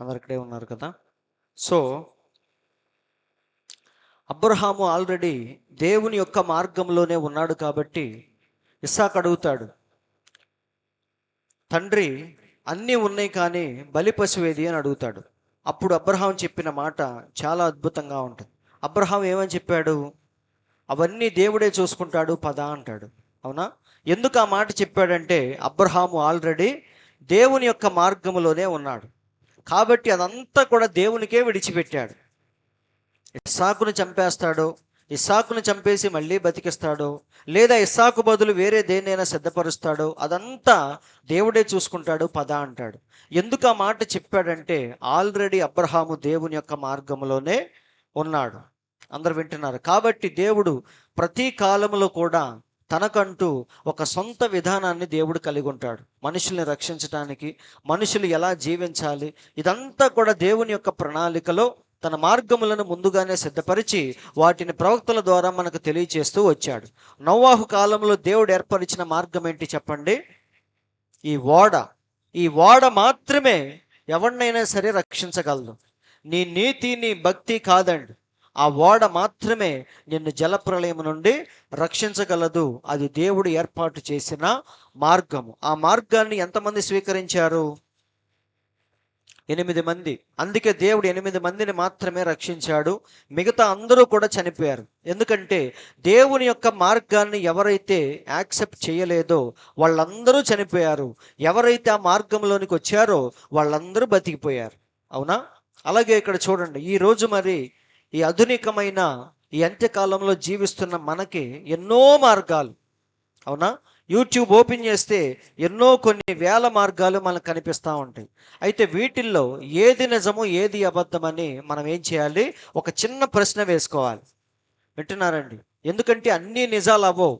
అందరు ఇక్కడే ఉన్నారు కదా. సో అబ్రహాము ఆల్రెడీ దేవుని యొక్క మార్గంలోనే ఉన్నాడు. కాబట్టి ఇస్సాకు అడుగుతాడు, తండ్రి అన్నీ ఉన్నాయి కానీ బలి పశువేది అని అడుగుతాడు. అప్పుడు అబ్రహాం చెప్పిన మాట చాలా అద్భుతంగా ఉంటుంది. అబ్రహాం ఏమని చెప్పాడు? అవన్నీ దేవుడే చూసుకుంటాడు పదా అంటాడు. అవునా? ఎందుకు ఆ మాట చెప్పాడంటే అబ్రహాము ఆల్రెడీ దేవుని యొక్క మార్గంలోనే ఉన్నాడు. కాబట్టి అదంతా కూడా దేవునికే విడిచిపెట్టాడు. ఇస్సాకును చంపేస్తాడో, ఇస్సాకును చంపేసి మళ్ళీ బతికిస్తాడో, లేదా ఇస్సాకు బదులు వేరే దేన్నైనా సిద్ధపరుస్తాడో, అదంతా దేవుడే చూసుకుంటాడు పదా అంటాడు. ఎందుకు ఆ మాట చెప్పాడంటే ఆల్రెడీ అబ్రహాము దేవుని యొక్క మార్గంలోనే ఉన్నాడు. అందరు వింటున్నారు. కాబట్టి దేవుడు ప్రతి కాలంలో కూడా తనకంటూ ఒక సొంత విధానాన్ని దేవుడు కలిగి ఉంటాడు. మనుషుల్ని రక్షించడానికి, మనుషులు ఎలా జీవించాలి, ఇదంతా కూడా దేవుని యొక్క ప్రణాళికలో తన మార్గములను ముందుగానే సిద్ధపరిచి వాటిని ప్రవక్తల ద్వారా మనకు తెలియచేస్తూ వచ్చాడు. నోవాహు కాలంలో దేవుడు ఏర్పరిచిన మార్గం ఏంటి చెప్పండి? ఈ ఓడ మాత్రమే ఎవరినైనా సరే రక్షించగలదు. నీ నీతి, నీ భక్తి కాదండి, ఆ ఓడ మాత్రమే నిన్ను జలప్రలయం నుండి రక్షించగలదు. అది దేవుడు ఏర్పాటు చేసిన మార్గము. ఆ మార్గాన్ని ఎంతమంది స్వీకరించారు? 8 మంది. అందుకే దేవుడు 8 మందిని మాత్రమే రక్షించాడు, మిగతా అందరూ కూడా చనిపోయారు. ఎందుకంటే దేవుని యొక్క మార్గాన్ని ఎవరైతే యాక్సెప్ట్ చేయలేదో వాళ్ళందరూ చనిపోయారు. ఎవరైతే ఆ మార్గంలోనికి వచ్చారో వాళ్ళందరూ బతికిపోయారు. అవునా? అలాగే ఇక్కడ చూడండి, ఈరోజు మరి ఈ ఆధునికమైన ఈ అంత్యకాలంలో జీవిస్తున్న మనకి ఎన్నో మార్గాలు, అవునా? యూట్యూబ్ ఓపెన్ చేస్తే ఎన్నో కొన్ని వేల మార్గాలు మనకు కనిపిస్తూ ఉంటాయి. అయితే వీటిల్లో ఏది నిజము, ఏది అబద్ధమని మనం ఏం చేయాలి? ఒక చిన్న ప్రశ్న వేసుకోవాలి. వింటున్నారండి? ఎందుకంటే అన్నీ నిజాలు అవ్వవు.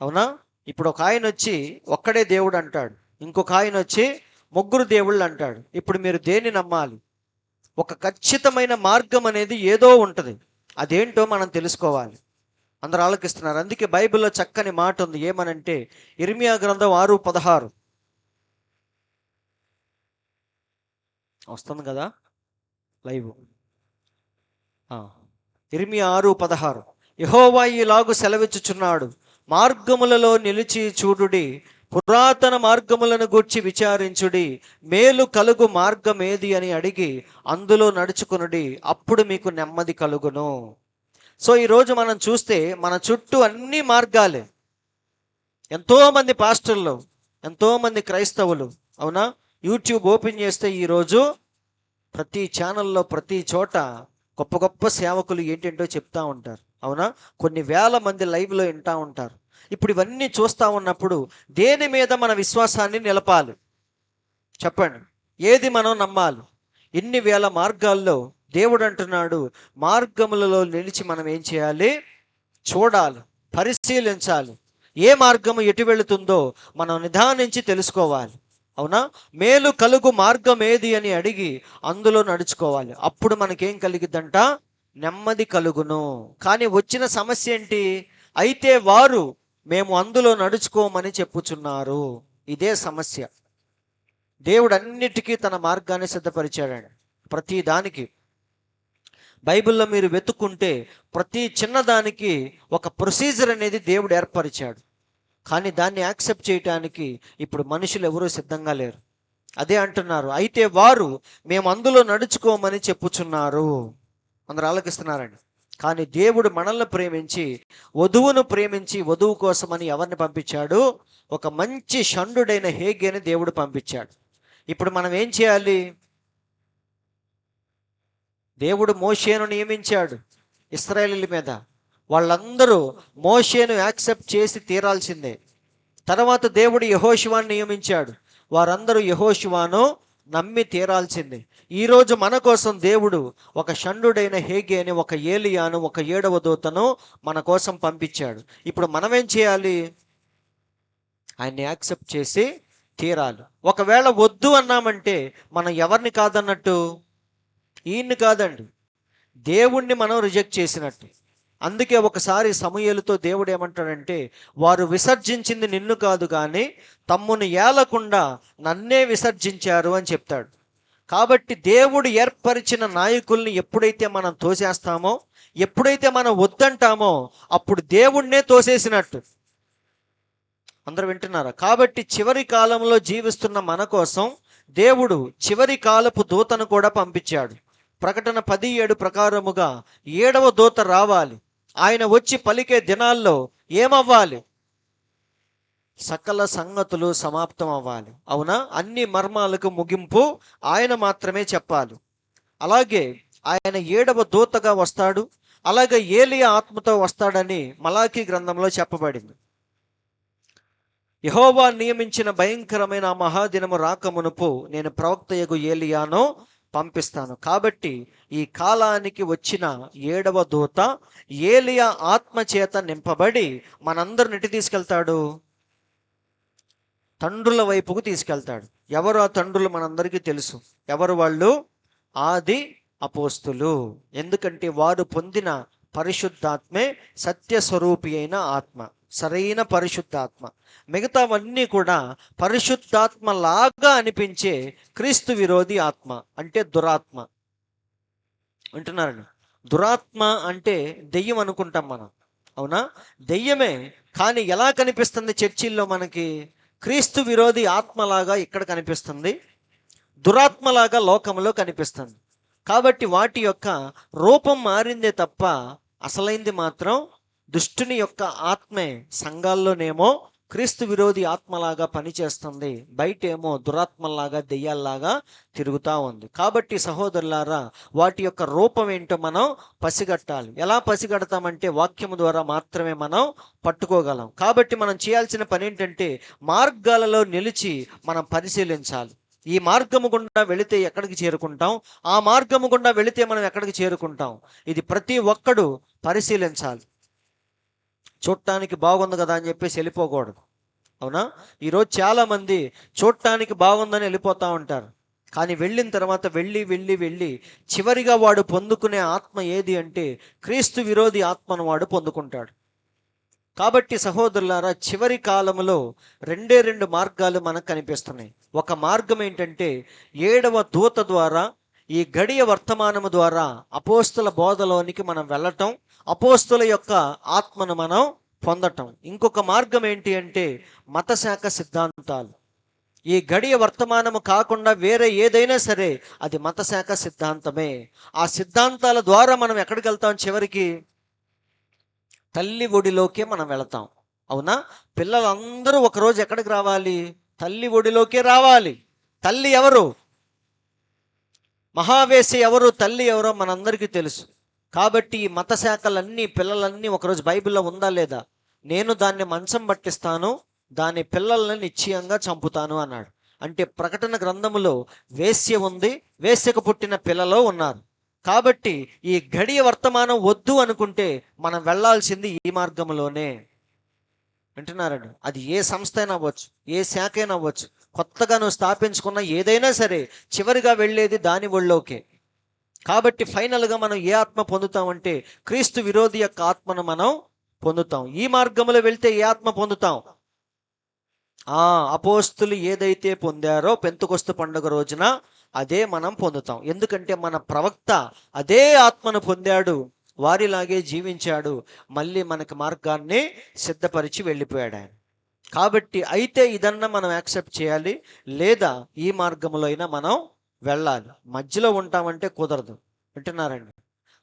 అవునా? ఇప్పుడు ఒక ఆయన వచ్చి ఒక్కడే దేవుడు అంటాడు, ఇంకొక ఆయన వచ్చి ముగ్గురు దేవుళ్ళు అంటాడు. ఇప్పుడు మీరు దేన్ని నమ్మాలి? ఒక ఖచ్చితమైన మార్గం అనేది ఏదో ఉంటుంది, అదేంటో మనం తెలుసుకోవాలి. అందరూ ఆలోకిస్తున్నారు. అందుకే బైబిల్లో చక్కని మాట ఉంది. ఏమనంటే ఇర్మియా గ్రంథం 6:16 వస్తుంది కదా లైవ్. ఇర్మియా 6:16 యెహోవా ఈలాగు సెలవిచ్చుచున్నాడు, మార్గములలో నిలిచి చూడుడి, పురాతన మార్గములను గూర్చి విచారించుడి, మేలు కలుగు మార్గం ఏది అని అడిగి అందులో నడుచుకునుడి, అప్పుడు మీకు నెమ్మది కలుగును. సో ఈరోజు మనం చూస్తే మన చుట్టూ అన్ని మార్గాలే. ఎంతోమంది పాస్టర్లు, ఎంతోమంది క్రైస్తవులు, అవునా, యూట్యూబ్ ఓపెన్ చేస్తే ఈరోజు ప్రతి ఛానల్లో ప్రతి చోట గొప్ప గొప్ప సేవకులు ఏంటంటో చెప్తా ఉంటారు, అవునా. కొన్ని వేల మంది లైవ్లో వింటూ ఉంటారు. ఇప్పుడు ఇవన్నీ చూస్తూ ఉన్నప్పుడు దేని మీద మన విశ్వాసాన్ని నిలపాలి చెప్పండి? ఏది మనం నమ్మాలి? ఇన్ని వేల మార్గాల్లో దేవుడు అంటున్నాడు, మార్గములలో నిలిచి మనం ఏం చేయాలి? చూడాలి, పరిశీలించాలి. ఏ మార్గము ఎటు వెళుతుందో మనం నిదానించి తెలుసుకోవాలి, అవునా. మేలు కలుగు మార్గం ఏది అని అడిగి అందులో నడుచుకోవాలి. అప్పుడు మనకేం కలిగిద్దంట? నెమ్మది కలుగును. కానీ వచ్చిన సమస్య ఏంటి? అయితే వారు మేము అందులో నడుచుకోమని చెప్పుచున్నారు. ఇదే సమస్య. దేవుడు అన్నిటికీ తన మార్గాన్ని సిద్ధపరిచాడండి. ప్రతి దానికి బైబిల్లో మీరు వెతుక్కుంటే ప్రతి చిన్నదానికి ఒక ప్రొసీజర్ అనేది దేవుడు ఏర్పరిచాడు. కానీ దాన్ని యాక్సెప్ట్ చేయటానికి ఇప్పుడు మనుషులు ఎవరూ సిద్ధంగా లేరు. అదే అంటున్నారు, అయితే వారు మేము అందులో నడుచుకోమని చెప్పుచున్నారు. అందరూ ఆలోకిస్తున్నారండి. కానీ దేవుడు మనల్ని ప్రేమించి, వధువును ప్రేమించి, వధువు కోసమని ఎవరిని పంపించాడు? ఒక మంచి షండుడైన హేగేని దేవుడు పంపించాడు. ఇప్పుడు మనం ఏం చేయాలి? దేవుడు మోషేను నియమించాడు ఇశ్రాయేలీయుల మీద. వాళ్ళందరూ మోషేను యాక్సెప్ట్ చేసి తీరాల్సిందే. తర్వాత దేవుడు యెహోషువను నియమించాడు. వారందరూ యెహోషువను నమ్మి తీరాల్సిందే. ఈరోజు మన కోసం దేవుడు ఒక షండుడైన హేగే అని, ఒక ఏలియాను, ఒక 7వ దూతను మన కోసం పంపించాడు. ఇప్పుడు మనమేం చేయాలి? ఆయన్ని యాక్సెప్ట్ చేసి తీరాలి. ఒకవేళ వద్దు అన్నామంటే మనం ఎవరిని కాదన్నట్టు? ఈయన్ని కాదండి, దేవుణ్ణి మనం రిజెక్ట్ చేసినట్టు. అందుకే ఒకసారి సమూయేలుతో దేవుడు ఏమంటాడంటే, వారు విసర్జించింది నిన్ను కాదు కానీ తమ్మును ఏలకుండా నన్నే విసర్జించారు అని చెప్తాడు. కాబట్టి దేవుడు ఏర్పరిచిన నాయకుల్ని ఎప్పుడైతే మనం తోసేస్తామో, ఎప్పుడైతే మనం వద్దంటామో, అప్పుడు దేవుణ్ణే తోసేసినట్టు. అందరూ వింటున్నారా? కాబట్టి చివరి కాలంలో జీవిస్తున్న మన కోసం దేవుడు చివరి కాలపు దూతను కూడా పంపించాడు. ప్రకటన 10:7 ప్రకారముగా 7వ దూత రావాలి. ఆయన వచ్చి పలికే దినాల్లో ఏమవ్వాలి? సకల సంగతులు సమాప్తం అవ్వాలి, అవునా. అన్ని మర్మాలకు ముగింపు ఆయన మాత్రమే చెప్పాలి. అలాగే ఆయన 7వ దూతగా వస్తాడు. అలాగే ఏలియా ఆత్మతో వస్తాడని మలాకీ గ్రంథంలో చెప్పబడింది. యెహోవా నియమించిన భయంకరమైన ఆ మహాదినము రాకమునుపు నేను ప్రవక్తయగు ఏలియాను పంపిస్తాను. కాబట్టి ఈ కాలానికి వచ్చిన 7వ దూత ఏలియా ఆత్మ చేత నింపబడి మనందరిని ఎటు తీసుకెళ్తాడు? తండ్రుల వైపుకు తీసుకెళ్తాడు. ఎవరు ఆ తండ్రులు? మనందరికీ తెలుసు. ఎవరు వాళ్ళు? ఆది అపోస్తులు. ఎందుకంటే వారు పొందిన పరిశుద్ధాత్మే సత్యస్వరూపి అయిన ఆత్మ, సరైన పరిశుద్ధాత్మ. మిగతావన్నీ కూడా పరిశుద్ధాత్మ లాగా అనిపించే క్రీస్తు విరోధి ఆత్మ, అంటే దురాత్మ. వింటున్నారండి? దురాత్మ అంటే దెయ్యం అనుకుంటాం మనం, అవునా. దెయ్యమే, కానీ ఎలా కనిపిస్తుంది చర్చిల్లో మనకి? క్రీస్తు విరోధి ఆత్మలాగా ఇక్కడ కనిపిస్తుంది, దురాత్మలాగా లోకంలో కనిపిస్తుంది. కాబట్టి వాటి యొక్క రూపం మారిందే తప్ప అసలైంది మాత్రం దుష్టుని యొక్క ఆత్మే. సంఘాల్లోనేమో క్రీస్తు విరోధి ఆత్మలాగా పనిచేస్తుంది, బయటేమో దురాత్మలాగా దెయ్యాల్లాగా తిరుగుతూ ఉంది. కాబట్టి సహోదరులారా, వాటి యొక్క రూపం ఏంటో మనం పసిగట్టాలి. ఎలా పసిగడతామంటే వాక్యము ద్వారా మాత్రమే మనం పట్టుకోగలం. కాబట్టి మనం చేయాల్సిన పని ఏంటంటే మార్గాలలో నిలిచి మనం పరిశీలించాలి. ఈ మార్గము గుండా వెళితే ఎక్కడికి చేరుకుంటాం, ఆ మార్గము గుండా వెళితే మనం ఎక్కడికి చేరుకుంటాం, ఇది ప్రతి ఒక్కడు పరిశీలించాలి. చూడటానికి బాగుంది కదా అని చెప్పేసి వెళ్ళిపోకూడదు, అవునా? ఈరోజు చాలామంది చూడటానికి బాగుందని వెళ్ళిపోతూ ఉంటారు, కానీ వెళ్ళిన తర్వాత వెళ్ళి వెళ్ళి వెళ్ళి చివరిగా వాడు పొందుకునే ఆత్మ ఏది అంటే క్రీస్తు విరోధి ఆత్మను వాడు పొందుకుంటాడు. కాబట్టి సహోదరులారా, చివరి కాలంలో రెండు మార్గాలు మనకు కనిపిస్తున్నాయి. ఒక మార్గం ఏంటంటే 7వ దూత ద్వారా, ఈ గడియ వర్తమానము ద్వారా అపోస్తుల బోధలోనికి మనం వెళ్ళటం, అపోస్తుల యొక్క ఆత్మను మనం పొందటం. ఇంకొక మార్గం ఏంటి అంటే మతశాఖ సిద్ధాంతాలు. ఈ గడియ వర్తమానము కాకుండా వేరే ఏదైనా సరే అది మతశాఖ సిద్ధాంతమే. ఆ సిద్ధాంతాల ద్వారా మనం ఎక్కడికి వెళ్తాం? చివరికి తల్లి ఒడిలోకే మనం వెళతాం. అవునా? పిల్లలందరూ ఒకరోజు ఎక్కడికి రావాలి? తల్లి ఒడిలోకే రావాలి. తల్లి ఎవరు? మహావేశి ఎవరు? తల్లి ఎవరో మనందరికీ తెలుసు. కాబట్టి ఈ మత శాఖలన్నీ, పిల్లలన్నీ ఒకరోజు బైబిల్లో ఉందా లేదా? నేను దాన్ని మంచం పట్టిస్తాను, దాని పిల్లల్ని నిశ్చయంగా చంపుతాను అన్నాడు. అంటే ప్రకటన గ్రంథములో వేశ్య ఉంది, వేశ్యకు పుట్టిన పిల్లలు ఉన్నారు. కాబట్టి ఈ గడియ వర్తమానం వద్దు అనుకుంటే మనం వెళ్ళాల్సింది ఈ మార్గంలోనే. వింటున్నారండి? అది ఏ సంస్థ అయినా అవ్వచ్చు, ఏ శాఖ అయినా అవ్వచ్చు, కొత్తగా నువ్వు స్థాపించుకున్న ఏదైనా సరే చివరిగా వెళ్ళేది దాని ఒళ్ళోకే. కాబట్టి ఫైనల్గా మనం ఏ ఆత్మ పొందుతామంటే క్రీస్తు విరోధి యొక్క ఆత్మను మనం పొందుతాం. ఈ మార్గంలో వెళ్తే ఏ ఆత్మ పొందుతాం? అపోస్తులు ఏదైతే పొందారో పెంతెకొస్తు పండుగ రోజున అదే మనం పొందుతాం. ఎందుకంటే మన ప్రవక్త అదే ఆత్మను పొందాడు, వారిలాగే జీవించాడు, మళ్ళీ మనకి మార్గాన్ని సిద్ధపరిచి వెళ్ళిపోయాడు ఆయన. కాబట్టి అయితే ఇదన్నా మనం యాక్సెప్ట్ చేయాలి, లేదా ఈ మార్గంలో అయినా మనం వెళ్ళాలి. మధ్యలో ఉంటామంటే కుదరదు. వింటున్నారండి?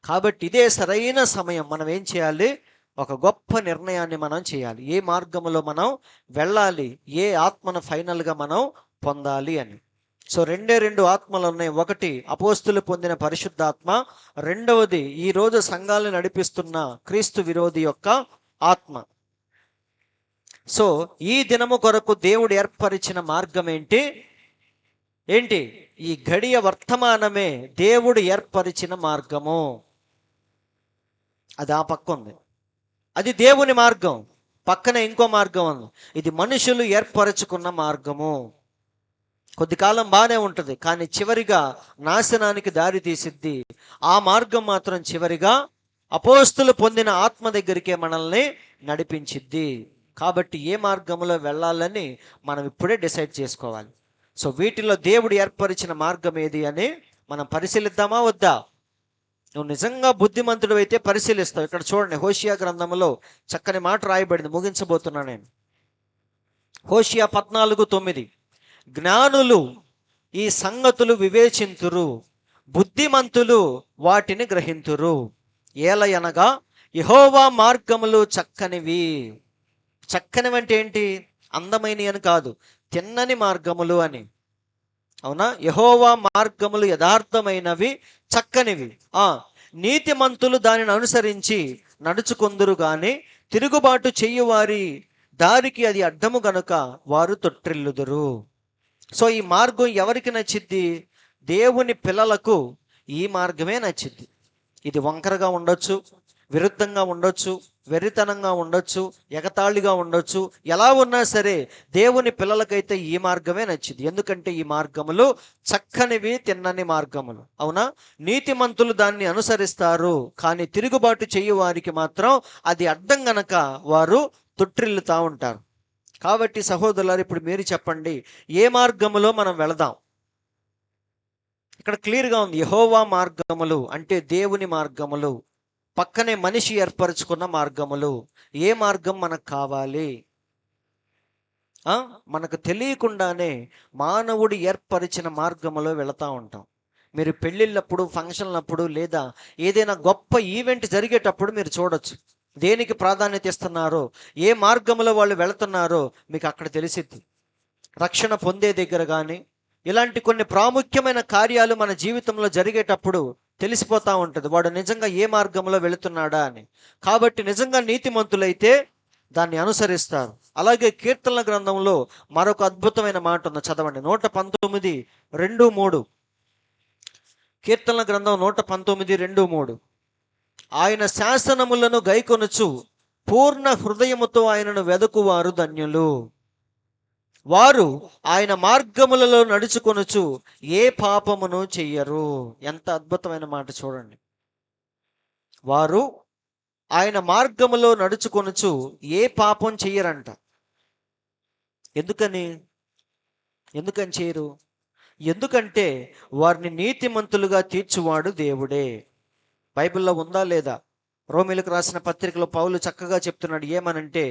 కాబట్టి ఇదే సరైన సమయం. మనం ఏం చేయాలి? ఒక గొప్ప నిర్ణయాన్ని మనం చేయాలి. ఏ మార్గంలో మనం వెళ్ళాలి, ఏ ఆత్మను ఫైనల్గా మనం పొందాలి అని. సో రెండు ఆత్మలు ఉన్నాయి. ఒకటి అపోస్తులు పొందిన పరిశుద్ధాత్మ, రెండవది ఈరోజు సంఘాలను నడిపిస్తున్న క్రీస్తు విరోధి యొక్క ఆత్మ. సో ఈ దినము కొరకు దేవుడు ఏర్పరిచిన మార్గం ఏంటి? ఈ గడియ వర్తమానమే దేవుడు ఏర్పరిచిన మార్గము. అది ఆ పక్క ఉంది, అది దేవుని మార్గం. పక్కన ఇంకో మార్గం ఉంది, ఇది మనుషులు ఏర్పరచుకున్న మార్గము. కొద్ది కాలం బాగానే ఉంటుంది, కానీ చివరిగా నాశనానికి దారి తీసిద్ది. ఆ మార్గం మాత్రం చివరిగా అపోస్తులు పొందిన ఆత్మ దగ్గరికే మనల్ని నడిపించిద్ది. కాబట్టి ఏ మార్గంలో వెళ్ళాలని మనం ఇప్పుడే డిసైడ్ చేసుకోవాలి. సో వీటిలో దేవుడు ఏర్పరిచిన మార్గం ఏది అని మనం పరిశీలిద్దామా వద్దా? నువ్వు నిజంగా బుద్ధిమంతుడు అయితే పరిశీలిస్తావు. ఇక్కడ చూడండి, హోషియా గ్రంథంలో చక్కని మాట రాయబడింది. ముగించబోతున్నా నేను. హోషియా 14:9, జ్ఞానులు ఈ సంగతులు వివేచింతురు, బుద్ధిమంతులు వాటిని గ్రహింతురు. ఏలయనగా యెహోవా మార్గములు చక్కనివి. చక్కనివి అంటే ఏంటి? అందమైనవి అని కాదు, తిన్నని మార్గములు అని. అవునా? యెహోవా మార్గములు యథార్థమైనవి, చక్కనివి. నీతిమంతులు దానిని అనుసరించి నడుచుకొందురు గాని తిరుగుబాటు చెయ్యువారి దారికి అది అడ్డము గనుక వారు తొట్టిల్లుదురు. సో ఈ మార్గం ఎవరికి నచ్చిద్ది? దేవుని పిల్లలకు ఈ మార్గమే నచ్చిద్ది. ఇది వంకరగా ఉండొచ్చు, విరుద్ధంగా ఉండొచ్చు, వెర్రితనంగా ఉండొచ్చు, ఎగతాళిగా ఉండొచ్చు, ఎలా ఉన్నా సరే దేవుని పిల్లలకైతే ఈ మార్గమే నచ్చింది. ఎందుకంటే ఈ మార్గములు చక్కనివి, తిన్నని మార్గములు. అవునా? నీతిమంతులు దాన్ని అనుసరిస్తారు, కానీ తిరుగుబాటు చేయు వారికి మాత్రం అది అడ్డం గనక వారు తొట్టిల్లుతూ ఉంటారు. కాబట్టి సహోదరులారు, ఇప్పుడు మీరు చెప్పండి, ఏ మార్గములో మనం వెళదాం? ఇక్కడ క్లియర్గా ఉంది, యెహోవా మార్గములు అంటే దేవుని మార్గములు, పక్కనే మనిషి ఏర్పరచుకున్న మార్గములు. ఏ మార్గం మనకు కావాలి? మనకు తెలియకుండానే మానవుడు ఏర్పరిచిన మార్గములో వెళతా ఉంటాం. మీరు పెళ్ళిళ్ళప్పుడు, ఫంక్షన్లప్పుడు, లేదా ఏదైనా గొప్ప ఈవెంట్ జరిగేటప్పుడు మీరు చూడొచ్చు, దేనికి ప్రాధాన్యత ఇస్తున్నారో, ఏ మార్గంలో వాళ్ళు వెళుతున్నారో మీకు అక్కడ తెలిసిద్ది. రక్షణ పొందే దగ్గర కానీ ఇలాంటి కొన్ని ప్రాముఖ్యమైన కార్యాలు మన జీవితంలో జరిగేటప్పుడు తెలిసిపోతూ ఉంటుంది, వాడు నిజంగా ఏ మార్గంలో వెళుతున్నాడా అని. కాబట్టి నిజంగా నీతిమంతులైతే దాన్ని అనుసరిస్తారు. అలాగే కీర్తనల గ్రంథంలో మరొక అద్భుతమైన మాట ఉంది, చదవండి. 119:2-3. కీర్తనల గ్రంథం 119:2-3. ఆయన శాసనములను గైకొనుచు పూర్ణ హృదయముతో ఆయనను వెదకువారు ధన్యులు. వారు ఆయన మార్గములలో నడుచుకొనుచు ఏ పాపమును చెయ్యరు. ఎంత అద్భుతమైన మాట చూడండి. వారు ఆయన మార్గములో నడుచుకొనుచు ఏ పాపం చెయ్యరంట. ఎందుకని చేయరు? ఎందుకంటే వారిని నీతిమంతులుగా తీర్చువాడు దేవుడే. బైబిల్లో ఉందా లేదా? రోమీలకు రాసిన పత్రికలో పౌలు చక్కగా చెప్తున్నాడు. ఏమనంటే,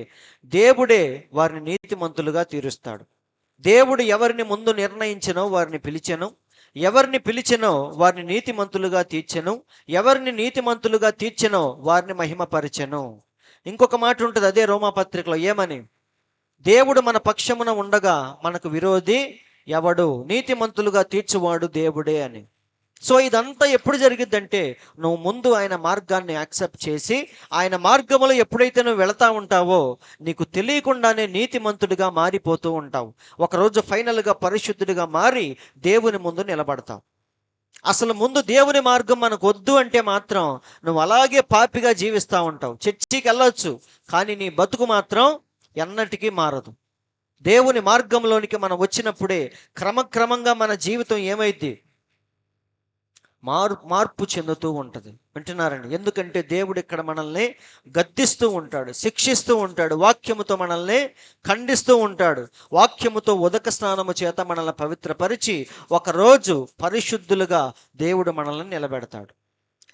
దేవుడే వారిని నీతిమంతులుగా తీరుస్తాడు. దేవుడు ఎవరిని ముందు నిర్ణయించెనో వారిని పిలిచెను, ఎవరిని పిలిచెనో వారిని నీతిమంతులుగా తీర్చెను, ఎవరిని నీతిమంతులుగా తీర్చెనో వారిని మహిమపరిచెను. ఇంకొక మాట ఉంటుంది అదే రోమా పత్రికలో. ఏమని? దేవుడు మన పక్షమున ఉండగా మనకు విరోధి ఎవడు? నీతిమంతులుగా తీర్చువాడు దేవుడే అని. సో ఇదంతా ఎప్పుడు జరిగిద్దంటే, నువ్వు ముందు ఆయన మార్గాన్ని యాక్సెప్ట్ చేసి ఆయన మార్గంలో ఎప్పుడైతే నువ్వు వెళతా ఉంటావో నీకు తెలియకుండానే నీతిమంతుడిగా మారిపోతూ ఉంటావు. ఒకరోజు ఫైనల్గా పరిశుద్ధుడిగా మారి దేవుని ముందు నిలబడతావు. అసలు ముందు దేవుని మార్గం మనకు వద్దు అంటే మాత్రం నువ్వు అలాగే పాపిగా జీవిస్తూ ఉంటావు. చర్చికి వెళ్ళొచ్చు, కానీ నీ బతుకు మాత్రం ఎన్నటికీ మారదు. దేవుని మార్గంలోనికి మనం వచ్చినప్పుడే క్రమక్రమంగా మన జీవితం ఏమైద్ది? మార్పు చెందుతూ ఉంటుంది. వింటున్నారండి? ఎందుకంటే దేవుడు ఇక్కడ మనల్ని గద్దిస్తూ ఉంటాడు, శిక్షిస్తూ ఉంటాడు, వాక్యముతో మనల్ని ఖండిస్తూ ఉంటాడు. వాక్యముతో ఉదక స్నానము చేత మనల్ని పవిత్రపరిచి ఒకరోజు పరిశుద్ధులుగా దేవుడు మనల్ని నిలబెడతాడు.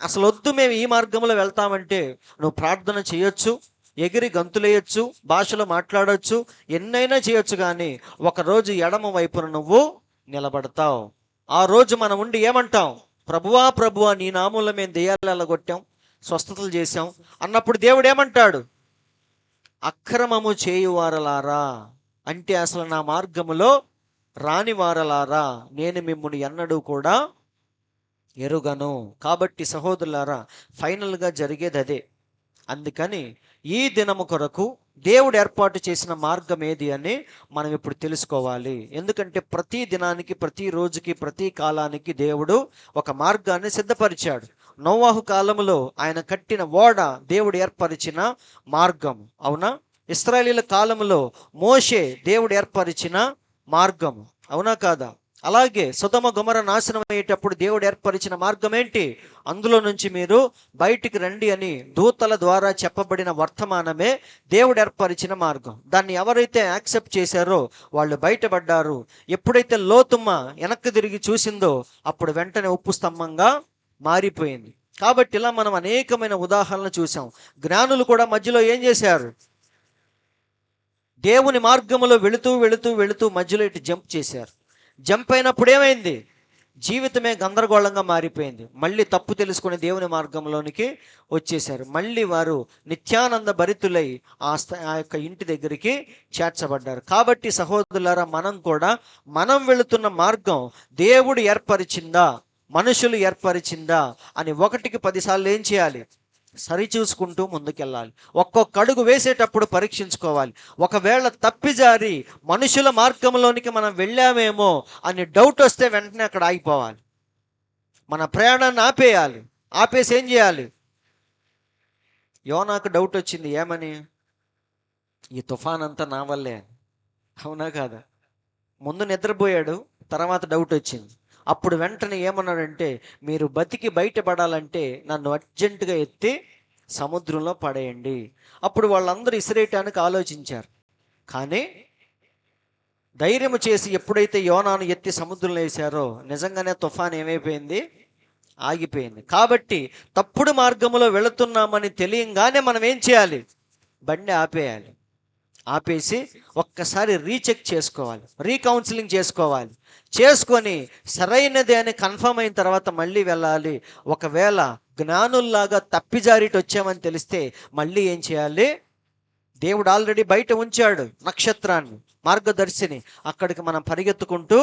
అసలు వద్దు మేము ఈ మార్గంలో వెళ్తామంటే నువ్వు ప్రార్థన చేయొచ్చు, ఎగిరి గంతులేయచ్చు, భాషలో మాట్లాడవచ్చు, ఎన్నైనా చేయొచ్చు, కానీ ఒకరోజు ఎడమ వైపున నువ్వు నిలబడతావు. ఆ రోజు మనం ఉండి ఏమంటాం? ప్రభువా ప్రభువా నీ నామంలో మేము దెయ్యాలు వెళ్ళగొట్టాం, స్వస్థతలు చేశాం అన్నప్పుడు దేవుడు ఏమంటాడు? అక్రమము చేయువారలారా, అంటే అసలు నా మార్గములో రాని వారలారా, నేను మిమ్ముని ఎన్నడూ కూడా ఎరుగను. కాబట్టి సహోదరులారా, ఫైనల్గా జరిగేది అదే. అందుకని ఈ దినము కొరకు దేవుడు ఏర్పాటు చేసిన మార్గం ఏది అని మనం ఇప్పుడు తెలుసుకోవాలి. ఎందుకంటే ప్రతి దినానికి, ప్రతి రోజుకి, ప్రతి కాలానికి దేవుడు ఒక మార్గాన్ని సిద్ధపరిచాడు. నోవాహు కాలంలో ఆయన కట్టిన ఓడ దేవుడు ఏర్పరిచిన మార్గం, అవునా? ఇశ్రాయేలీల కాలంలో మోషే దేవుడు ఏర్పరిచిన మార్గం, అవునా కాదా? అలాగే సొదొమ గొమొర్రా నాశనం అయ్యేటప్పుడు దేవుడు ఏర్పరిచిన మార్గం ఏంటి? అందులో నుంచి మీరు బయటికి రండి అని దూతల ద్వారా చెప్పబడిన వర్తమానమే దేవుడు ఏర్పరిచిన మార్గం. దాన్ని ఎవరైతే యాక్సెప్ట్ చేశారో వాళ్ళు బయటపడ్డారు. ఎప్పుడైతే లోతుమ్మ వెనక్కి తిరిగి చూసిందో అప్పుడు వెంటనే ఉప్పు స్తంభంగా మారిపోయింది. కాబట్టి ఇలా మనం అనేకమైన ఉదాహరణలు చూసాం. జ్ఞానులు కూడా మధ్యలో ఏం చేశారు? దేవుని మార్గంలో వెళుతూ వెళుతూ వెళుతూ మధ్యలో ఇటు జంప్ చేశారు. జంప్ అయినప్పుడు ఏమైంది? జీవితమే గందరగోళంగా మారిపోయింది. మళ్ళీ తప్పు తెలుసుకుని దేవుని మార్గంలోనికి వచ్చేశారు. మళ్ళీ వారు నిత్యానంద భరితులై ఆ యొక్క ఇంటి దగ్గరికి చేర్చబడ్డారు. కాబట్టి సహోదరులారా, మనం వెళుతున్న మార్గం దేవుడు ఏర్పరిచిందా, మనుషులు ఏర్పరిచిందా అని 1కి 10 సార్లు ఏం చేయాలి? సరిచూసుకుంటూ ముందుకెళ్ళాలి. ఒక్కొక్క అడుగు వేసేటప్పుడు పరీక్షించుకోవాలి. ఒకవేళ తప్పిజారి మనుషుల మార్గంలోనికి మనం వెళ్ళామేమో అని డౌట్ వస్తే వెంటనే అక్కడ ఆగిపోవాలి. మన ప్రయాణాన్ని ఆపేయాలి. ఆపేసి ఏం చేయాలి? యోనాకు డౌట్ వచ్చింది. ఏమని? ఈ తుఫాన్ అంతా నా వల్లే, అవునా కాదా? ముందు నిద్రపోయాడు, తర్వాత డౌట్ వచ్చింది. అప్పుడు వెంటనే ఏమన్నాడంటే, మీరు బతికి బయటపడాలంటే నన్ను అర్జెంటుగా ఎత్తి సముద్రంలో పడేయండి. అప్పుడు వాళ్ళందరూ ఇసిరేయటానికి ఆలోచించారు. కానీ ధైర్యం చేసి ఎప్పుడైతే యోనాను ఎత్తి సముద్రంలో వేశారో నిజంగానే తుఫాన్ ఏమైపోయింది? ఆగిపోయింది. కాబట్టి తప్పుడు మార్గంలో వెళుతున్నామని తెలియంగానే మనం ఏం చేయాలి? బండి ఆపేయాలి. ఆపేసి ఒక్కసారి రీచెక్ చేసుకోవాలి, రీకౌన్సిలింగ్ చేసుకోవాలి. చేసుకొని సరైనది అని కన్ఫర్మ్ అయిన తర్వాత మళ్ళీ వెళ్ళాలి. ఒకవేళ జ్ఞానుల్లాగా తప్పిజారిటి వచ్చామని తెలిస్తే మళ్ళీ ఏం చేయాలి? దేవుడు ఆల్రెడీ బయట ఉంచాడు నక్షత్రాన్ని, మార్గదర్శిని. అక్కడికి మనం పరిగెత్తుకుంటూ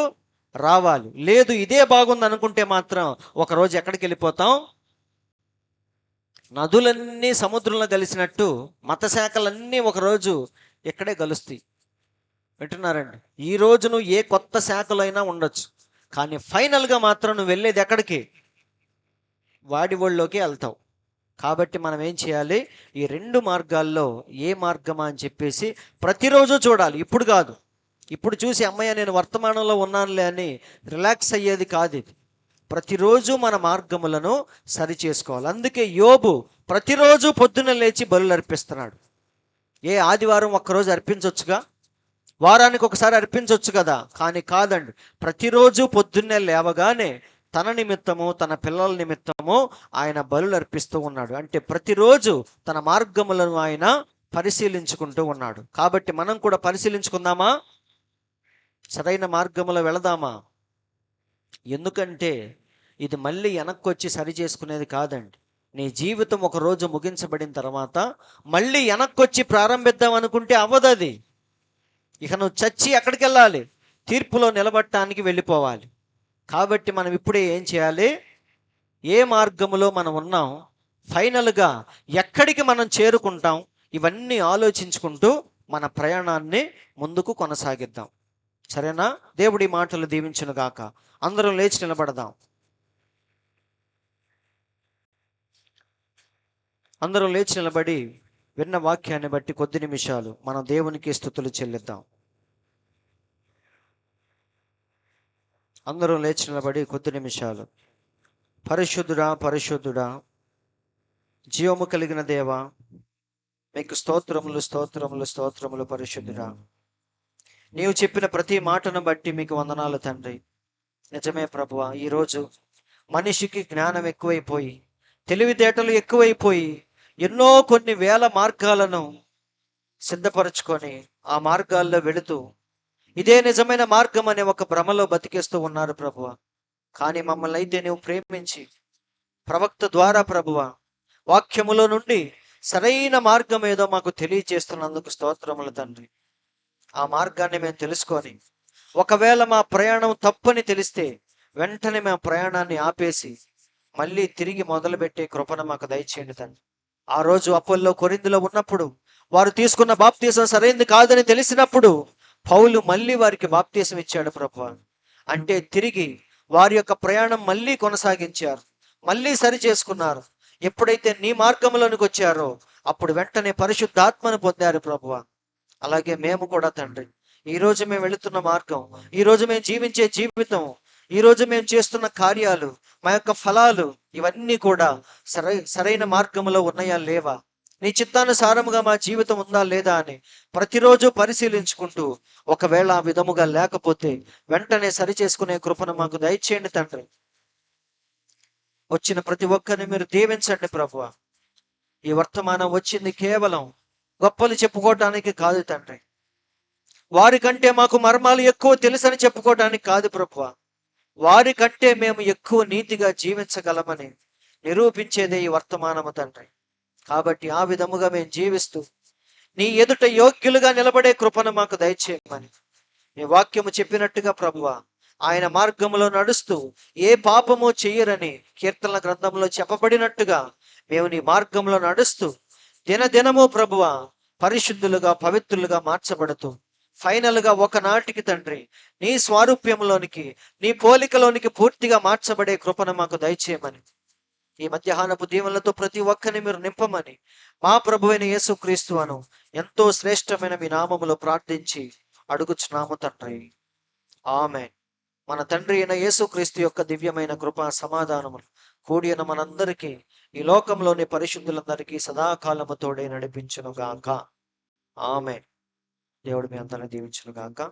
రావాలి. లేదు ఇదే బాగుంది అనుకుంటే మాత్రం ఒకరోజు ఎక్కడికి వెళ్ళిపోతాం? నదులన్నీ సముద్రంలో కలిసినట్టు మత శాఖలన్నీ ఒకరోజు ఇక్కడే కలుస్తాయి. వింటున్నారండి? ఈ రోజు నువ్వు ఏ కొత్త శాఖలో అయినా ఉండొచ్చు, కానీ ఫైనల్గా మాత్రం నువ్వు వెళ్ళేది ఎక్కడికి? వాడి ఒళ్ళోకి వెళ్తావు. కాబట్టి మనం ఏం చేయాలి? ఈ 2 మార్గాల్లో ఏ మార్గమా అని చెప్పేసి ప్రతిరోజు చూడాలి. ఇప్పుడు కాదు, ఇప్పుడు చూసి అమ్మయ్య నేను వర్తమానంలో ఉన్నానులే అని రిలాక్స్ అయ్యేది కాదు ఇది. ప్రతిరోజు మన మార్గములను సరి చేసుకోవాలి. అందుకే యోబు ప్రతిరోజు పొద్దున్న లేచి బలులు అర్పిస్తున్నాడు. ఏ ఆదివారం ఒక్కరోజు అర్పించవచ్చుగా, వారానికి ఒకసారి అర్పించవచ్చు కదా, కానీ కాదండి. ప్రతిరోజు పొద్దున్నే లేవగానే తన నిమిత్తము తన పిల్లల నిమిత్తము ఆయన బలులు అర్పిస్తూ ఉన్నాడు. అంటే ప్రతిరోజు తన మార్గములను ఆయన పరిశీలించుకుంటూ ఉన్నాడు. కాబట్టి మనం కూడా పరిశీలించుకుందామా, సరైన మార్గములో వెళదామా? ఎందుకంటే ఇది మళ్ళీ వెనక్కి వచ్చి సరి చేసుకునేది కాదండి. నీ జీవితం ఒకరోజు ముగించబడిన తర్వాత మళ్ళీ వెనక్కి వచ్చి ప్రారంభిద్దాం అనుకుంటే అవ్వదు అది. ఇక నువ్వు చచ్చి ఎక్కడికి వెళ్ళాలి? తీర్పులో నిలబడటానికి వెళ్ళిపోవాలి. కాబట్టి మనం ఇప్పుడే ఏం చేయాలి? ఏ మార్గములో మనం ఉన్నాం, ఫైనల్గా ఎక్కడికి మనం చేరుకుంటాం, ఇవన్నీ ఆలోచించుకుంటూ మన ప్రయాణాన్ని ముందుకు కొనసాగిద్దాం. సరేనా? దేవుడి మాటలు దీవించును గాక. అందరం లేచి నిలబడదాం. అందరం లేచి నిలబడి విన్న వాక్యాన్ని బట్టి కొద్ది నిమిషాలు మనం దేవునికి స్తుతులు చెల్లిద్దాం. అందరూ లేచి నిలబడి కొద్ది నిమిషాలు. పరిశుద్ధుడా, పరిశుద్ధుడా, జీవము కలిగిన దేవా, మీకు స్తోత్రములు, స్తోత్రములు, స్తోత్రములు. పరిశుద్ధుడా, నీవు చెప్పిన ప్రతి మాటను బట్టి మీకు వందనాలు తండ్రి. నిజమే ప్రభువా, ఈరోజు మనిషికి జ్ఞానం ఎక్కువైపోయి, తెలివితేటలు ఎక్కువైపోయి, ఎన్నో కొన్ని వేల మార్గాలను సిద్ధపరచుకొని ఆ మార్గాల్లో వెళుతూ ఇదే నిజమైన మార్గం అనే ఒక భ్రమలో బతికేస్తూ ఉన్నారు ప్రభువ. కానీ మమ్మల్ని అయితే నీవు ప్రేమించి ప్రవక్త ద్వారా ప్రభువ వాక్యములో నుండి సరైన మార్గం ఏదో మాకు తెలియజేస్తున్నందుకు స్తోత్రములు తండ్రి. ఆ మార్గాన్ని మేము తెలుసుకొని ఒకవేళ మా ప్రయాణం తప్పని తెలిస్తే వెంటనే మేము ప్రయాణాన్ని ఆపేసి మళ్ళీ తిరిగి మొదలుపెట్టే కృపను మాకు దయచేయండి తండ్రి. ఆ రోజు అపోల్లో కొరింథీలో ఉన్నప్పుడు వారు తీసుకున్న బాప్తీసం సరైనది కాదని తెలిసినప్పుడు పౌలు మళ్ళీ వారికి బాప్తీసం ఇచ్చాడు ప్రభువా. అంటే తిరిగి వారి యొక్క ప్రయాణం మళ్ళీ కొనసాగించారు, మళ్ళీ సరి చేసుకున్నారు. ఎప్పుడైతే నీ మార్గంలోనికి వచ్చారో అప్పుడు వెంటనే పరిశుద్ధాత్మను పొందారు ప్రభువా. అలాగే మేము కూడా తండ్రి, ఈరోజు మేము వెళుతున్న మార్గం, ఈరోజు మేము జీవించే జీవితం, ఈరోజు మేము చేస్తున్న కార్యాలు, మా యొక్క ఫలాలు, ఇవన్నీ కూడా సరైన మార్గంలో ఉన్నాయా లేవా, నీ చిత్తానుసారముగా మా జీవితం ఉందా లేదా అని ప్రతిరోజు పరిశీలించుకుంటూ ఒకవేళ ఆ విధముగా లేకపోతే వెంటనే సరి చేసుకునే కృపను మాకు దయచేయండి తండ్రి. వచ్చిన ప్రతి ఒక్కరిని మీరు దీవించండి ప్రభువా. ఈ వర్తమానం వచ్చింది కేవలం గొప్పలు చెప్పుకోవటానికి కాదు తండ్రి, వారికంటే మాకు మర్మాలు ఎక్కువ తెలుసని చెప్పుకోవటానికి కాదు ప్రభువా, వారికంటే మేము ఎక్కువ నీతిగా జీవించగలమని నిరూపించేదే ఈ వర్తమానము తండ్రి. కాబట్టి ఆ విధముగా మేము జీవిస్తూ నీ ఎదుట యోగ్యులుగా నిలబడే కృపను మాకు దయచేయమని నీ వాక్యము చెప్పినట్టుగా ప్రభువా, ఆయన మార్గములో నడుస్తూ ఏ పాపము చెయ్యరని కీర్తనల గ్రంథంలో చెప్పబడినట్టుగా మేము నీ మార్గంలో నడుస్తూ దినదినము ప్రభువా పరిశుద్ధులుగా పవిత్రులుగా మార్చబడుతూ ఫైనల్గా ఒకనాటికి తండ్రి నీ స్వారూప్యంలోనికి, నీ పోలికలోనికి పూర్తిగా మార్చబడే కృపను మాకు దయచేయమని ఈ మధ్యాహ్నపు దీవెనలతో ప్రతి ఒక్కరిని మీరు నింపమని మా ప్రభువైన యేసుక్రీస్తు అను ఎంతో శ్రేష్టమైన మీ నామములో ప్రార్థించి అడుగుచున్నాము తండ్రి. ఆమేన్. మన తండ్రి అయిన యేసుక్రీస్తు యొక్క దివ్యమైన కృపా సమాధానములు కూడిన మనందరికీ ఈ లోకంలోని పరిశుద్ధులందరికీ సదాకాలము తోడే నడిపించును గాక. ఆమేన్. దేవుడు మీ అందరిని దీవించును గాక.